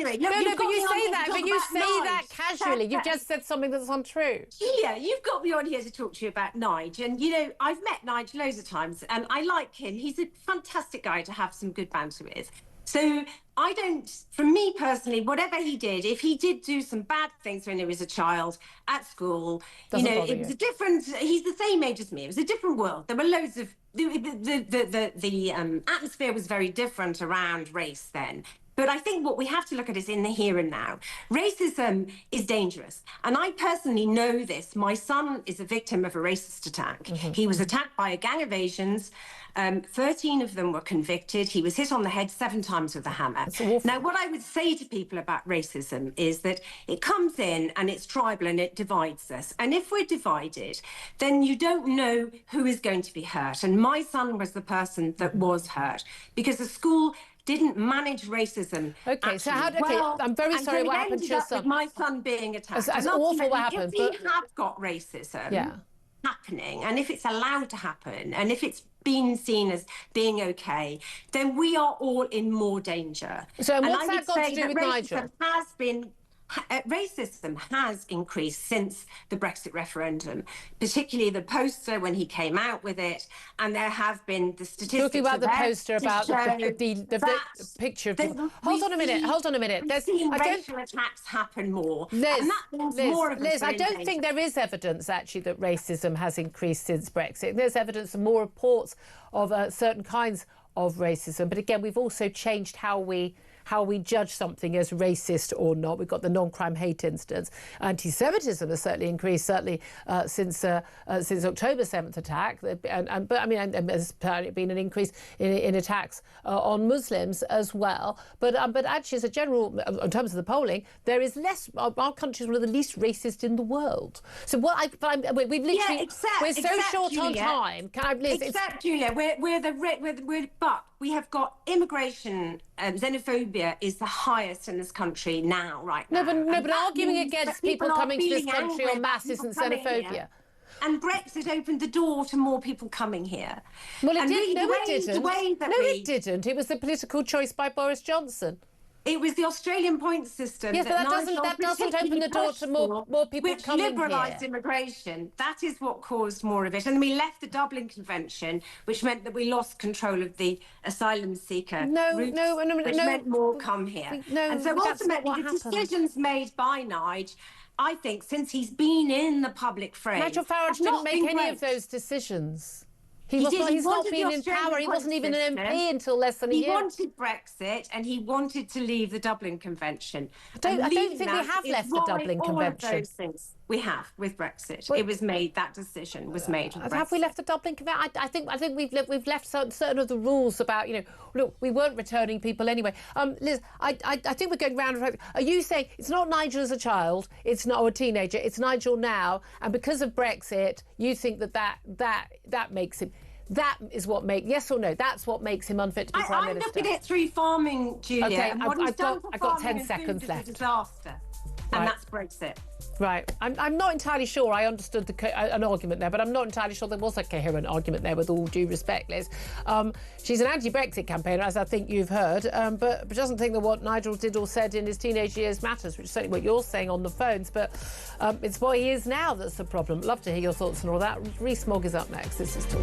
you say that casually. You've just said something that's untrue. Yeah, you've got me on here to talk to you about Nige. And, I've met Nige loads of times and I like him. He's a fantastic guy to have some good banter with. So for me personally, whatever he did, if he did do some bad things when he was a child at school, it was a different, he's the same age as me. It was a different world. There were loads of, the atmosphere was very different around race then. But I think what we have to look at is in the here and now. Racism is dangerous. And I personally know this. My son is a victim of a racist attack. He was attacked by a gang of Asians. 13 of them were convicted. He was hit on the head 7 times with a hammer. Now, what I would say to people about racism is that it comes in and it's tribal and it divides us. And if we're divided, then you don't know who is going to be hurt. And my son was the person that was hurt because the school didn't manage racism. Okay, so I'm very sorry what happened to your son. With my son being attacked. That's awful what happened. If we have got racism happening, and if it's allowed to happen, and if it's been seen as being okay, then we are all in more danger. So what's that got to do with Nigel? Racism has increased since the Brexit referendum, particularly the poster when he came out with it, and there have been the statistics. Talking about the poster about the picture of. Hold on a minute. We've seen racial attacks happen more. Liz, I don't think there is evidence actually that racism has increased since Brexit. There's evidence of more reports of certain kinds of racism, but again, we've also changed how we judge something as racist or not. We've got the non-crime hate incidents. Anti-Semitism has certainly increased, since October 7th attack. But I mean, there's apparently been an increase in attacks on Muslims as well. But actually, as a general, in terms of the polling, there is less. Our country is one of the least racist in the world. So we've literally we're so short on time. Can I, Liz? Julia, but we have got immigration, xenophobia is the highest in this country right now. No, but arguing against people coming to this country en masse isn't xenophobia. And Brexit opened the door to more people coming here. Well, it didn't. No, it didn't. It was the political choice by Boris Johnson. It was the Australian point system. Yes, but that doesn't open the door to more people coming here. Which liberalised immigration. That is what caused more of it. And we left the Dublin Convention, which meant that we lost control of the asylum seeker routes, which meant more come here. And so ultimately, the decisions made by Nige, I think, since he's been in the public frame, Nigel Farage didn't make any of those decisions. He's not been in power. He wasn't even an MP until less than a year. He wanted Brexit and he wanted to leave the Dublin Convention. I don't think we have left the Dublin Convention. All of those things we have with Brexit. It was made. That decision was made. Have we left the Dublin Convention? I think we've left certain of the rules about look, we weren't returning people anyway. Liz, I think we're going round and round. Are you saying it's not Nigel as a child, it's not a teenager, it's Nigel now, and because of Brexit, you think that makes him? That is what makes, yes or no, that's what makes him unfit to be Prime Minister. I look at it through farming, Julia. Okay, and what I've got 10 seconds left. Is a disaster, and that's Brexit. Right. I'm not entirely sure I understood an argument there, but I'm not entirely sure there was a coherent argument there, with all due respect, Liz. She's an anti-Brexit campaigner, as I think you've heard, but doesn't think that what Nigel did or said in his teenage years matters, which is certainly what you're saying on the phones, but it's what he is now that's the problem. Love to hear your thoughts on all that. Rees-Mogg is up next. This is Talk.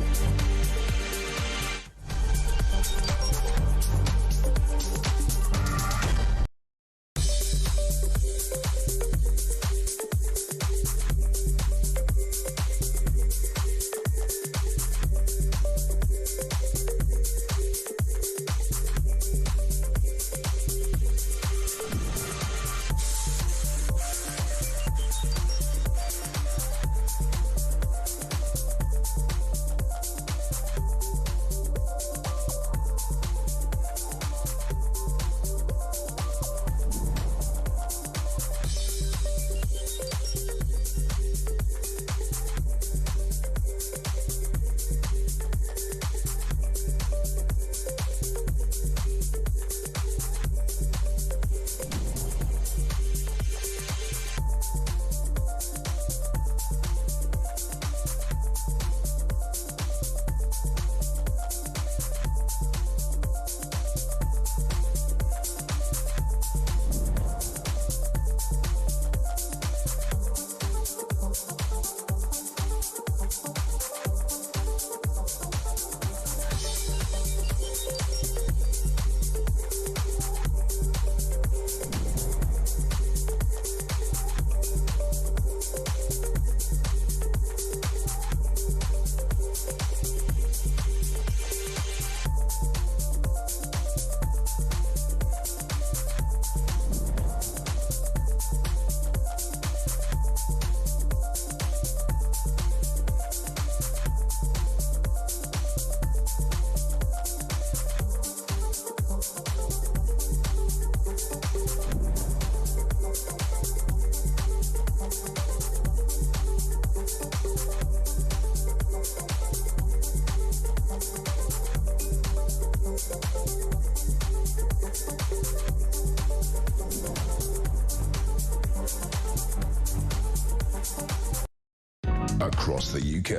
across the UK.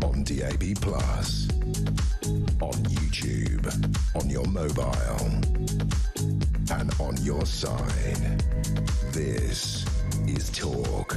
On DAB+, on YouTube, on your mobile, and on your side. This is Talk.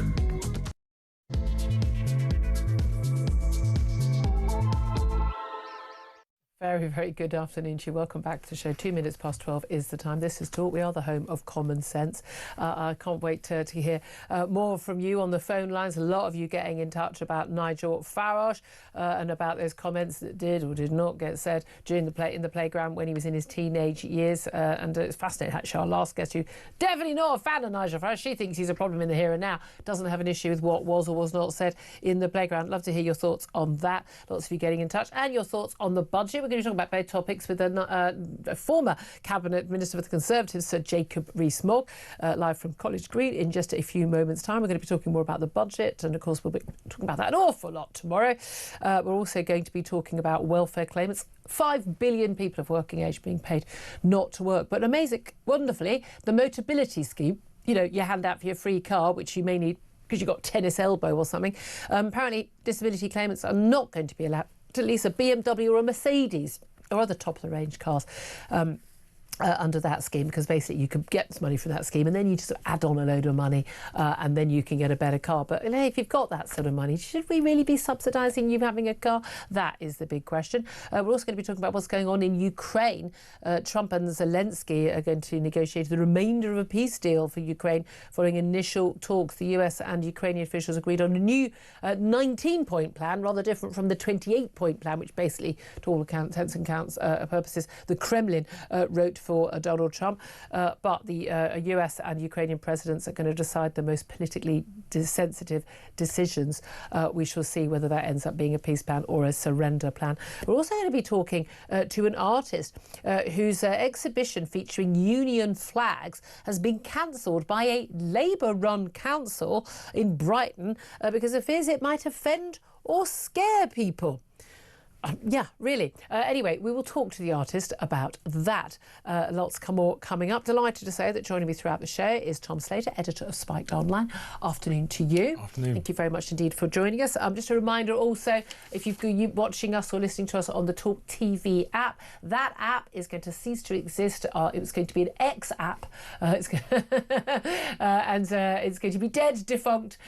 Very, very good afternoon to you. Welcome back to the show. 2 minutes past 12 is the time. This is Talk. We are the home of common sense. I can't wait to hear more from you on the phone lines. A lot of you getting in touch about Nigel Farage and about those comments that did or did not get said during in the playground when he was in his teenage years. And it's fascinating. Actually, our last guest, who definitely not a fan of Nigel Farage, she thinks he's a problem in the here and now, doesn't have an issue with what was or was not said in the playground. Love to hear your thoughts on that. Lots of you getting in touch, and your thoughts on the budget. We're going to talk about both topics with a former Cabinet Minister for the Conservatives, Sir Jacob Rees-Mogg, live from College Green in just a few moments' time. We're going to be talking more about the budget, and of course we'll be talking about that an awful lot tomorrow. We're also going to be talking about welfare claimants. 5 billion people of working age being paid not to work. But amazing, wonderfully, the Motability scheme, you know, you hand out for your free car, which you may need because you've got tennis elbow or something. Apparently, disability claimants are not going to be allowed to lease a BMW or a Mercedes or other top-of-the-range cars under that scheme, because basically you can get money from that scheme and then you just add on a load of money and then you can get a better car. But hey, if you've got that sort of money, should we really be subsidising you having a car? That is the big question. We're also going to be talking about what's going on in Ukraine. Trump and Zelensky are going to negotiate the remainder of a peace deal for Ukraine following initial talks. The US and Ukrainian officials agreed on a new 19-point plan, rather different from the 28-point plan, which basically, to all intents and purposes, the Kremlin wrote for Donald Trump. But the US and Ukrainian presidents are going to decide the most politically sensitive decisions. We shall see whether that ends up being a peace plan or a surrender plan. We're also going to be talking to an artist whose exhibition featuring Union flags has been cancelled by a Labour-run council in Brighton because it fears it might offend or scare people. Yeah, really. Anyway, we will talk to the artist about that. Lots more coming up. Delighted to say that joining me throughout the show is Tom Slater, editor of Spiked Online. Afternoon to you. Afternoon. Thank you very much indeed for joining us. Just a reminder also, if you're watching us or listening to us on the Talk TV app, that app is going to cease to exist. It's going to be an X app. And it's going to be dead, defunct.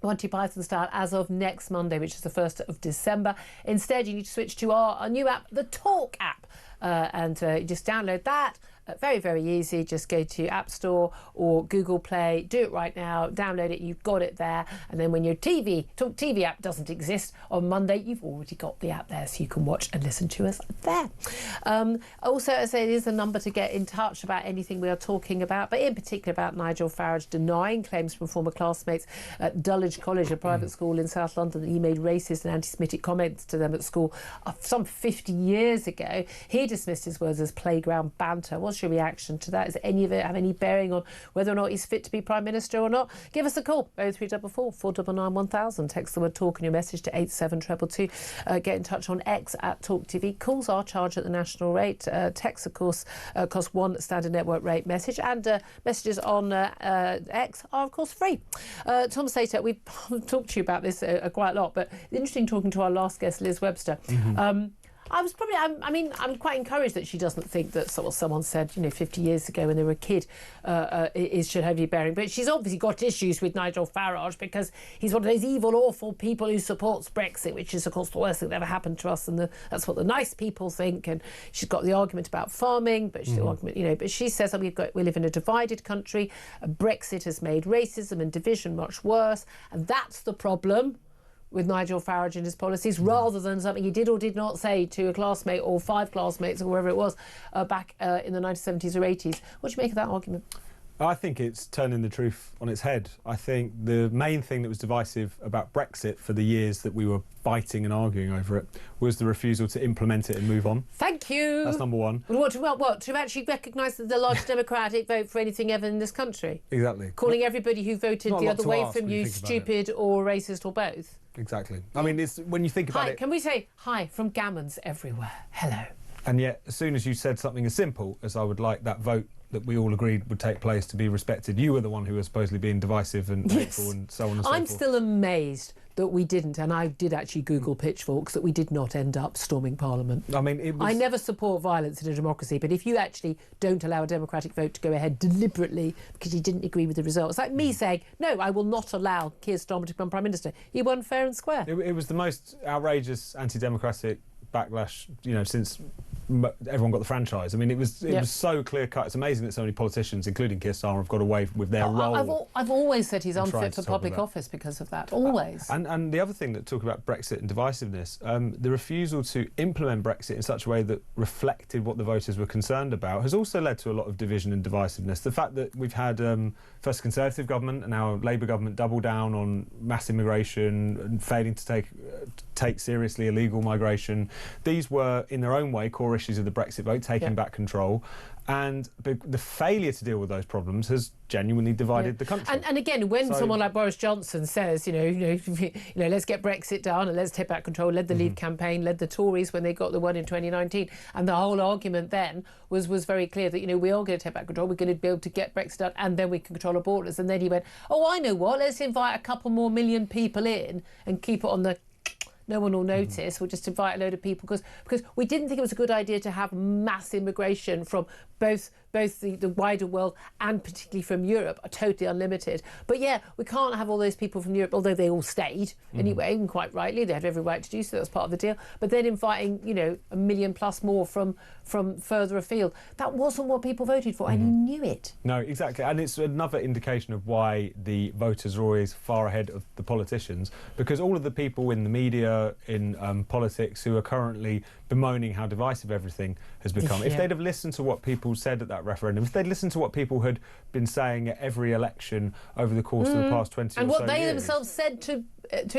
Monty Python style as of next Monday, which is the 1st of December. Instead, you need to switch to our new app, the Talk app, and you just download that. Very, very easy. Just go to App Store or Google Play. Do it right now. Download it. You've got it there. And then when your Talk TV app doesn't exist on Monday, you've already got the app there, so you can watch and listen to us there. Also, as I say, it is a number to get in touch about anything we are talking about, but in particular about Nigel Farage denying claims from former classmates at Dulwich College, a private school in South London, that he made racist and anti-Semitic comments to them at school some 50 years ago. He dismissed his words as playground banter. What's your reaction to that? Does any of it have any bearing on whether or not he's fit to be Prime Minister or not? Give us a call, 0344 499 1000. Text the word talk in your message to 87222. Get in touch on X at Talk TV. Calls are charged at the national rate. Text, of course, cost one standard network rate message, and messages on X are, of course, free. Tom Slater, we've talked to you about this quite a lot, but interesting talking to our last guest, Liz Webster. Mm-hmm. I'm quite encouraged that she doesn't think that what someone said, 50 years ago when they were a kid, should have any bearing. But she's obviously got issues with Nigel Farage because he's one of those evil, awful people who supports Brexit, which is, of course, the worst thing that ever happened to us, and that's what the nice people think. And she's got the argument about farming, but but she says we live in a divided country. Brexit has made racism and division much worse, and that's the problem with Nigel Farage and his policies, rather than something he did or did not say to a classmate or 5 classmates or wherever it was back in the 1970s or 80s. What do you make of that argument? I think it's turning the truth on its head. I think the main thing that was divisive about Brexit for the years that we were fighting and arguing over it was the refusal to implement it and move on. Thank you. That's number one. What to actually recognise the largest democratic vote for anything ever in this country? Exactly. Calling everybody who voted the other way from you stupid or racist or both? Exactly. I mean, it's when you think about it... Hi, can we say hi from Gammons everywhere? Hello. And yet, as soon as you said something as simple as I would like that vote that we all agreed would take place to be respected. You were the one who was supposedly being divisive and hateful and so on and so forth. I'm still amazed that we didn't, and I did actually Google pitchforks, that we did not end up storming Parliament. I mean, I never support violence in a democracy, but if you actually don't allow a democratic vote to go ahead deliberately because you didn't agree with the result, it's like me saying, no, I will not allow Keir Starmer to become Prime Minister. He won fair and square. It was the most outrageous anti-democratic backlash, since everyone got the franchise. I mean, it was so clear cut. It's amazing that so many politicians, including Keir Starmer, have got away with their role. I've always said he's unfit for public office because of that. Always. And the other thing that talk about Brexit and divisiveness, the refusal to implement Brexit in such a way that reflected what the voters were concerned about has also led to a lot of division and divisiveness. The fact that we've had first a Conservative government and now a Labour government double down on mass immigration and failing to take seriously illegal migration. These were, in their own way, core issues of the Brexit vote, taking back control. And the failure to deal with those problems has genuinely divided the country. And again, when someone like Boris Johnson says, let's get Brexit done and let's take back control, led the Leave campaign, led the Tories when they got the one in 2019, and the whole argument then was very clear that we are going to take back control, we're going to be able to get Brexit done, and then we can control our borders. And then he went, oh, I know what, let's invite a couple more million people in and keep it on the. No one will notice. We'll just invite a load of people because we didn't think it was a good idea to have mass immigration from both the wider world and particularly from Europe, are totally unlimited. But yeah, we can't have all those people from Europe, although they all stayed anyway, and quite rightly, they had every right to do so. That's part of the deal. But then inviting, 1 million plus more from further afield, that wasn't what people voted for, and you knew it. No, exactly, and it's another indication of why the voters are always far ahead of the politicians, because all of the people in the media, in politics, who are currently bemoaning how divisive everything has become. If they'd have listened to what people said at that referendum, if they'd listened to what people had been saying at every election over the course of the past 20 or so years. And what they years, themselves said to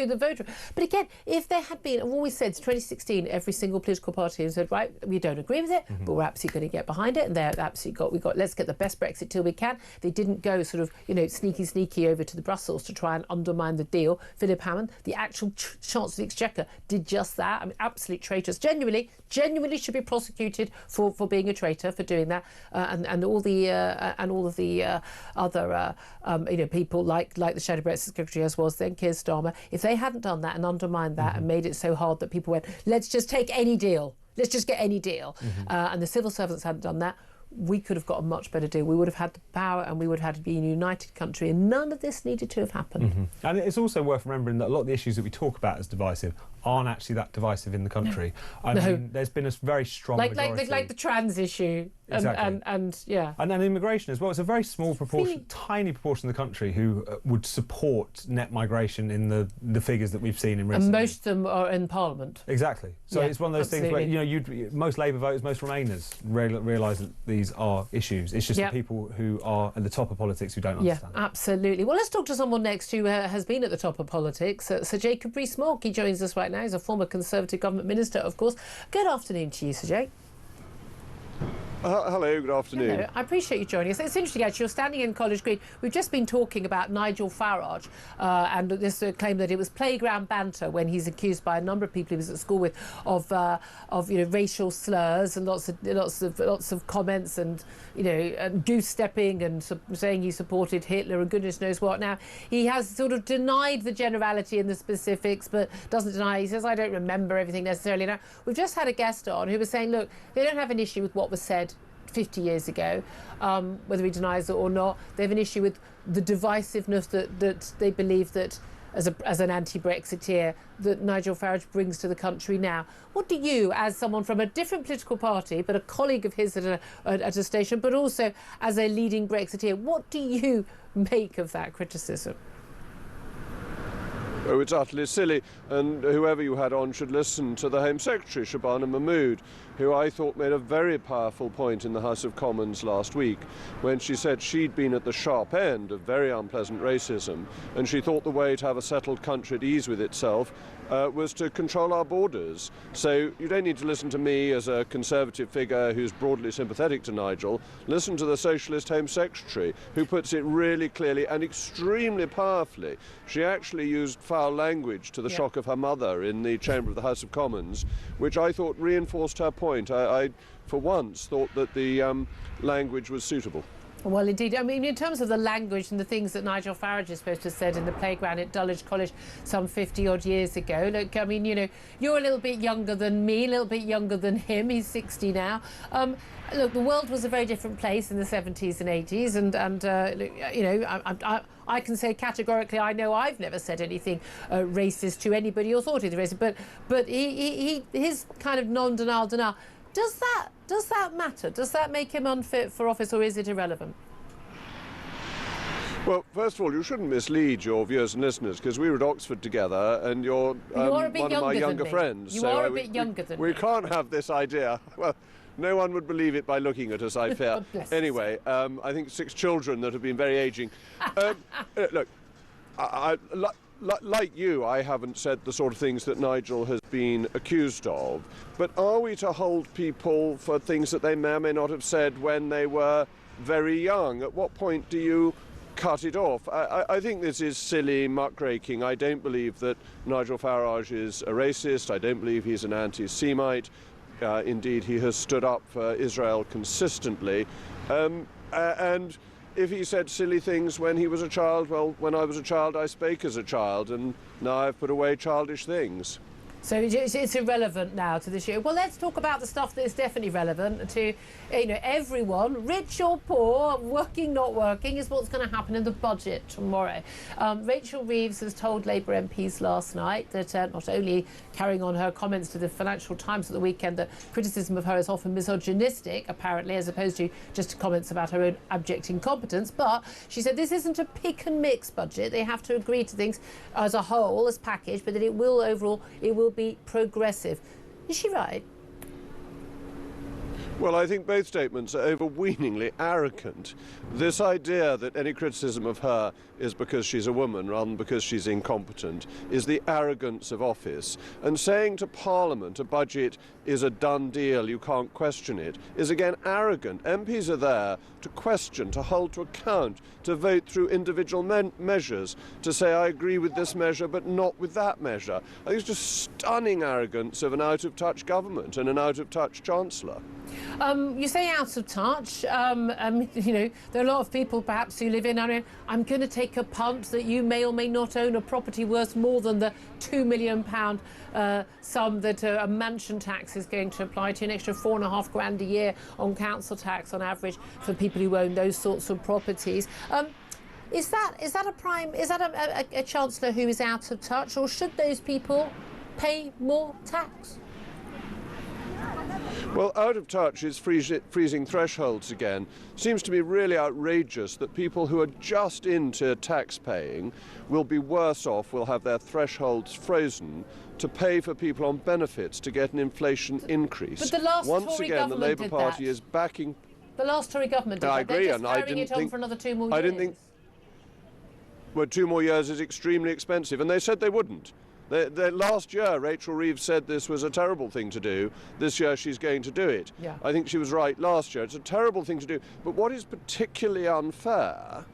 the voter. But again, if there had been, I've always said, 2016, every single political party has said, right, we don't agree with it, but we're absolutely going to get behind it, and they're absolutely let's get the best Brexit till we can. They didn't go sort of, sneaky over to the Brussels to try and undermine the deal. Philip Hammond, the actual Chancellor of the Exchequer, did just that. I mean, absolute traitors. Genuinely should be prosecuted for being a traitor, for doing that, and all of the other people like the Shadow Brexit Secretary, as was then Keir Starmer. If they hadn't done that and undermined that and made it so hard that people went, let's just take any deal, let's just get any deal, and the civil servants hadn't done that, we could have got a much better deal. We would have had the power and we would have had to be a united country, and none of this needed to have happened. And it's also worth remembering that a lot of the issues that we talk about as divisive aren't actually that divisive in the country. I mean, there's been a very strong majority. Like the trans issue. Exactly. And immigration as well. It's a very small proportion, tiny proportion of the country who would support net migration in the figures that we've seen in recent And most of them are in Parliament. Exactly. So it's one of those things where, most Labour voters, most Remainers realise that these are issues. It's just the people who are at the top of politics who don't understand. Yeah, absolutely. Well, let's talk to someone next who has been at the top of politics. Sir Jacob Rees-Mogg. He joins us right now. He's a former Conservative government minister, of course. Good afternoon to you, Sir Jake. Hello, good afternoon. Hello. I appreciate you joining us. It's interesting, actually, you're standing in College Green. We've just been talking about Nigel Farage and this claim that it was playground banter when he's accused by a number of people he was at school with of racial slurs and lots of comments and goose stepping and saying he supported Hitler and goodness knows what. Now he has sort of denied the generality and the specifics, but doesn't deny. He says, I don't remember everything necessarily. Now we've just had a guest on who was saying, look, they don't have an issue with what was said 50 years ago, whether he denies it or not. They have an issue with the divisiveness that they believe that as an anti-Brexiteer that Nigel Farage brings to the country now. What do you, as someone from a different political party but a colleague of his at a station, but also as a leading Brexiteer, what do you make of that criticism? Oh, it's utterly silly, and whoever you had on should listen to the Home Secretary, Shabana Mahmood, who I thought made a very powerful point in the House of Commons last week when she said she'd been at the sharp end of very unpleasant racism, and she thought the way to have a settled country at ease with itself was to control our borders. So you don't need to listen to me as a Conservative figure who's broadly sympathetic to Nigel. Listen to the Socialist Home Secretary, who puts it really clearly and extremely powerfully. She actually used foul language to the shock of her mother in the chamber of the House of Commons, which I thought reinforced her point. I for once, thought that the language was suitable. Well, indeed. I mean, in terms of the language and the things that Nigel Farage is supposed to have said in the playground at Dulwich College some 50-odd years ago. Look, I mean, you know, you're a little bit younger than me, a little bit younger than him. He's 60 now. Look, the world was a very different place in the 70s and 80s, and you know, I can say categorically, I know I've never said anything racist to anybody or thought it was racist, but his kind of non-denial. Does that matter? Does that make him unfit for office, or is it irrelevant? Well, first of all, you shouldn't mislead your viewers and listeners, because we were at Oxford together, and you're one of my younger friends. You are a bit younger than me. We can't have this idea. Well, no one would believe it by looking at us, I fear. Anyway, I think 6 children that have been very ageing. Look, like you, I haven't said the sort of things that Nigel has been accused of, but are we to hold people for things that they may or may not have said when they were very young? At what point do you cut it off? I think this is silly muckraking. I don't believe that Nigel Farage is a racist. I don't believe he's an anti-Semite. Indeed, he has stood up for Israel consistently. And if he said silly things when he was a child, well, when I was a child, I spake as a child, and now I've put away childish things. So it's irrelevant now to this year. Well, let's talk about the stuff that is definitely relevant to, you know, everyone, rich or poor, working, not working, is what's going to happen in the budget tomorrow. Rachel Reeves has told Labour MPs last night that not only carrying on her comments to the Financial Times at the weekend, that criticism of her is often misogynistic, apparently, as opposed to just comments about her own abject incompetence, but she said this isn't a pick and mix budget. They have to agree to things as a whole, as package, but that it will overall, it will be progressive. Is she right? Well, I think both statements are overweeningly arrogant. This idea that any criticism of her is because she's a woman rather than because she's incompetent is the arrogance of office. And saying to Parliament a budget is a done deal, you can't question it, is again arrogant. MPs are there to question, to hold to account, to vote through individual measures, to say I agree with this measure but not with that measure. I think it's just stunning arrogance of an out-of-touch government and an out-of-touch Chancellor. You say out of touch. You know, there are a lot of people perhaps who live in, I'm going to take a punt that you may or may not own a property worth more than the £2 million sum that a mansion tax is going to apply to, an extra £4.5 grand a year on council tax on average for people who own those sorts of properties. Is that a Chancellor who is out of touch, or should those people pay more tax? Well, out of touch is freezing thresholds again. Seems to me really outrageous that people who are just into tax paying will be worse off, will have their thresholds frozen to pay for people on benefits to get an inflation increase. But the last Once Tory again, the government Labour did Party that. is backing... The last Tory government did I that. agree, They're just and I carrying didn't it on think... for another 2 more years. I didn't think... Well, 2 more years is extremely expensive, and they said they wouldn't. Last year, Rachel Reeves said this was a terrible thing to do. This year, she's going to do it. Yeah. I think she was right last year. It's a terrible thing to do. But what is particularly unfair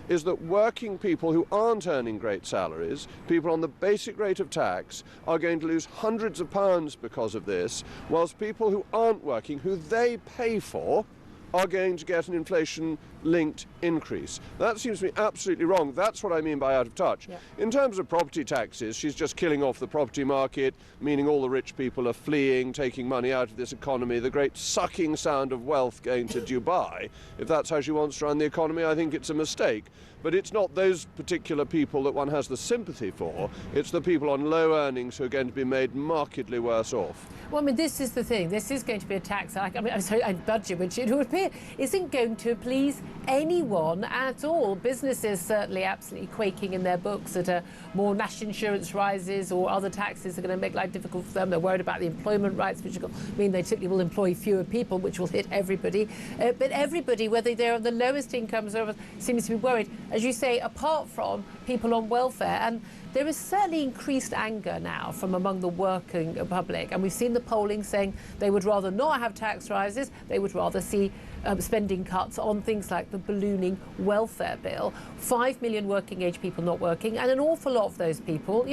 is that working people who aren't earning great salaries, people on the basic rate of tax, are going to lose hundreds of pounds because of this, whilst people who aren't working, who they pay for, are going to get an inflation-linked increase. That seems to me absolutely wrong. That's what I mean by out of touch. Yeah. In terms of property taxes, she's just killing off the property market, meaning all the rich people are fleeing, taking money out of this economy, the great sucking sound of wealth going to Dubai. If that's how she wants to run the economy, I think it's a mistake. But it's not those particular people that one has the sympathy for. It's the people on low earnings who are going to be made markedly worse off. Well, I mean, this is the thing. This is going to be a tax, a budget which it would appear isn't going to please anyone at all. Businesses certainly absolutely quaking in their books that more national insurance rises or other taxes are going to make life difficult for them. They're worried about the employment rights, which will mean they typically will employ fewer people, which will hit everybody. But everybody, whether they're on the lowest incomes or seems to be worried, as you say, apart from people on welfare. And there is certainly increased anger now from among the working public, and we've seen the polling saying they would rather not have tax rises, they would rather see spending cuts on things like the ballooning welfare bill. 5 million working age people not working, and an awful lot of those people,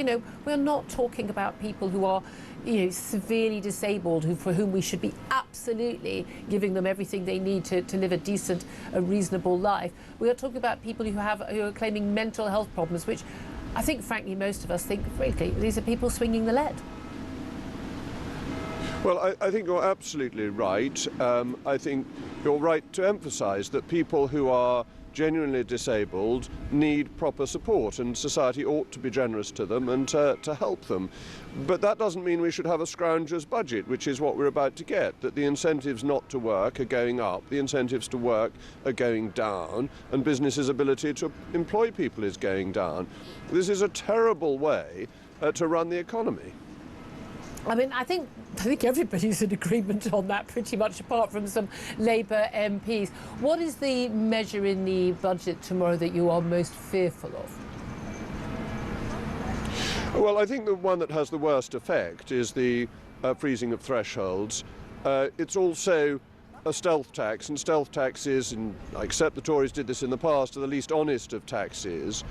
we're not talking about people who are severely disabled, for whom we should be absolutely giving them everything they need to live a decent, a reasonable life. We are talking about people who are claiming mental health problems, which I think, frankly, most of us think, frankly, these are people swinging the lead. Well, I think you're absolutely right. I think you're right to emphasise that people who are genuinely disabled need proper support, and society ought to be generous to them and to help them. But that doesn't mean we should have a scrounger's budget, which is what we're about to get, that the incentives not to work are going up, the incentives to work are going down, and businesses' ability to employ people is going down. This is a terrible way to run the economy. I mean, I think everybody's in agreement on that, pretty much, apart from some Labour MPs. What is the measure in the budget tomorrow that you are most fearful of? Well, I think the one that has the worst effect is the freezing of thresholds. It's also a stealth tax, and stealth taxes, and I accept the Tories did this in the past, are the least honest of taxes.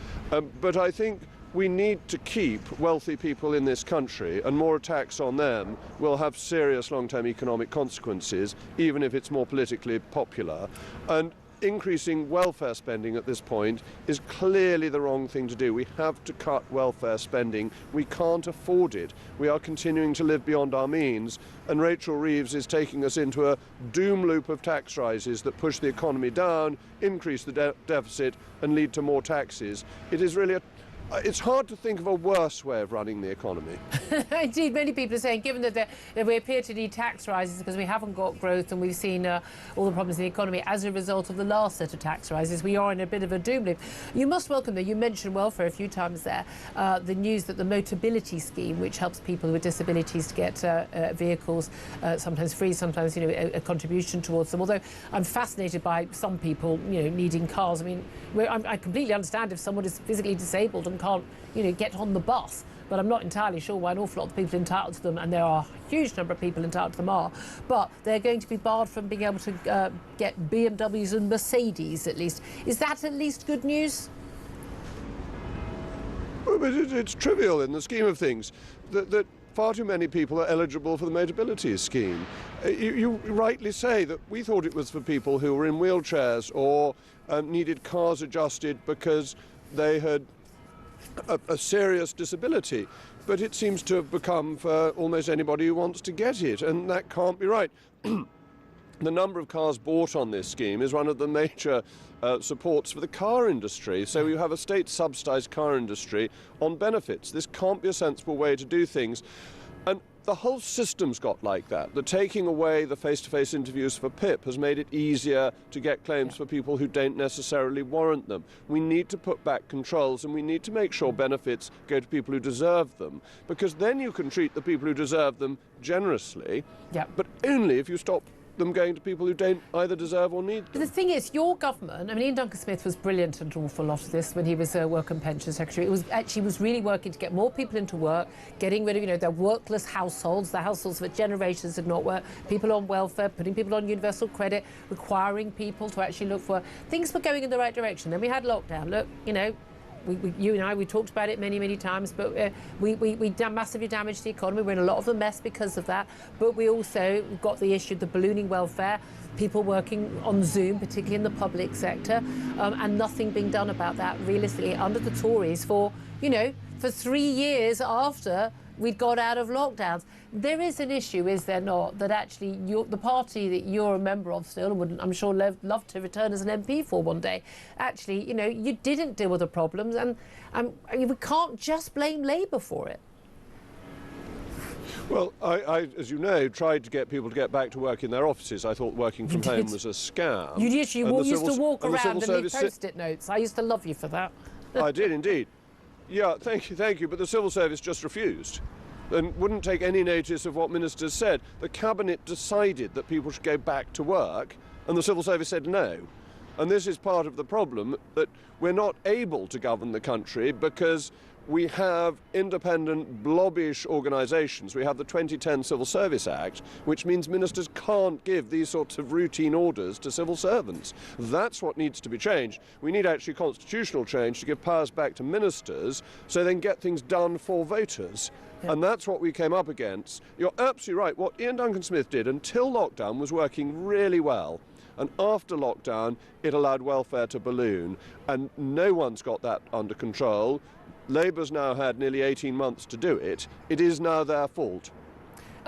But I think we need to keep wealthy people in this country, and more attacks on them will have serious long-term economic consequences, even if it's more politically popular. And increasing welfare spending at this point is clearly the wrong thing to do. We have to cut welfare spending. We can't afford it. We are continuing to live beyond our means, and Rachel Reeves is taking us into a doom loop of tax rises that push the economy down, increase the deficit, and lead to more taxes. It is really it's hard to think of a worse way of running the economy. Indeed, many people are saying, given that we appear to need tax rises because we haven't got growth and we've seen all the problems in the economy as a result of the last set of tax rises, we are in a bit of a doom loop. You must welcome, though, you mentioned welfare a few times there, the news that the Motability scheme, which helps people with disabilities to get vehicles, sometimes free, sometimes a contribution towards them. Although I'm fascinated by some people needing cars. I mean, I completely understand if someone is physically disabled and can't get on the bus, but I'm not entirely sure why an awful lot of people entitled to them, and there are a huge number of people entitled to them are, but they're going to be barred from being able to get BMWs and Mercedes, at least. Is that at least good news? Well, but it's trivial in the scheme of things that far too many people are eligible for the Motability scheme. You rightly say that we thought it was for people who were in wheelchairs or needed cars adjusted because they had a serious disability, but it seems to have become for almost anybody who wants to get it, and that can't be right. The number of cars bought on this scheme is one of the major supports for the car industry, so you have a state-subsidised car industry on benefits. This can't be a sensible way to do things, and the whole system's got like that. The taking away the face-to-face interviews for PIP has made it easier to get claims for people who don't necessarily warrant them. We need to put back controls, and we need to make sure benefits go to people who deserve them, because then you can treat the people who deserve them generously, but only if you stop them going to people who don't either deserve or need them. But the thing is, your government, I mean, Ian Duncan-Smith was brilliant at an awful lot of this when he was Work and Pension Secretary. It was actually was really working to get more people into work, getting rid of, their workless households, the households that generations had not worked, people on welfare, putting people on universal credit, requiring people to actually look for... Things were going in the right direction. Then we had lockdown. Look, you and I, we talked about it many, many times, but we massively damaged the economy. We're in a lot of the mess because of that. But we also got the issue of the ballooning welfare, people working on Zoom, particularly in the public sector, and nothing being done about that realistically under the Tories for 3 years after we'd got out of lockdowns. There is an issue, is there not, that actually the party that you're a member of still, and would, I'm sure, love to return as an MP for one day, actually, you didn't deal with the problems, and we can't just blame Labour for it. Well, I, as you know, tried to get people to get back to work in their offices. I thought working from home was a scam. You used to walk around and leave Post-it notes. I used to love you for that. I did indeed. Yeah, thank you. But the civil service just refused and wouldn't take any notice of what ministers said. The cabinet decided that people should go back to work, and the civil service said no. And this is part of the problem, that we're not able to govern the country because we have independent, blobbish organisations. We have the 2010 Civil Service Act, which means ministers can't give these sorts of routine orders to civil servants. That's what needs to be changed. We need actually constitutional change to give powers back to ministers so they can get things done for voters. Yeah. And that's what we came up against. You're absolutely right. What Ian Duncan-Smith did until lockdown was working really well. And after lockdown, it allowed welfare to balloon. And no one's got that under control. Labour's now had nearly 18 months to do it. It is now their fault.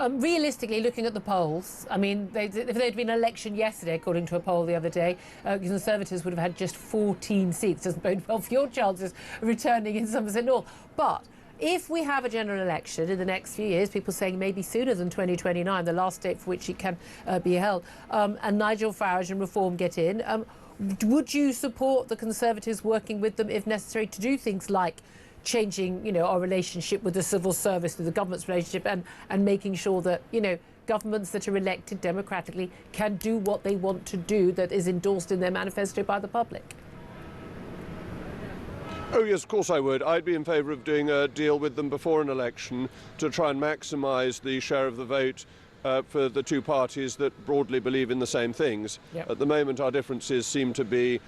Realistically, looking at the polls, I mean, if there'd been an election yesterday, according to a poll the other day, Conservatives would have had just 14 seats. Doesn't bode well for your chances of returning in Somerset North. But if we have a general election in the next few years, people saying maybe sooner than 2029, the last date for which it can be held, and Nigel Farage and Reform get in, would you support the Conservatives working with them if necessary to do things like changing, you know, our relationship with the civil service, with the government's relationship, and making sure that, you know, governments that are elected democratically can do what they want to do that is endorsed in their manifesto by the public? Oh yes, of course I would. I'd be in favour of doing a deal with them before an election to try and maximise the share of the vote for the two parties that broadly believe in the same things. Yep. At the moment our differences seem to be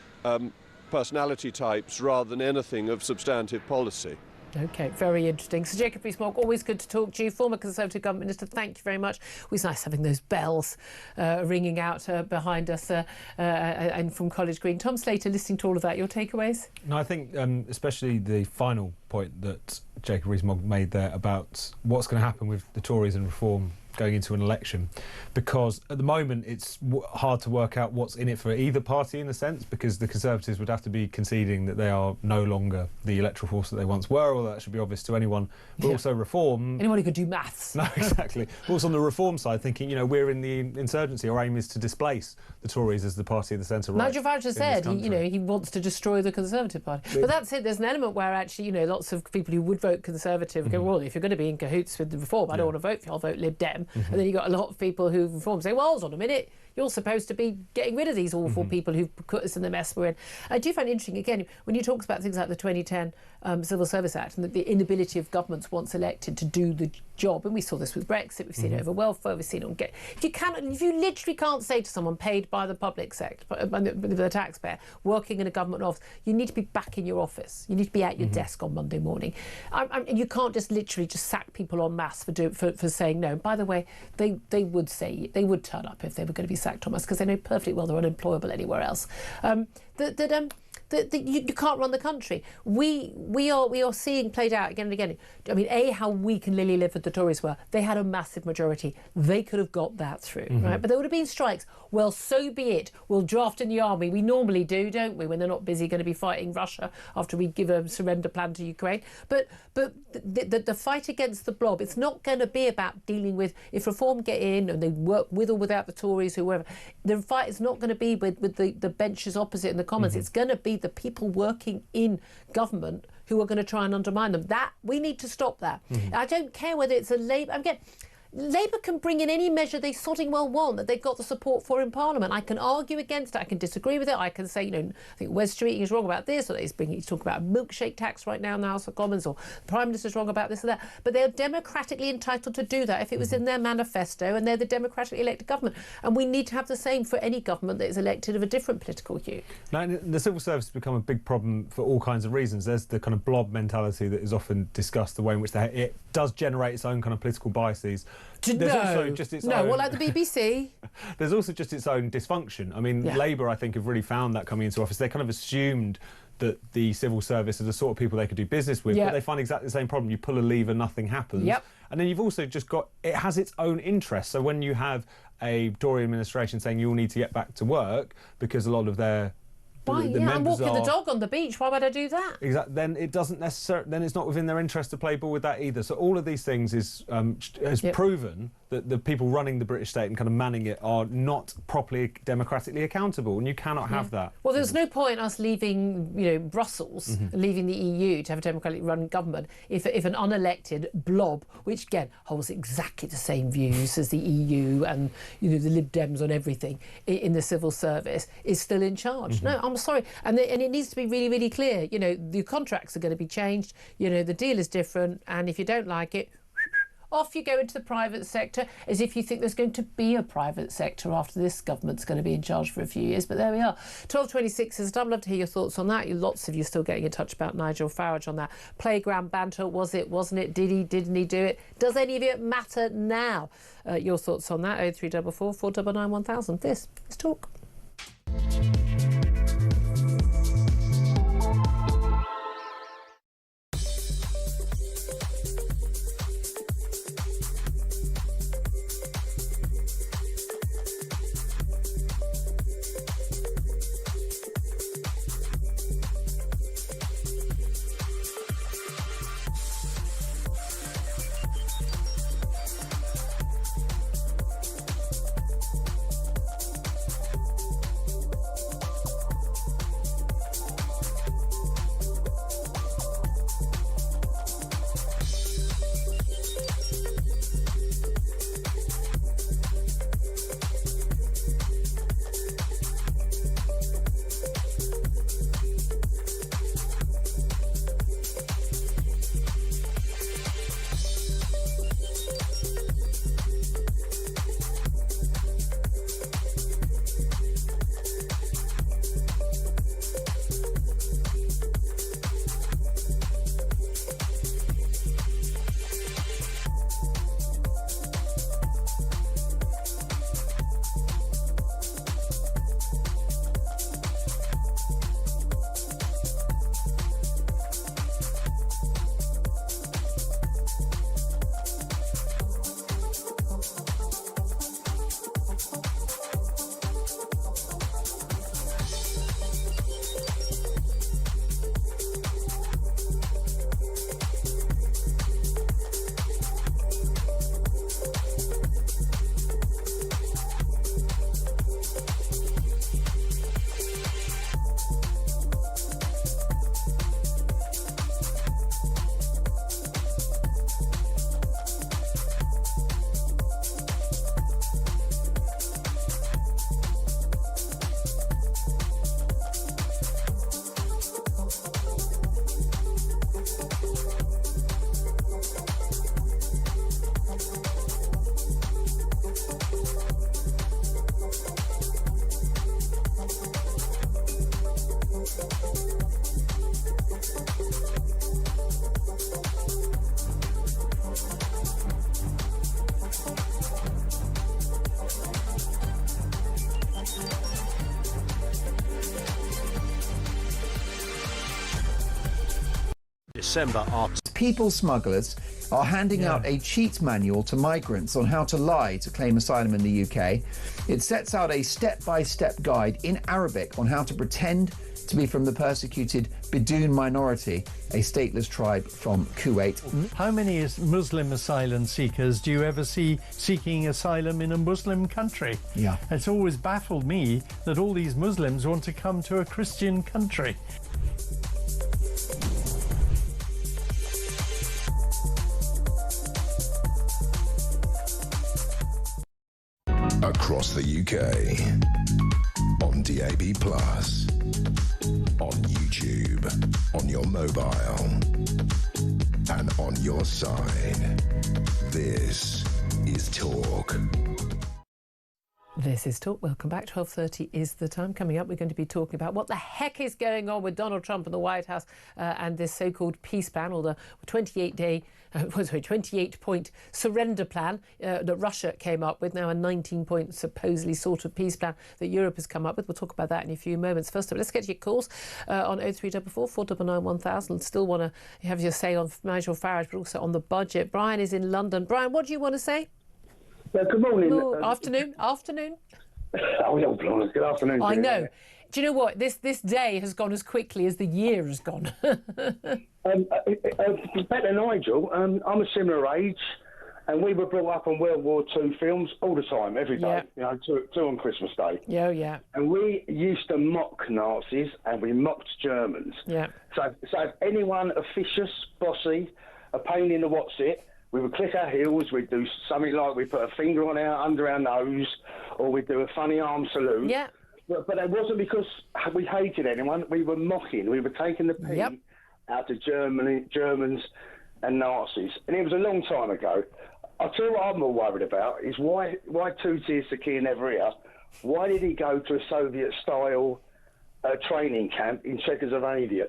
personality types rather than anything of substantive policy. OK, very interesting. Sir Jacob Rees-Mogg, always good to talk to you. Former Conservative Government Minister, thank you very much. It was nice having those bells ringing out behind us and from College Green. Tom Slater, listening to all of that, your takeaways? No, I think especially the final point that Jacob Rees-Mogg made there about what's going to happen with the Tories and Reform going into an election, because at the moment it's hard to work out what's in it for either party in a sense, because the Conservatives would have to be conceding that they are no longer the electoral force that they once were, or that should be obvious to anyone, but also Reform... Anyone who could do maths. No, exactly. But also on the Reform side, thinking, you know, we're in the insurgency, our aim is to displace the Tories as the party of the centre-right. Nigel Farage has said, you know, he wants to destroy the Conservative Party. But that's it, there's an element where actually, you know, lots of people who would vote Conservative go, well, if you're going to be in cahoots with the Reform, I don't want to vote for you, I'll vote Lib Dem. And then you've got a lot of people who Reform say, well, hold on a minute, you're supposed to be getting rid of these awful people who've put us in the mess we're in. I do find it interesting, again, when you talk about things like the 2010 Civil Service Act and the inability of governments once elected to do the job, and we saw this with Brexit, we've seen it over welfare, we've seen it on... If you literally can't say to someone paid by the public sector, by the taxpayer, working in a government office, you need to be back in your office, you need to be at your desk on Monday morning. And you can't just literally just sack people en masse for saying no. By the way, they would turn up if they were going to be sacked en masse, because they know perfectly well they're unemployable anywhere else. You can't run the country. We are seeing played out again and again. I mean, how weak and lily-livered the Tories were. They had a massive majority. They could have got that through, right? But there would have been strikes. Well, so be it. We'll draft in the army. We normally do, don't we, when they're not busy going to be fighting Russia after we give a surrender plan to Ukraine. But the fight against the blob, it's not going to be about dealing with, if Reform get in and they work with or without the Tories, whoever, the fight is not going to be with the benches opposite in the Commons. It's going to be the people working in government who are going to try and undermine them. That we need to stop that. I don't care whether it's a Labour. Labour can bring in any measure they sodding well want that they've got the support for in Parliament. I can argue against it, I can disagree with it, I can say, you know, I think Wes Streeting is wrong about this, or he's talking about a milkshake tax right now in the House of Commons, or the Prime Minister's wrong about this or that. But they're democratically entitled to do that if it was in their manifesto and they're the democratically elected government. And we need to have the same for any government that is elected of a different political hue. Now, the civil service has become a big problem for all kinds of reasons. There's the kind of blob mentality that is often discussed, the way in which it does generate its own kind of political biases. Also just its own... well, like the BBC. There's also just its own dysfunction. I mean, Labour, I think, have really found that coming into office. They kind of assumed that the civil service are the sort of people they could do business with, but they find exactly the same problem. You pull a lever, nothing happens. And then you've also just got... It has its own interests. So when you have a Tory administration saying you'll need to get back to work because a lot of their... Why? I'm walking the dog on the beach. Why would I do that? Exactly. Then it doesn't necessarily. Then it's not within their interest to play ball with that either. So all of these things has proven that the people running the British state and kind of manning it are not properly democratically accountable, and you cannot have that. Well, there's no point us leaving, Brussels, leaving the EU to have a democratically run government if an unelected blob, which again holds exactly the same views as the EU and the Lib Dems on everything in the civil service, is still in charge. No, I'm sorry, and it needs to be really, really clear. The contracts are going to be changed. The deal is different, and if you don't like it, off you go into the private sector, as if you think there's going to be a private sector after this government's going to be in charge for a few years. But there we are. 12:26 is done. I'd love to hear your thoughts on that. Lots of you still getting in touch about Nigel Farage on that. Playground banter, was it, wasn't it? Did he, didn't he do it? Does any of it matter now? Your thoughts on that, 0344 499 1000. This is Talk. December are people smugglers are handing out a cheat manual to migrants on how to lie to claim asylum in the UK. It sets out a step-by-step guide in Arabic on how to pretend to be from the persecuted Bidoon minority, a stateless tribe from Kuwait. How many Muslim asylum seekers do you ever see seeking asylum in a Muslim country? Yeah. It's always baffled me that all these Muslims want to come to a Christian country. Across the UK, on DAB+, on YouTube, on your mobile, and on your side. This is Talk. This is Talk. Welcome back. 12:30 is the time. Coming up, we're going to be talking about what the heck is going on with Donald Trump and the White House and this so-called peace plan, or the 28-point surrender plan that Russia came up with. Now a 19-point supposedly sort of peace plan that Europe has come up with. We'll talk about that in a few moments. First up, let's get your calls on 0344 499 1000. Still want to have your say on Nigel Farage, but also on the budget. Brian is in London. Brian, what do you want to say? Good morning. Afternoon. Oh, good afternoon. I know. Do you know what? This day has gone as quickly as the year has gone. Better Nigel, I'm a similar age, And we were brought up on World War II films all the time, every day. Yeah. Two on Christmas Day. Yeah. And we used to mock Nazis and we mocked Germans. Yeah. So if anyone officious, bossy, a pain in the what's it, we would click our heels, we'd do something like we'd put a finger under our nose, or we'd do a funny arm salute. Yeah. But it wasn't because we hated anyone. We were mocking. We were taking the pee out of Germans and Nazis. And it was a long time ago. I'll tell you what I'm more worried about is why two tears to Keir never here. Why did he go to a Soviet-style training camp in Czechoslovakia?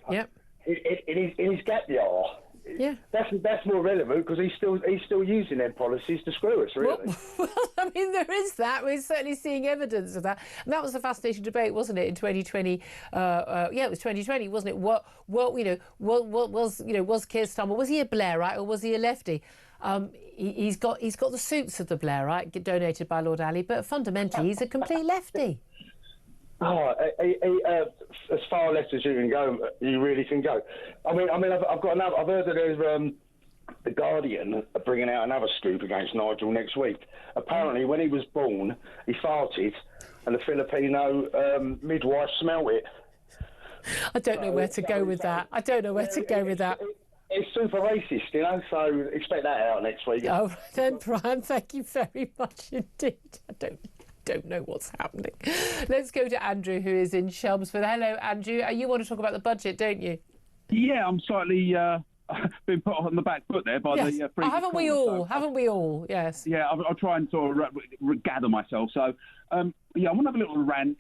Yep. In his gap year. Yeah, that's more relevant because he's still using them policies to screw us, really. Well, I mean, there is that. We're certainly seeing evidence of that, and that was a fascinating debate, wasn't it, in 2020? It was 2020, wasn't it? What was Keir Starmer? Was he a Blairite or was he a lefty? He's got the suits of the Blairite donated by Lord Ali, but fundamentally he's a complete lefty. As far left as you can go, you really can go. I mean, I've got another. I've heard that there's the Guardian are bringing out another scoop against Nigel next week. Apparently, when he was born, he farted, and the Filipino midwife smelled it. I don't know where to go with that. It's super racist, you know. So expect that out next week. Oh, then, Brian, thank you very much indeed. I don't know what's happening. Let's go to Andrew, who is in Chelmsford. Hello, Andrew. You want to talk about the budget, don't you? Yeah, I'm slightly been put on the back foot there by the previous haven't we all? Haven't we all? Yes. Yeah, I'll try and sort of gather myself. So, I want to have a little rant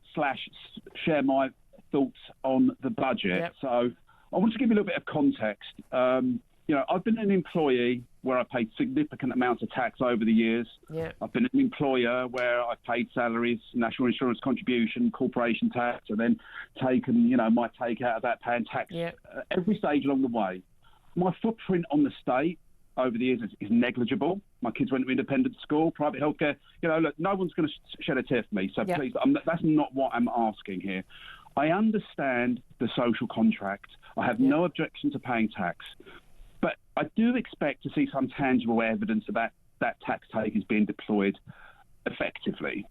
/ share my thoughts on the budget. Yep. So, I want to give you a little bit of context. I've been an employee where I paid significant amounts of tax over the years. Yeah. I've been an employer where I paid salaries, national insurance contribution, corporation tax, and then taken, my take out of that paying tax every stage along the way. My footprint on the state over the years is negligible. My kids went to independent school, private healthcare. Look, no one's going to shed a tear for me. So please, that's not what I'm asking here. I understand the social contract. I have no objection to paying tax. But I do expect to see some tangible evidence of that tax take is being deployed effectively.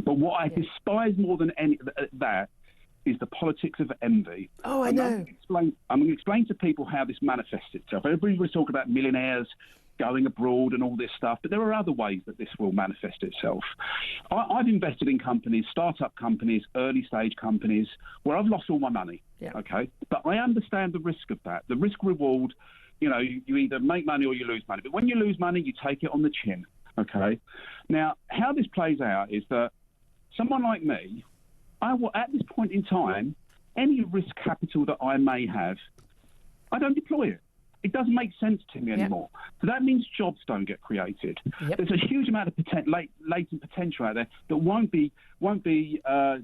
But what I despise more than any that is the politics of envy. Oh, I know. I'm going to explain to people how this manifests itself. Everybody was talking about millionaires going abroad and all this stuff, but there are other ways that this will manifest itself. I've invested in companies, start-up companies, early-stage companies, where I've lost all my money, okay? But I understand the risk of that. The risk-reward, you either make money or you lose money. But when you lose money, you take it on the chin, okay? Now, how this plays out is that someone like me, at this point in time, any risk capital that I may have, I don't deploy it. It doesn't make sense to me anymore. So that means jobs don't get created. There's a huge amount of latent potential out there that won't be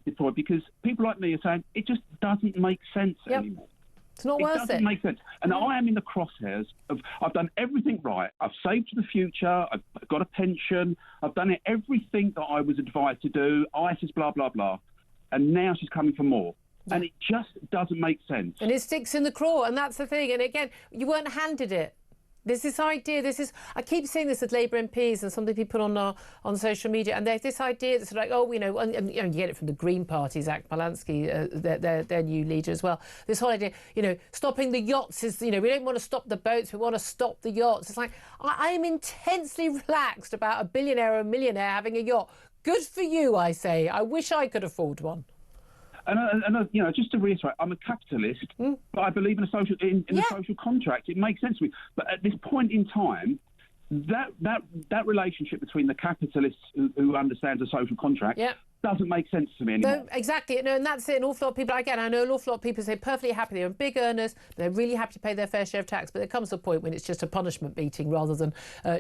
deployed because people like me are saying it just doesn't make sense anymore. It's not worth it. It doesn't make sense. And I am in the crosshairs of I've done everything right. I've saved for the future. I've got a pension. I've done everything that I was advised to do. ISIS, blah, blah, blah. And now she's coming for more. And it just doesn't make sense. And it sticks in the craw, and that's the thing. And again, you weren't handed it. There's this idea. I keep seeing this with Labour MPs and something people put on social media, and there's this idea that's like, and you get it from the Green Party, Zach Balansky, their new leader as well. This whole idea, stopping the yachts is, we don't want to stop the boats, we want to stop the yachts. It's like I am intensely relaxed about a billionaire or a millionaire having a yacht. Good for you, I say. I wish I could afford one. And just to reiterate, I'm a capitalist, but I believe in a social social contract. It makes sense to me. But at this point in time, that relationship between the capitalists who understands a social contract doesn't make sense to me anymore. No, exactly. No, and that's it. An awful lot of people, again, I know an awful lot of people say perfectly happy. They're big earners. They're really happy to pay their fair share of tax. But there comes a point when it's just a punishment beating rather than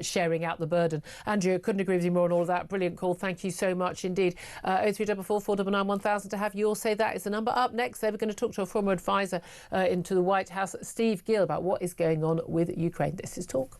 sharing out the burden. Andrew, I couldn't agree with you more on all of that. Brilliant call. Thank you so much indeed. 0344 499 1000 to have you all say that is the number. Up next, we're going to talk to a former advisor into the White House, Steve Gill, about what is going on with Ukraine. This is Talk.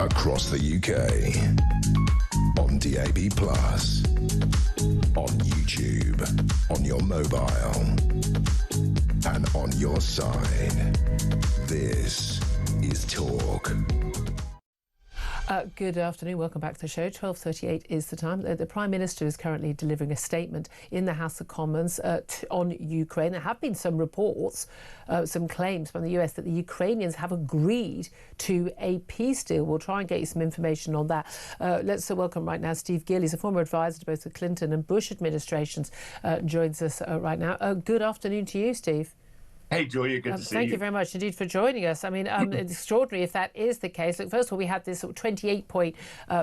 across the UK, on DAB+, on YouTube, on your mobile, and on your side. This is Talk. Good afternoon. Welcome back to the show. 12:38 is the time. The Prime Minister is currently delivering a statement in the House of Commons on Ukraine. There have been some reports, some claims from the US that the Ukrainians have agreed to a peace deal. We'll try and get you some information on that. Let's welcome right now Steve Gill. He's a former advisor to both the Clinton and Bush administrations. Joins us right now. Good afternoon to you, Steve. Hey, Julia, good to see you. Thank you very much indeed for joining us. I mean, it's extraordinary if that is the case. Look, first of all, we had this sort of 28-point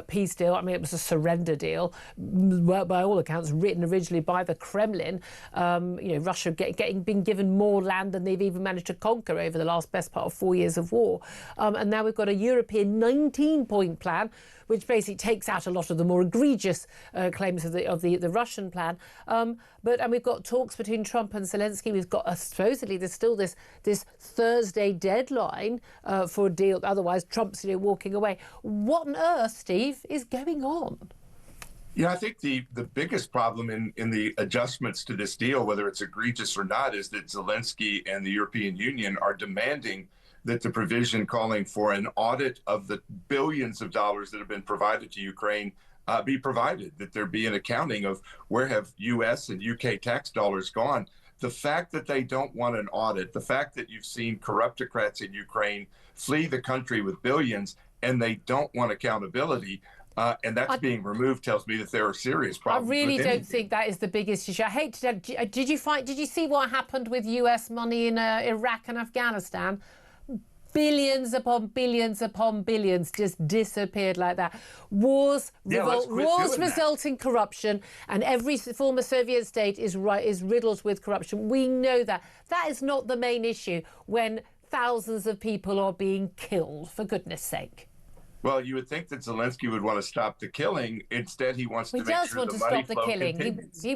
peace deal. I mean, it was a surrender deal, by all accounts, written originally by the Kremlin. Russia being given more land than they've even managed to conquer over the last best part of 4 years of war. And now we've got a European 19-point plan, which basically takes out a lot of the more egregious claims of the Russian plan. But we've got talks between Trump and Zelensky. We've got supposedly there's still this Thursday deadline for a deal. Otherwise, Trump's walking away. What on earth, Steve, is going on? Yeah, I think the biggest problem in the adjustments to this deal, whether it's egregious or not, is that Zelensky and the European Union are demanding that the provision calling for an audit of the billions of dollars that have been provided to Ukraine be provided, that there be an accounting of where have U.S. and U.K. tax dollars gone. The fact that they don't want an audit, the fact that you've seen corruptocrats in Ukraine flee the country with billions and they don't want accountability, and that's being removed, tells me that there are serious problems. I really don't think that is the biggest issue. I hate to tell you, did you see what happened with U.S. money in Iraq and Afghanistan? Billions upon billions upon billions just disappeared like that. Wars result in corruption, and every former Soviet state is riddled with corruption. We know that. That is not the main issue when thousands of people are being killed, for goodness sake. Well, you would think that Zelensky would want to stop the killing. Instead, he wants to make sure the money flow continues. He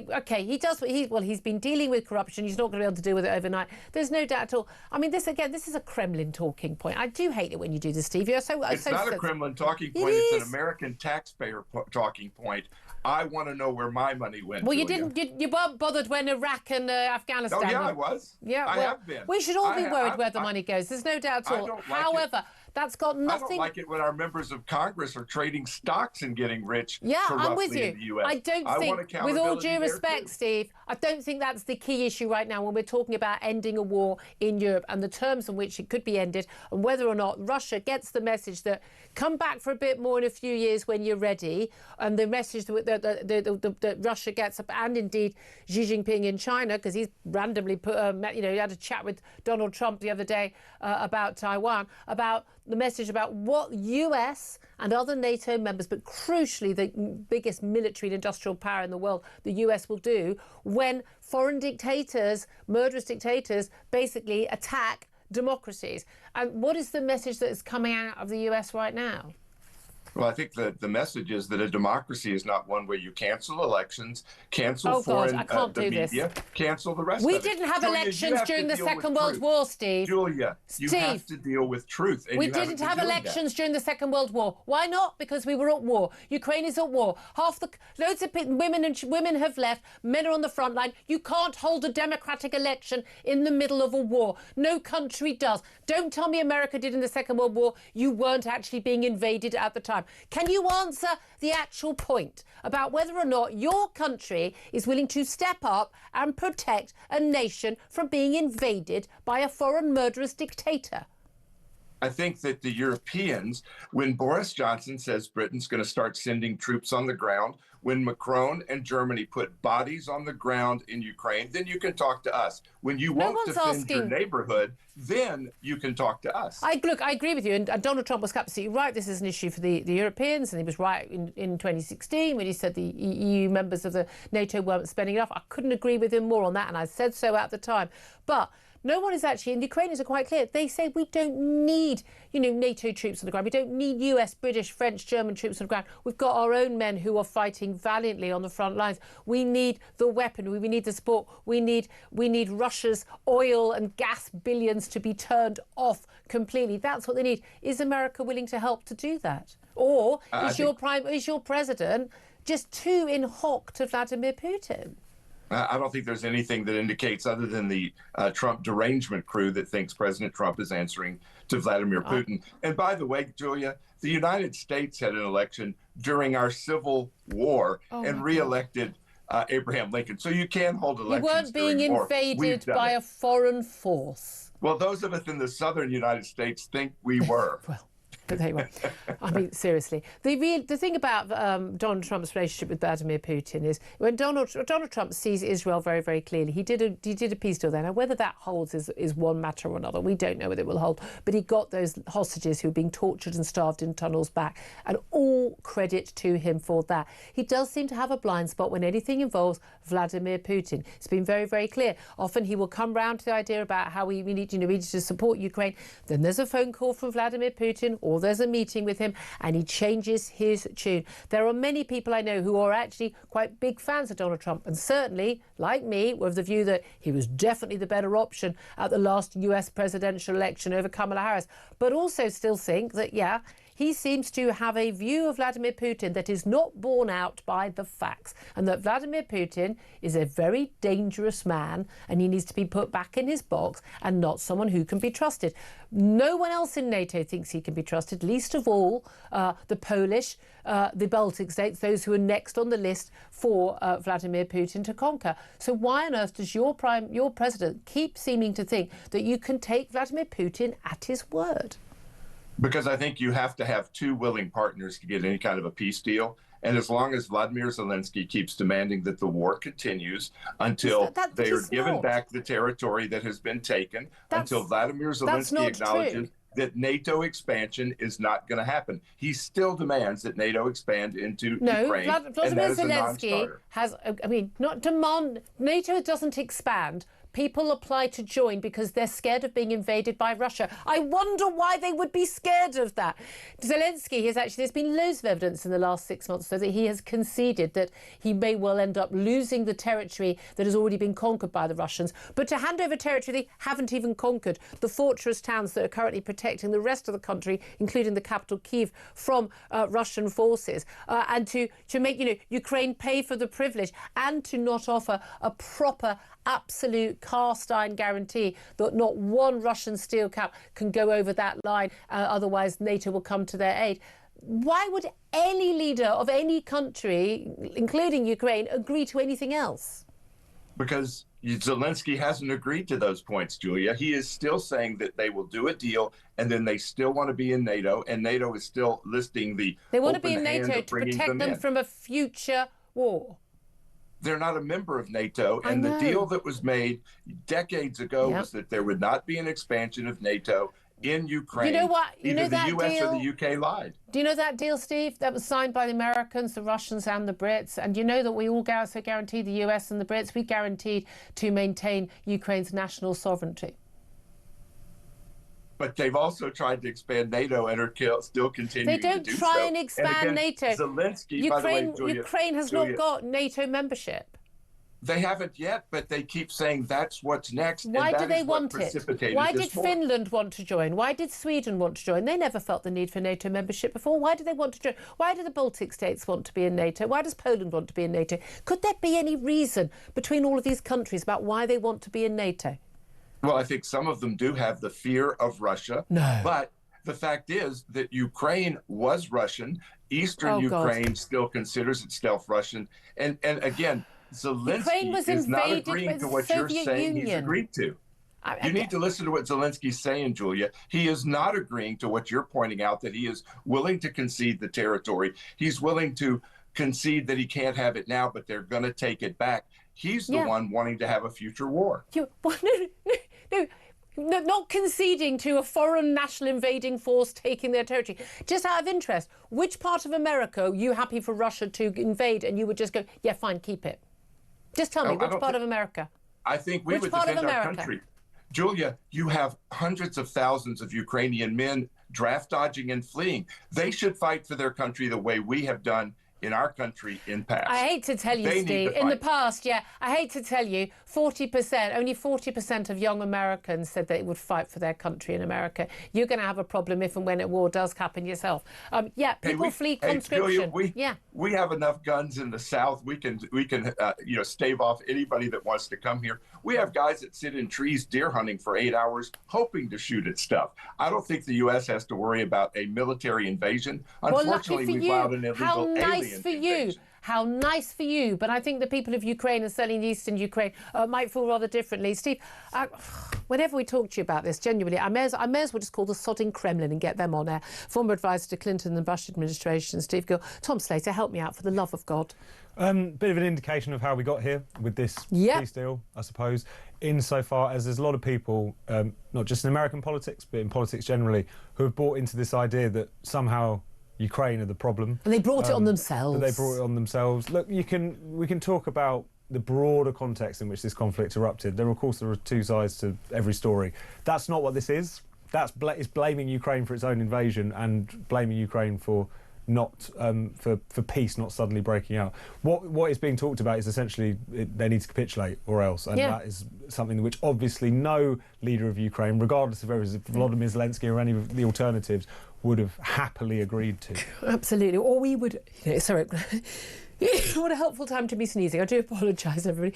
does. He's been dealing with corruption. He's not going to be able to deal with it overnight. There's no doubt at all. I mean, this is a Kremlin talking point. I do hate it when you do this, Steve. It's not a Kremlin talking point. It's an American taxpayer talking point. I want to know where my money went. Well, you didn't. You weren't bothered when Iraq and Afghanistan. Oh, yeah, I was. Yeah, I have been. We should all be worried where the money goes. There's no doubt at all. However, that's got nothing. I don't like it when our members of Congress are trading stocks and getting rich. Yeah, I'm with you. In the US. I don't think, with all due respect, Steve, I don't think that's the key issue right now when we're talking about ending a war in Europe and the terms in which it could be ended, and whether or not Russia gets the message that come back for a bit more in a few years when you're ready, and the message that Russia gets, and indeed Xi Jinping in China, because he's randomly he had a chat with Donald Trump the other day about Taiwan, about the message about what US and other NATO members, but crucially the biggest military and industrial power in the world, the US, will do when foreign dictators, murderous dictators, basically attack democracies. And what is the message that is coming out of the US right now? Well, I think the message is that a democracy is not one where you cancel elections, cancel foreign media, cancel the rest of it. We didn't have elections during the Second World War, Steve. Julia, you have to deal with truth. And we didn't have elections during the Second World War. Why not? Because we were at war. Ukraine is at war. Loads of women have left. Men are on the front line. You can't hold a democratic election in the middle of a war. No country does. Don't tell me America did in the Second World War. You weren't actually being invaded at the time. Can you answer the actual point about whether or not your country is willing to step up and protect a nation from being invaded by a foreign murderous dictator? I think that the Europeans, when Boris Johnson says Britain's going to start sending troops on the ground, when Macron and Germany put bodies on the ground in Ukraine, then you can talk to us. When you won't defend your neighborhood, then you can talk to us. I agree with you. And Donald Trump was absolutely right. This is an issue for the Europeans. And he was right in 2016 when he said the EU members of the NATO weren't spending enough. I couldn't agree with him more on that. And I said so at the time. But no one is actually, and the Ukrainians are quite clear, they say we don't need, NATO troops on the ground. We don't need US, British, French, German troops on the ground. We've got our own men who are fighting valiantly on the front lines. We need the weaponry, we need the support, we need Russia's oil and gas billions to be turned off completely. That's what they need. Is America willing to help to do that? Or is your president just too in hock to Vladimir Putin? I don't think there's anything that indicates, other than the Trump derangement crew, that thinks President Trump is answering to Vladimir Putin. And by the way, Julia, the United States had an election during our Civil War and re-elected Abraham Lincoln. So you can hold elections. You weren't being invaded by a foreign force. Well, those of us in the southern United States think we were. Well, but there you are. I mean, seriously. The thing about Donald Trump's relationship with Vladimir Putin is when Donald Trump sees Israel very, very clearly. He did a peace deal there. Now, whether that holds is one matter or another. We don't know whether it will hold. But he got those hostages who were being tortured and starved in tunnels back, and all credit to him for that. He does seem to have a blind spot when anything involves Vladimir Putin. It's been very, very clear. Often he will come round to the idea about how we need to support Ukraine. Then there's a phone call from Vladimir Putin, or there's a meeting with him, and he changes his tune. There are many people I know who are actually quite big fans of Donald Trump, and certainly, like me, were of the view that he was definitely the better option at the last US presidential election over Kamala Harris, but also still think that, he seems to have a view of Vladimir Putin that is not borne out by the facts, and that Vladimir Putin is a very dangerous man and he needs to be put back in his box and not someone who can be trusted. No one else in NATO thinks he can be trusted, least of all the Polish, the Baltic states, those who are next on the list for Vladimir Putin to conquer. So why on earth does your president keep seeming to think that you can take Vladimir Putin at his word? Because I think you have to have two willing partners to get any kind of a peace deal. And as long as Vladimir Zelensky keeps demanding that the war continues until they are given back the territory that has been taken, until Vladimir Zelensky acknowledges that NATO expansion is not going to happen. He still demands that NATO expand into Ukraine. Vladimir Zelensky has, not demand, NATO doesn't expand. People apply to join because they're scared of being invaded by Russia. I wonder why they would be scared of that. Zelensky there's been loads of evidence in the last 6 months so that he has conceded that he may well end up losing the territory that has already been conquered by the Russians. But to hand over territory they haven't even conquered, the fortress towns that are currently protecting the rest of the country, including the capital Kyiv, from Russian forces, and to make Ukraine pay for the privilege, and to not offer a proper absolute cast iron guarantee that not one Russian steel cap can go over that line, otherwise NATO will come to their aid. Why would any leader of any country, including Ukraine, agree to anything else? Because Zelensky hasn't agreed to those points, Julia. He is still saying that they will do a deal, and then they still want to be in NATO, and NATO is still listing the They want to be in NATO to protect them from a future war. They're not a member of NATO, and the deal that was made decades ago was that there would not be an expansion of NATO in Ukraine. You know what? Either the US or the UK lied. Do you know that deal, Steve? That was signed by the Americans, the Russians and the Brits. And you know that we all guaranteed, the US and the Brits, we guaranteed to maintain Ukraine's national sovereignty. But they've also tried to expand NATO and are still continuing to do so. They don't try and expand NATO. Zelensky, Ukraine has not got NATO membership. They haven't yet, but they keep saying that's what's next. Why do they want it? Why did Finland want to join? Why did Sweden want to join? They never felt the need for NATO membership before. Why do they want to join? Why do the Baltic states want to be in NATO? Why does Poland want to be in NATO? Could there be any reason between all of these countries about why they want to be in NATO? Well, I think some of them do have the fear of Russia. No. But the fact is that Ukraine was Russian. Eastern Ukraine still considers itself Russian. And again, Zelensky is not agreeing to what you're saying he's agreed to. You need to listen to what Zelensky's saying, Julia. He is not agreeing to what you're pointing out, that he is willing to concede the territory. He's willing to concede that he can't have it now, but they're going to take it back. He's the one wanting to have a future war. No, not conceding to a foreign national invading force taking their territory. Just out of interest, which part of America are you happy for Russia to invade and you would just go, yeah, fine, keep it? Just tell me, which part of America? I think we would defend our country. Julia, you have hundreds of thousands of Ukrainian men draft dodging and fleeing. They should fight for their country the way we have done in our country in past. I hate to tell you, Steve, in the past, I hate to tell you, only 40% of young Americans said they would fight for their country in America. You're going to have a problem if and when a war does happen yourself. People flee conscription. Julia, we have enough guns in the South. We can stave off anybody that wants to come here. We have guys that sit in trees deer hunting for 8 hours, hoping to shoot at stuff. I don't think the U.S. has to worry about a military invasion. Unfortunately, we've allowed an illegal alien for you. How nice for you. But I think the people of Ukraine, and certainly in eastern Ukraine, might feel rather differently. Steve, whenever we talk to you about this, genuinely, I may as well just call the sodding Kremlin and get them on air. Former advisor to Clinton and Bush administration, Steve Gill. Tom Slater, help me out, for the love of God. Bit of an indication of how we got here with this peace deal, I suppose, insofar as there's a lot of people, not just in American politics, but in politics generally, who have bought into this idea that somehow Ukraine are the problem. And they brought it on themselves. Look, we can talk about the broader context in which this conflict erupted. Of course, there are two sides to every story. That's not what this is. It's blaming Ukraine for its own invasion and blaming Ukraine for for peace not suddenly breaking out. What is being talked about is essentially they need to capitulate or else, and that is something which obviously no leader of Ukraine, regardless of whether it's Volodymyr Zelensky or any of the alternatives, would have happily agreed to. Absolutely. Or we would... sorry. What a helpful time to be sneezing. I do apologise, everybody.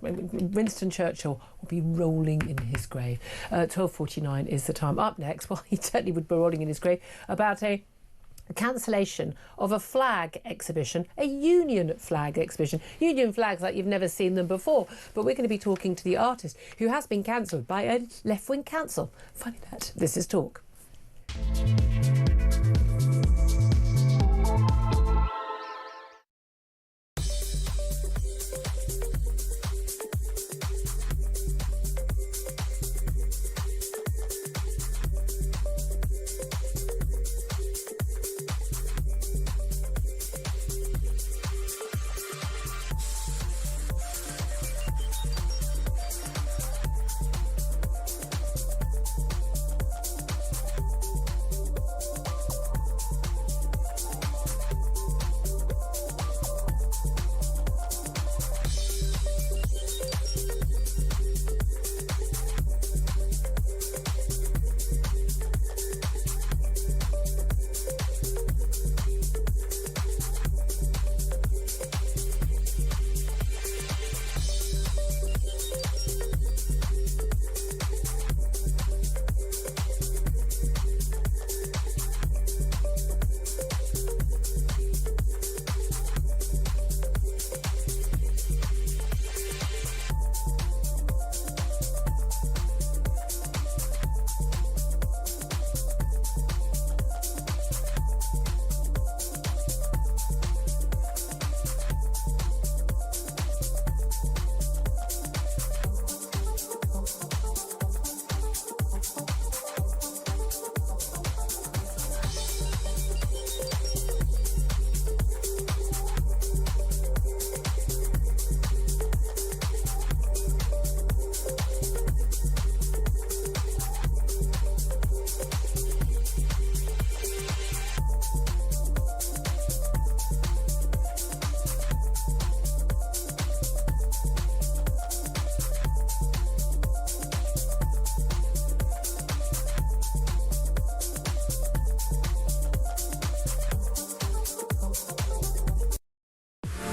Winston Churchill will be rolling in his grave. 12:49 is the time. Up next, well, he certainly would be rolling in his grave, about a cancellation of a flag exhibition, a Union flag exhibition. Union flags like you've never seen them before. But we're going to be talking to the artist who has been cancelled by a left-wing council. Funny that. This is Talk.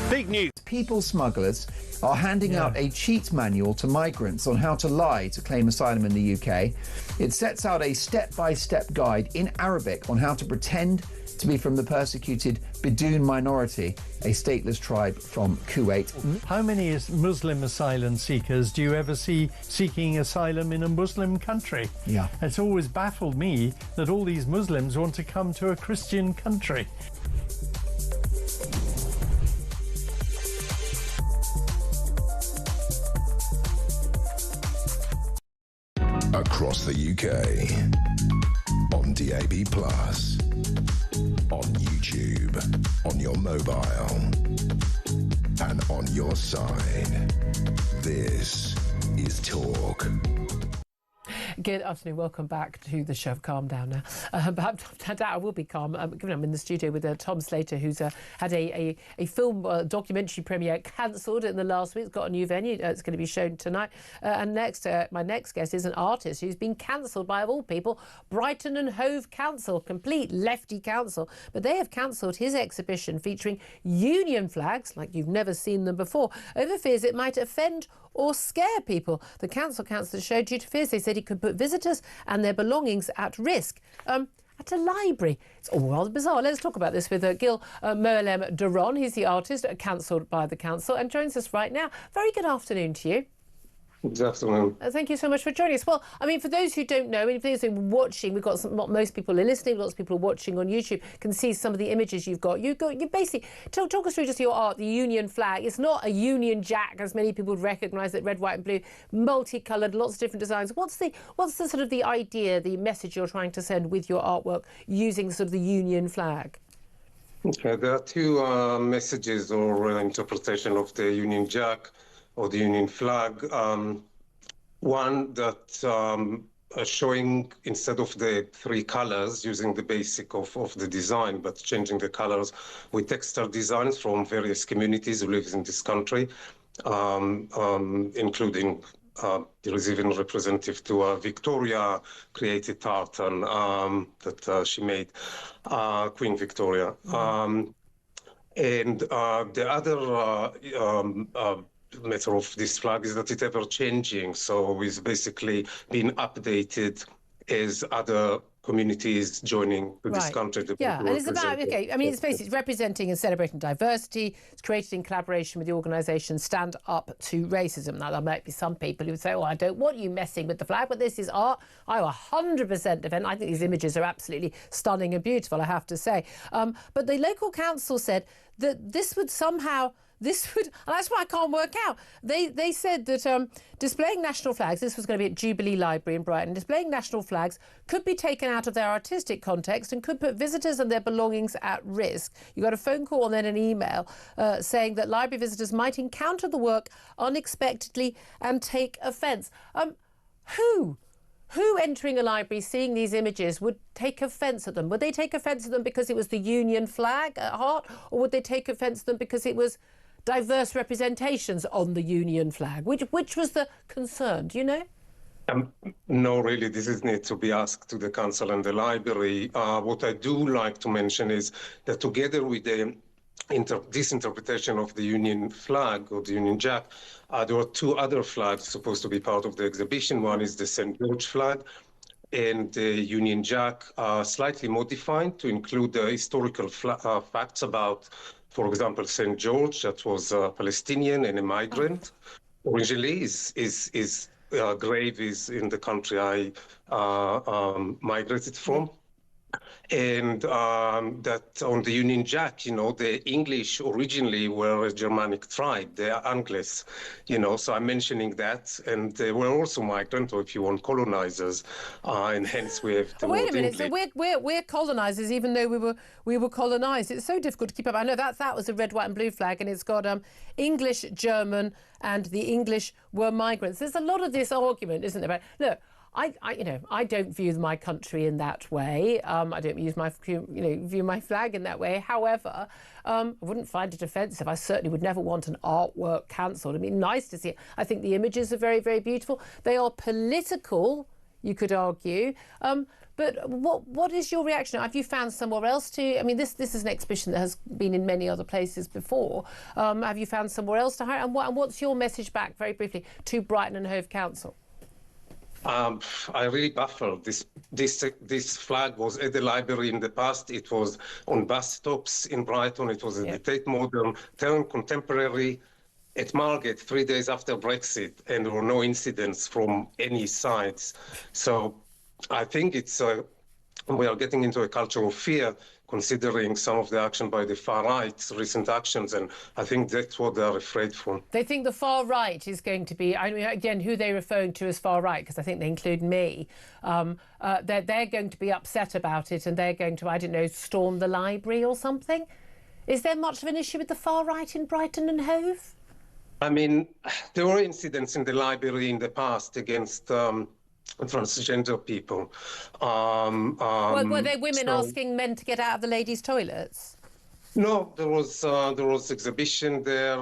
Big news. People smugglers are handing out a cheat manual to migrants on how to lie to claim asylum in the UK. It sets out a step-by-step guide in Arabic on how to pretend to be from the persecuted Bedouin minority, a stateless tribe from Kuwait. How many Muslim asylum seekers do you ever see seeking asylum in a Muslim country? Yeah. It's always baffled me that all these Muslims want to come to a Christian country. Across the UK, on DAB+, on YouTube, on your mobile, and on your side. This is Talk. Good afternoon, welcome back to the show. Calm down now. But I will be calm, given I'm in the studio with Tom Slater, who's had a film documentary premiere cancelled in the last week. It's got a new venue. It's going to be shown tonight. And next, my next guest is an artist who's been cancelled by, of all people, Brighton and Hove Council, complete lefty council. But they have cancelled his exhibition featuring Union flags, like you've never seen them before, over fears it might offend or scare people. The councillor showed due to fears. They said he could put visitors and their belongings at risk. At a library. It's all rather bizarre. Let's talk about this with Gil Moelem Duron. He's the artist cancelled by the council and joins us right now. Very good afternoon to you. Good afternoon. Thank you so much for joining us. Well, I mean, for those who don't know, if those who are watching, we've got most people are listening, lots of people are watching on YouTube, can see some of the images you've got. You basically, talk us through just your art, the Union flag. It's not a Union Jack, as many people would recognise it, red, white and blue, multicoloured, lots of different designs. What's the sort of the idea, the message you're trying to send with your artwork using sort of the Union flag? Okay, there are two messages or interpretation of the Union Jack or the Union flag. One that showing, instead of the three colors, using the basic of the design, but changing the colors with textile designs from various communities who live in this country, including there is even a representative to Victoria created tartan that she made, Queen Victoria. And the other matter of this flag is that it's ever changing, so it's basically being updated as other communities joining this country. Yeah, and it's about, okay, I mean, it's basically representing and celebrating diversity. It's created in collaboration with the organisation Stand Up to Racism. Now, there might be some people who say, oh, I don't want you messing with the flag, but this is art. I 100% defend. I think these images are absolutely stunning and beautiful, I have to say. But the local council said that this would somehow... and that's what I can't work out. They said that displaying national flags, this was going to be at Jubilee Library in Brighton, displaying national flags could be taken out of their artistic context and could put visitors and their belongings at risk. You got a phone call and then an email saying that library visitors might encounter the work unexpectedly and take offence. Who entering a library, seeing these images, would take offence at them? Would they take offence at them because it was the Union flag at heart, or would they take offence at them because it was diverse representations on the Union flag? Which was the concern? Do you know? No, really, this is need to be asked to the council and the library. What I do like to mention is that together with this interpretation of the Union flag or the Union Jack, there were two other flags supposed to be part of the exhibition. One is the St. George flag, and the Union Jack slightly modified to include the historical facts about, for example, St. George, that was a Palestinian and a migrant. Originally, his grave is in the country I migrated from. And that on the Union Jack, you know, the English originally were a Germanic tribe. They are Angles, you know, so I'm mentioning that. And they were also migrant, or if you want, colonizers. And hence we have the Wait a minute, English. so we're colonizers even though we were colonized. It's so difficult to keep up. I know that was a red, white and blue flag, and it's got English, German, and the English were migrants. There's a lot of this argument, isn't there? But look, I don't view my country in that way. I don't view my flag in that way. However, I wouldn't find it offensive. I certainly would never want an artwork cancelled. I mean, nice to see it. I think the images are very, very beautiful. They are political, you could argue. But what is your reaction? Have you found somewhere else to? I mean, this is an exhibition that has been in many other places before. Have you found somewhere else to hire? And what's your message back, very briefly, to Brighton and Hove Council? I really baffled. This flag was at the library in the past. It was on bus stops in Brighton. It was at the Tate Modern, Turn Contemporary, at Margate 3 days after Brexit, and there were no incidents from any sides. So I think we are getting into a culture of fear, considering some of the action by the far right, recent actions, and I think that's what they're afraid for. They think the far right is going to be, I mean, again, who they're referring to as far right, because I think they include me, they're going to be upset about it, and they're going to, I don't know, storm the library or something. Is there much of an issue with the far right in Brighton and Hove? I mean, there were incidents in the library in the past against transgender people. Were there women asking men to get out of the ladies' toilets? No, there was exhibition there.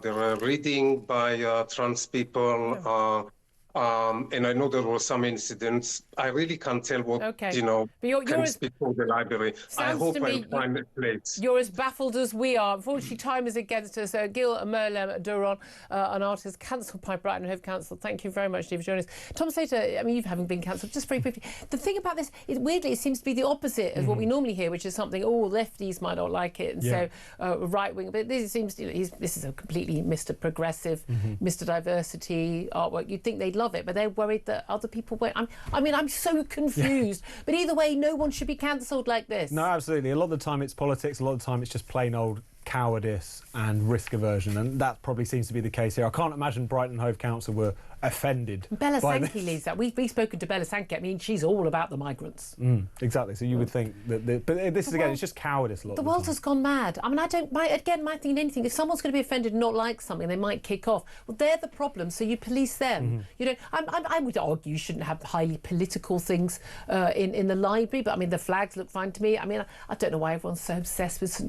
There were reading by trans people. And I know there were some incidents. I really can't tell what, can speak for the library. I hope I'll find a place. You're as baffled as we are. Unfortunately, time is against us. Gil Merlin-Duron, an artist cancelled by Brighton Hove Council. Thank you very much, Steve, for joining us. Tom Slater, I mean, you haven't been cancelled. Just very briefly, the thing about this, weirdly, it seems to be the opposite of what we normally hear, which is something, lefties might not like it, and so right-wing. But this seems, this is a completely Mr. Progressive, Mr. Diversity artwork. You'd think they'd love it, but they're worried that other people won't. I'm so confused. But either way, no one should be cancelled like this. No, absolutely. A lot of the time it's politics. A lot of the time it's just plain old cowardice and risk aversion, and that probably seems to be the case here. I can't imagine Brighton Hove Council were offended. Bella Sankey leads that. We've spoken to Bella Sankey. I mean, she's all about the migrants. Exactly. So you would think that, but this is again, it's just cowardice. The world has gone mad. I mean, I don't. My thing in anything. If someone's going to be offended and not like something, they might kick off. Well, they're the problem. So you police them. You know, I would argue you shouldn't have highly political things in the library. But I mean, the flags look fine to me. I mean, I don't know why everyone's so obsessed with St.